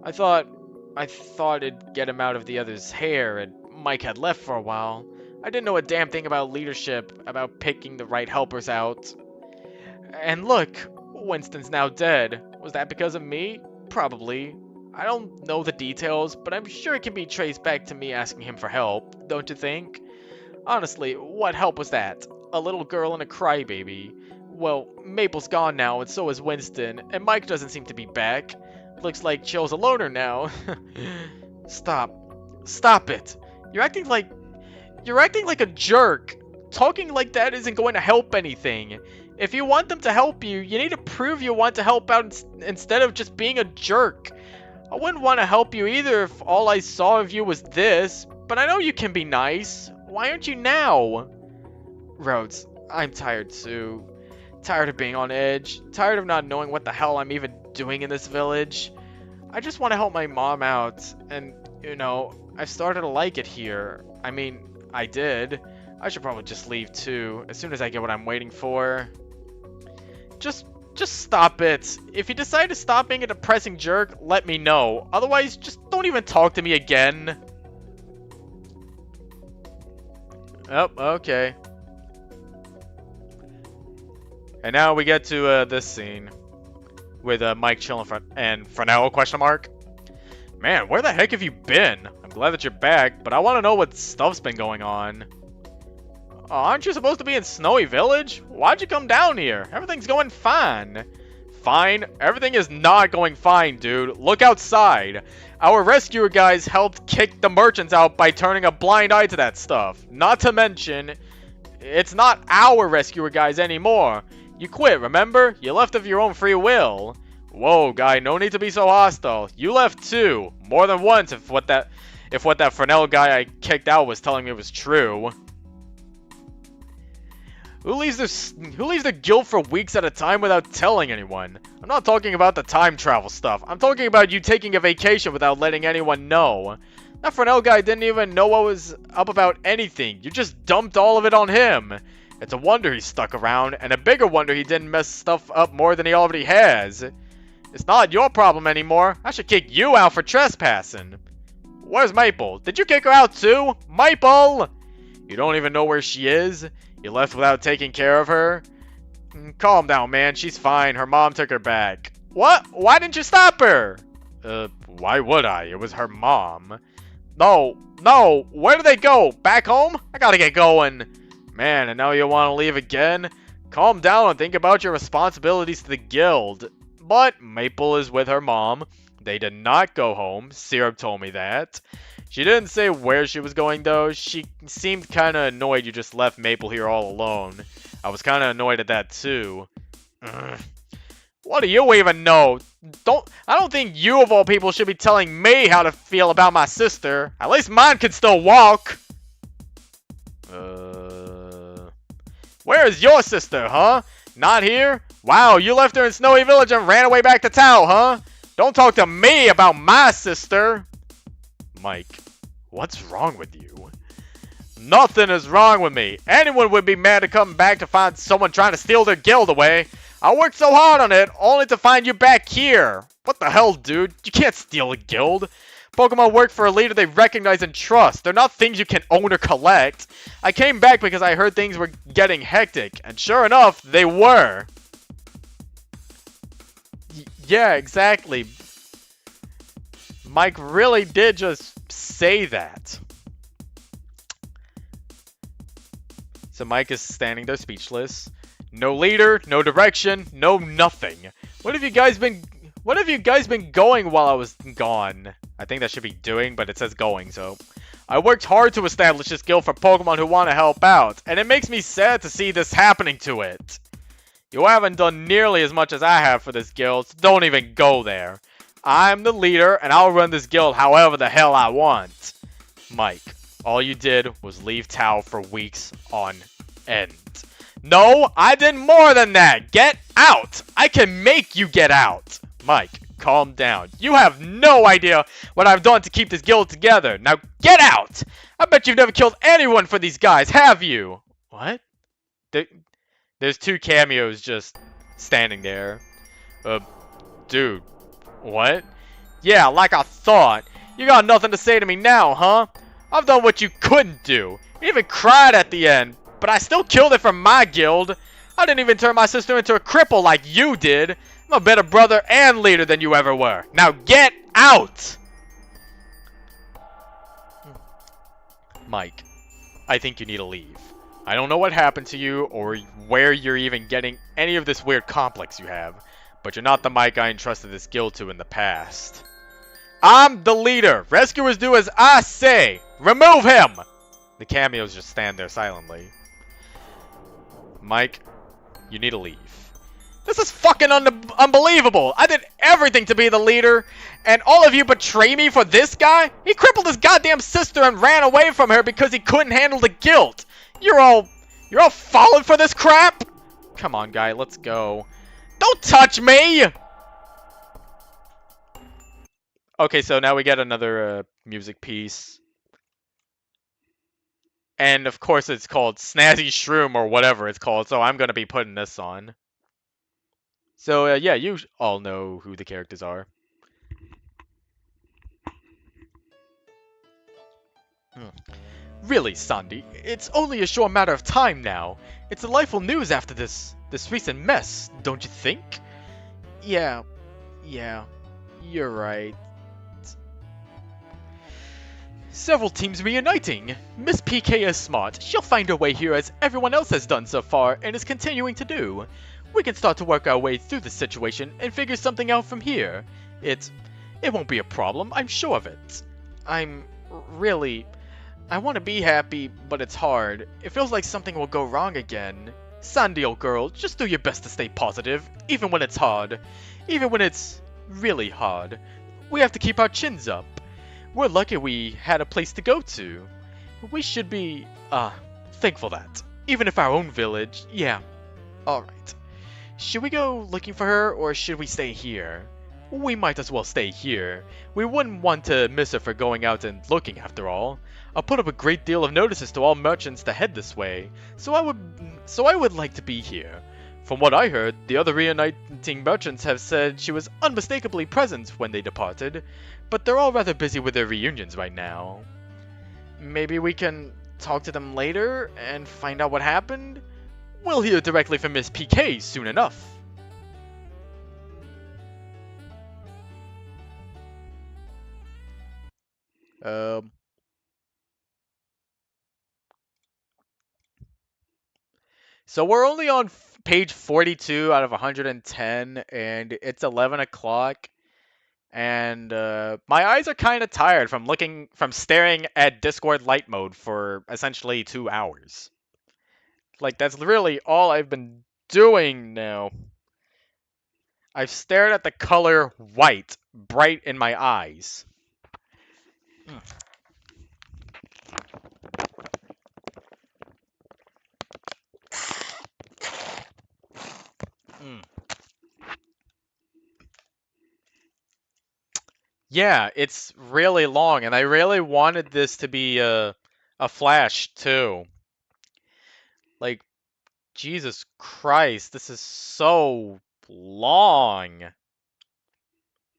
I thought it'd get him out of the other's hair, and Mike had left for a while. I didn't know a damn thing about leadership, about picking the right helpers out. And look, Winston's now dead. Was that because of me? Probably. I don't know the details, but I'm sure it can be traced back to me asking him for help, don't you think? Honestly, what help was that? A little girl and a crybaby. Well, Maple's gone now, and so is Winston, and Mike doesn't seem to be back. Looks like Chill's a loner now. Stop. Stop it. You're acting like a jerk. Talking like that isn't going to help anything. If you want them to help you, you need to prove you want to help out instead of just being a jerk. I wouldn't want to help you either if all I saw of you was this, but I know you can be nice. Why aren't you now? Rhodes, I'm tired too. Tired of being on edge. Tired of not knowing what the hell I'm even doing in this village. I just want to help my mom out, and, you know, I've started to like it here. I mean, I did. I should probably just leave too, as soon as I get what I'm waiting for. Just stop it. If you decide to stop being a depressing jerk, let me know. Otherwise, just don't even talk to me again. Oh, okay. And now we get to this scene with Mike chilling and Fresnel question mark. Man, where the heck have you been? I'm glad that you're back, but I want to know what stuff's been going on. Aren't you supposed to be in Snowy Village? Why'd you come down here? Everything's going fine. Fine? Everything is not going fine, dude. Look outside. Our rescuer guys helped kick the merchants out by turning a blind eye to that stuff. Not to mention, it's not our rescuer guys anymore. You quit, remember? You left of your own free will. Whoa, guy, no need to be so hostile. You left too. More than once if what that Fresnel guy I kicked out was telling me was true. Who leaves the guild for weeks at a time without telling anyone? I'm not talking about the time travel stuff. I'm talking about you taking a vacation without letting anyone know. That Fresnel guy didn't even know what was up about anything. You just dumped all of it on him. It's a wonder he stuck around, and a bigger wonder he didn't mess stuff up more than he already has. It's not your problem anymore. I should kick you out for trespassing. Where's Maple? Did you kick her out too? Maple! You don't even know where she is? You left without taking care of her? Calm down, man. She's fine. Her mom took her back. What? Why didn't you stop her? Why would I? It was her mom. No. Where did they go? Back home? I gotta get going. Man, and now you want to leave again? Calm down and think about your responsibilities to the guild. But Maple is with her mom. They did not go home. Syrup told me that. She didn't say where she was going, though. She seemed kind of annoyed you just left Maple here all alone. I was kind of annoyed at that, too. Ugh. What do you even know? I don't think you, of all people, should be telling me how to feel about my sister. At least mine can still walk. Where is your sister, huh? Not here? Wow, you left her in Snowy Village and ran away back to town, huh? Don't talk to me about my sister. Mike, what's wrong with you? Nothing is wrong with me. Anyone would be mad to come back to find someone trying to steal their guild away. I worked so hard on it, only to find you back here. What the hell, dude? You can't steal a guild. Pokemon work for a leader they recognize and trust. They're not things you can own or collect. I came back because I heard things were getting hectic, and sure enough, they were. Yeah, exactly. Mike really did just say that. So Mike is standing there speechless. No leader, no direction, no nothing. What have you guys been going while I was gone? I think that should be doing, but it says going, so. I worked hard to establish this guild for Pokemon who want to help out, and it makes me sad to see this happening to it. You haven't done nearly as much as I have for this guild, so don't even go there. I'm the leader, and I'll run this guild however the hell I want. Mike, all you did was leave Tao for weeks on end. No, I did more than that. Get out. I can make you get out. Mike, calm down. You have no idea what I've done to keep this guild together. Now get out. I bet you've never killed anyone for these guys, have you? What? There's two cameos just standing there. Dude. What? Yeah, like I thought. You got nothing to say to me now, huh? I've done what you couldn't do. You even cried at the end, but I still killed it for my guild. I didn't even turn my sister into a cripple like you did. I'm a better brother and leader than you ever were. Now get out! Mike, I think you need to leave. I don't know what happened to you or where you're even getting any of this weird complex you have, but you're not the Mike I entrusted this guild to in the past. I'm the leader. Rescuers do as I say. Remove him! The cameos just stand there silently. Mike, you need to leave. This is fucking unbelievable. I did everything to be the leader, and all of you betray me for this guy? He crippled his goddamn sister and ran away from her because he couldn't handle the guilt. You're all falling for this crap? Come on, guy, let's go. Don't touch me! Okay, so now we get another music piece. And of course it's called Snazzy Shroom or whatever it's called, so I'm going to be putting this on. So yeah, you all know who the characters are. Really, Sandy, it's only a short matter of time now. It's delightful news after this. This recent mess, don't you think? Yeah, yeah, you're right. Several teams reuniting. Miss PK is smart. She'll find her way here as everyone else has done so far and is continuing to do. We can start to work our way through the situation and figure something out from here. It it won't be a problem, I'm sure of it. I'm really I want to be happy, but it's hard. It feels like something will go wrong again. Sandy, old girl, just do your best to stay positive, even when it's hard. Even when it's really hard. We have to keep our chins up. We're lucky we had a place to go to. We should be, thankful that. Even if our own village, yeah. Alright. Should we go looking for her, or should we stay here? We might as well stay here. We wouldn't want to miss her for going out and looking after all. I'll put up a great deal of notices to all merchants to head this way, so I would like to be here. From what I heard, the other reuniting merchants have said she was unmistakably present when they departed, but they're all rather busy with their reunions right now. Maybe we can talk to them later and find out what happened? We'll hear directly from Miss PK soon enough. Um, so we're only on page 42 out of 110, and it's 11 o'clock. And my eyes are kind of tired from staring at Discord light mode for essentially 2 hours. Like, that's really all I've been doing now. I've stared at the color white bright in my eyes. Mm, mm. Yeah, it's really long, and I really wanted this to be a flash too. Like, Jesus Christ, this is so long.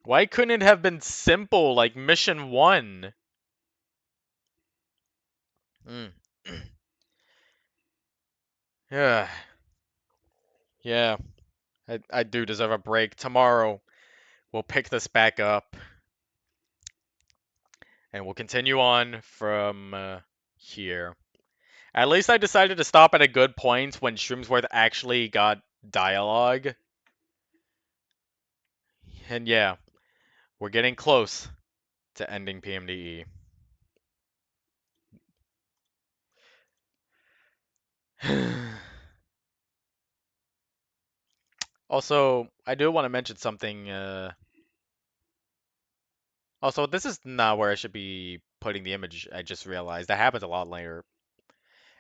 Why couldn't it have been simple, like mission one? Mm. Yeah, yeah. I do deserve a break. Tomorrow we'll pick this back up, and we'll continue on from here. At least I decided to stop at a good point when Shroomsworth actually got dialogue. And yeah, we're getting close to ending PMDE. Also, I do want to mention something. Also, this is not where I should be putting the image. I just realized that happens a lot later.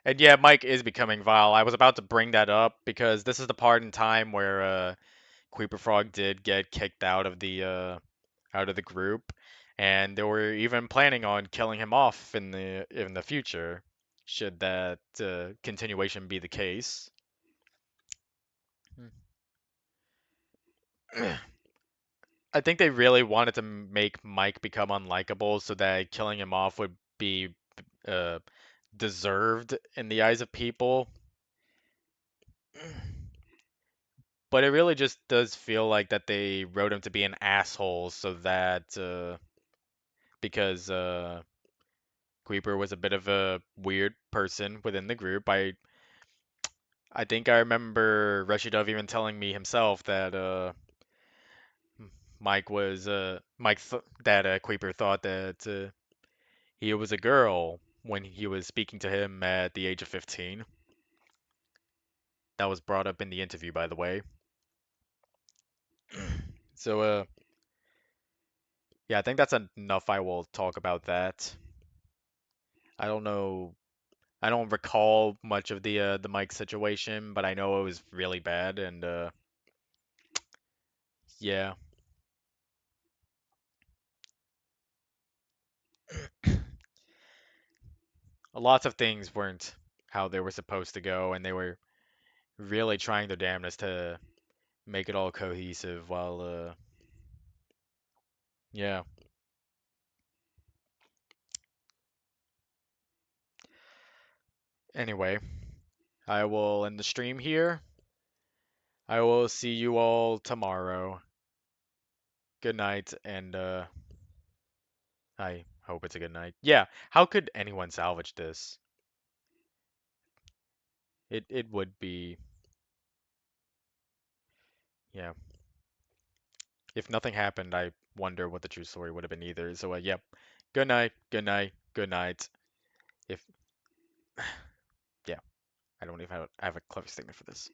And yeah, Mike is becoming vile. I was about to bring that up because this is the part in time where Creeper Frog did get kicked out of the group, and they were even planning on killing him off in the future, should that continuation be the case. I think they really wanted to make Mike become unlikable so that killing him off would be uh, deserved in the eyes of people. But it really just does feel like that they wrote him to be an asshole so that because Creeper was a bit of a weird person within the group. I think I remember Rashidov even telling me himself that Mike that Creeper thought that he was a girl when he was speaking to him at the age of 15. That was brought up in the interview, by the way. So yeah, I think that's enough. I will talk about that. I don't know. I don't recall much of the Mike situation, but I know it was really bad, and yeah, lots of things weren't how they were supposed to go, and they were really trying their damnedest to make it all cohesive. While yeah. Anyway, I will end the stream here. I will see you all tomorrow. Good night, and I hope it's a good night. Yeah, how could anyone salvage this? It would be, yeah. If nothing happened, I wonder what the true story would have been either. So, yep. Good night, good night, good night. If, yeah, I don't even have a clever statement for this.